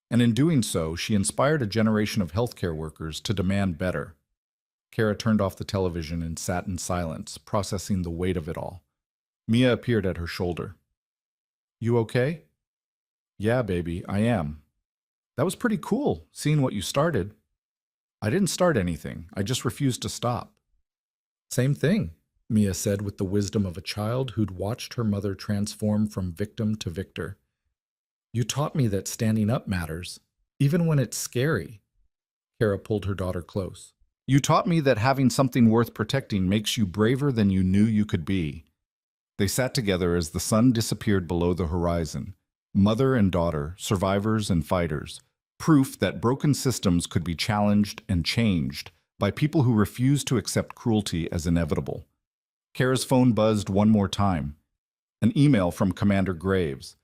And in doing so, she inspired a generation of healthcare workers to demand better. Kara turned off the television and sat in silence, processing the weight of it all. Mia appeared at her shoulder. You okay? Yeah, baby, I am. That was pretty cool, seeing what you started. I didn't start anything. I just refused to stop. Same thing, Mia said with the wisdom of a child who'd watched her mother transform from victim to victor. You taught me that standing up matters, even when it's scary. Kara pulled her daughter close. You taught me that having something worth protecting makes you braver than you knew you could be. They sat together as the sun disappeared below the horizon. Mother and daughter, survivors and fighters, proof that broken systems could be challenged and changed by people who refused to accept cruelty as inevitable. Kara's phone buzzed one more time. An email from Commander Graves.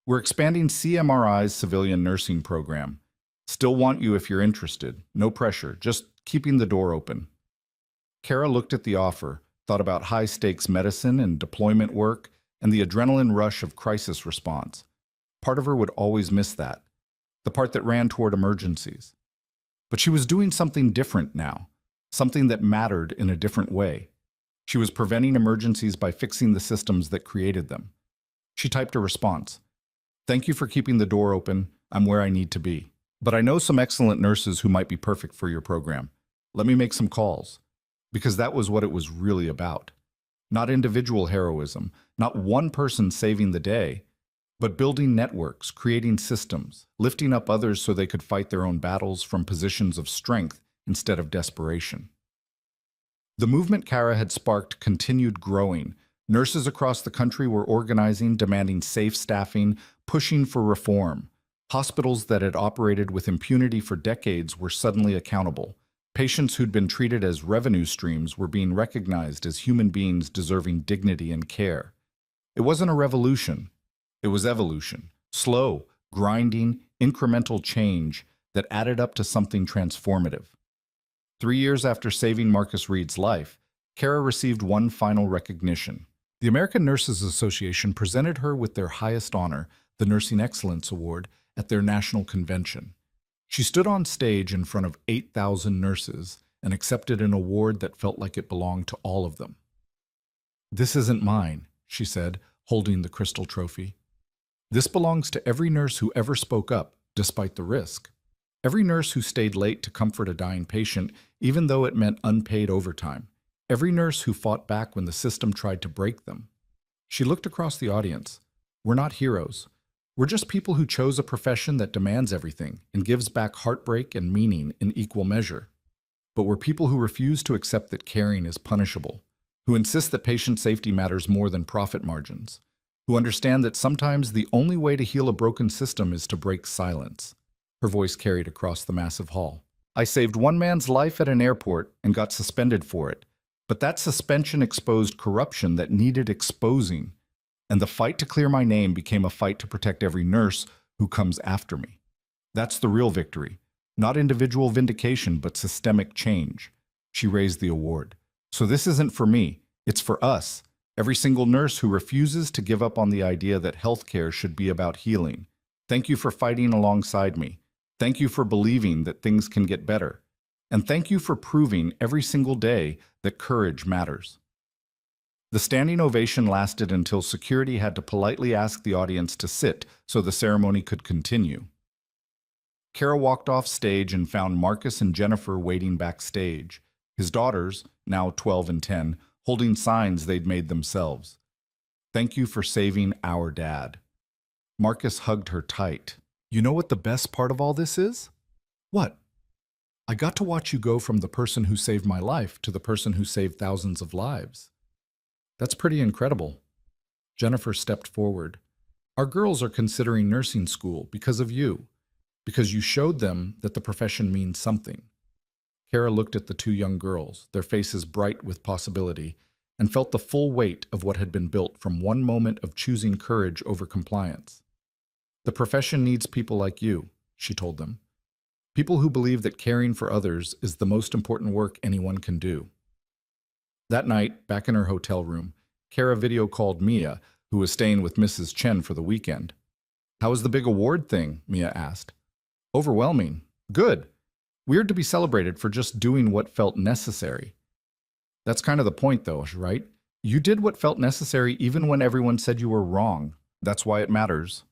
We're expanding CMRI's civilian nursing program. Still want you if you're interested. No pressure, just keeping the door open. Kara looked at the offer, thought about high-stakes medicine and deployment work, and the adrenaline rush of crisis response. Part of her would always miss that, the part that ran toward emergencies. But she was doing something different now, something that mattered in a different way. She was preventing emergencies by fixing the systems that created them. She typed a response. Thank you for keeping the door open. I'm where I need to be. But I know some excellent nurses who might be perfect for your program. Let me make some calls. Because that was what it was really about. Not individual heroism, not one person saving the day, but building networks, creating systems, lifting up others so they could fight their own battles from positions of strength instead of desperation. The movement Kara had sparked continued growing. Nurses across the country were organizing, demanding safe staffing, pushing for reform. Hospitals that had operated with impunity for decades were suddenly accountable. Patients who'd been treated as revenue streams were being recognized as human beings deserving dignity and care. It wasn't a revolution. It was evolution. Slow, grinding, incremental change that added up to something transformative. 3 years after saving Marcus Reed's life, Kara received one final recognition. The American Nurses Association presented her with their highest honor, the Nursing Excellence Award, at their national convention. She stood on stage in front of 8,000 nurses and accepted an award that felt like it belonged to all of them. This isn't mine, she said, holding the crystal trophy. This belongs to every nurse who ever spoke up, despite the risk. Every nurse who stayed late to comfort a dying patient, even though it meant unpaid overtime. Every nurse who fought back when the system tried to break them. She looked across the audience. We're not heroes. We're just people who chose a profession that demands everything and gives back heartbreak and meaning in equal measure. But we're people who refuse to accept that caring is punishable, who insist that patient safety matters more than profit margins, who understand that sometimes the only way to heal a broken system is to break silence. Her voice carried across the massive hall. I saved one man's life at an airport and got suspended for it, but that suspension exposed corruption that needed exposing, and the fight to clear my name became a fight to protect every nurse who comes after me. That's the real victory, not individual vindication, but systemic change. She raised the award. So this isn't for me, it's for us, every single nurse who refuses to give up on the idea that healthcare should be about healing. Thank you for fighting alongside me. Thank you for believing that things can get better. And thank you for proving every single day that courage matters. The standing ovation lasted until security had to politely ask the audience to sit so the ceremony could continue. Kara walked off stage and found Marcus and Jennifer waiting backstage, his daughters, now 12 and 10, holding signs they'd made themselves. Thank you for saving our dad. Marcus hugged her tight. You know what the best part of all this is? What? I got to watch you go from the person who saved my life to the person who saved thousands of lives. That's pretty incredible. Jennifer stepped forward. Our girls are considering nursing school because of you, because you showed them that the profession means something. Kara looked at the two young girls, their faces bright with possibility, and felt the full weight of what had been built from one moment of choosing courage over compliance. The profession needs people like you, she told them. People who believe that caring for others is the most important work anyone can do. That night, back in her hotel room, Kara video called Mia, who was staying with Mrs. Chen for the weekend. How was the big award thing? Mia asked. Overwhelming. Good. Weird to be celebrated for just doing what felt necessary. That's kind of the point, though, right? You did what felt necessary even when everyone said you were wrong. That's why it matters.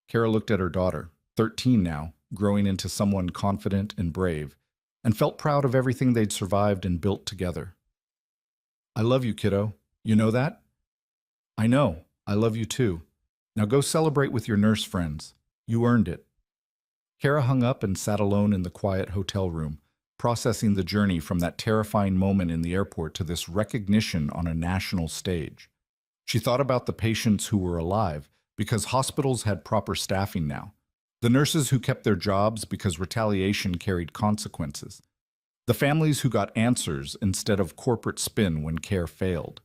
Kara looked at her daughter, 13 now, growing into someone confident and brave, and felt proud of everything they'd survived and built together. I love you, kiddo. You know that? I know. I love you too. Now go celebrate with your nurse friends. You earned it. Kara hung up and sat alone in the quiet hotel room, processing the journey from that terrifying moment in the airport to this recognition on a national stage. She thought about the patients who were alive because hospitals had proper staffing now, the nurses who kept their jobs because retaliation carried consequences, the families who got answers instead of corporate spin when care failed.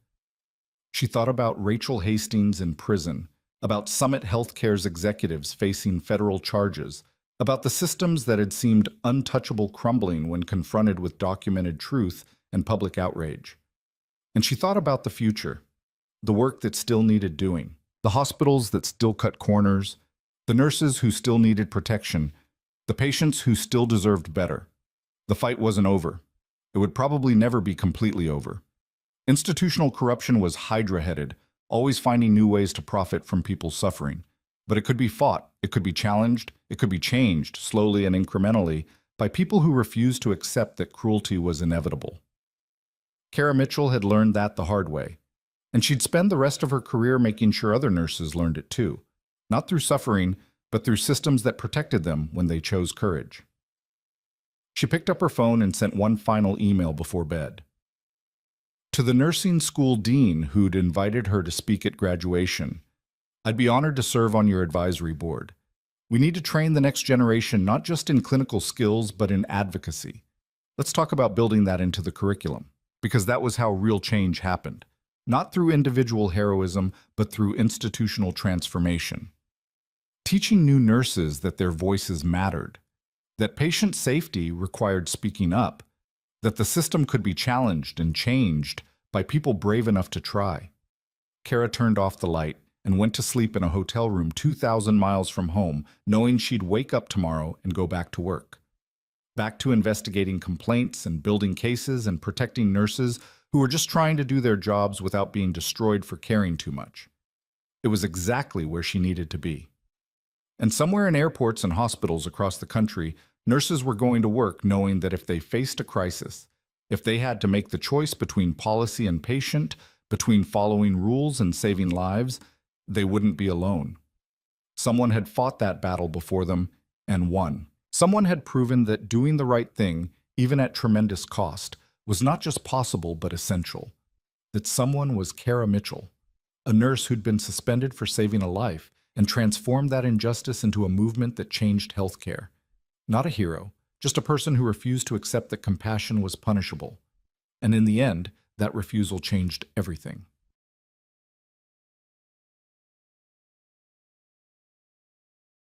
She thought about Rachel Hastings in prison, about Summit Healthcare's executives facing federal charges, about the systems that had seemed untouchable crumbling when confronted with documented truth and public outrage. And she thought about the future, the work that still needed doing, the hospitals that still cut corners, the nurses who still needed protection, the patients who still deserved better. The fight wasn't over. It would probably never be completely over. Institutional corruption was hydra-headed, always finding new ways to profit from people's suffering. But it could be fought, it could be challenged, it could be changed, slowly and incrementally, by people who refused to accept that cruelty was inevitable. Kara Mitchell had learned that the hard way, and she'd spend the rest of her career making sure other nurses learned it too, not through suffering, but through systems that protected them when they chose courage. She picked up her phone and sent one final email before bed. To the nursing school dean who'd invited her to speak at graduation, I'd be honored to serve on your advisory board. We need to train the next generation not just in clinical skills, but in advocacy. Let's talk about building that into the curriculum, because that was how real change happened. Not through individual heroism, but through institutional transformation. Teaching new nurses that their voices mattered, that patient safety required speaking up, that the system could be challenged and changed by people brave enough to try. Kara turned off the light and went to sleep in a hotel room 2,000 miles from home, knowing she'd wake up tomorrow and go back to work. Back to investigating complaints and building cases and protecting nurses who were just trying to do their jobs without being destroyed for caring too much. It was exactly where she needed to be. And somewhere in airports and hospitals across the country, nurses were going to work knowing that if they faced a crisis, if they had to make the choice between policy and patient, between following rules and saving lives, they wouldn't be alone. Someone had fought that battle before them and won. Someone had proven that doing the right thing, even at tremendous cost, was not just possible but essential. that someone was Kara Mitchell, a nurse who'd been suspended for saving a life and transformed that injustice into a movement that changed healthcare. Not a hero, just a person who refused to accept that compassion was punishable. And in the end, that refusal changed everything.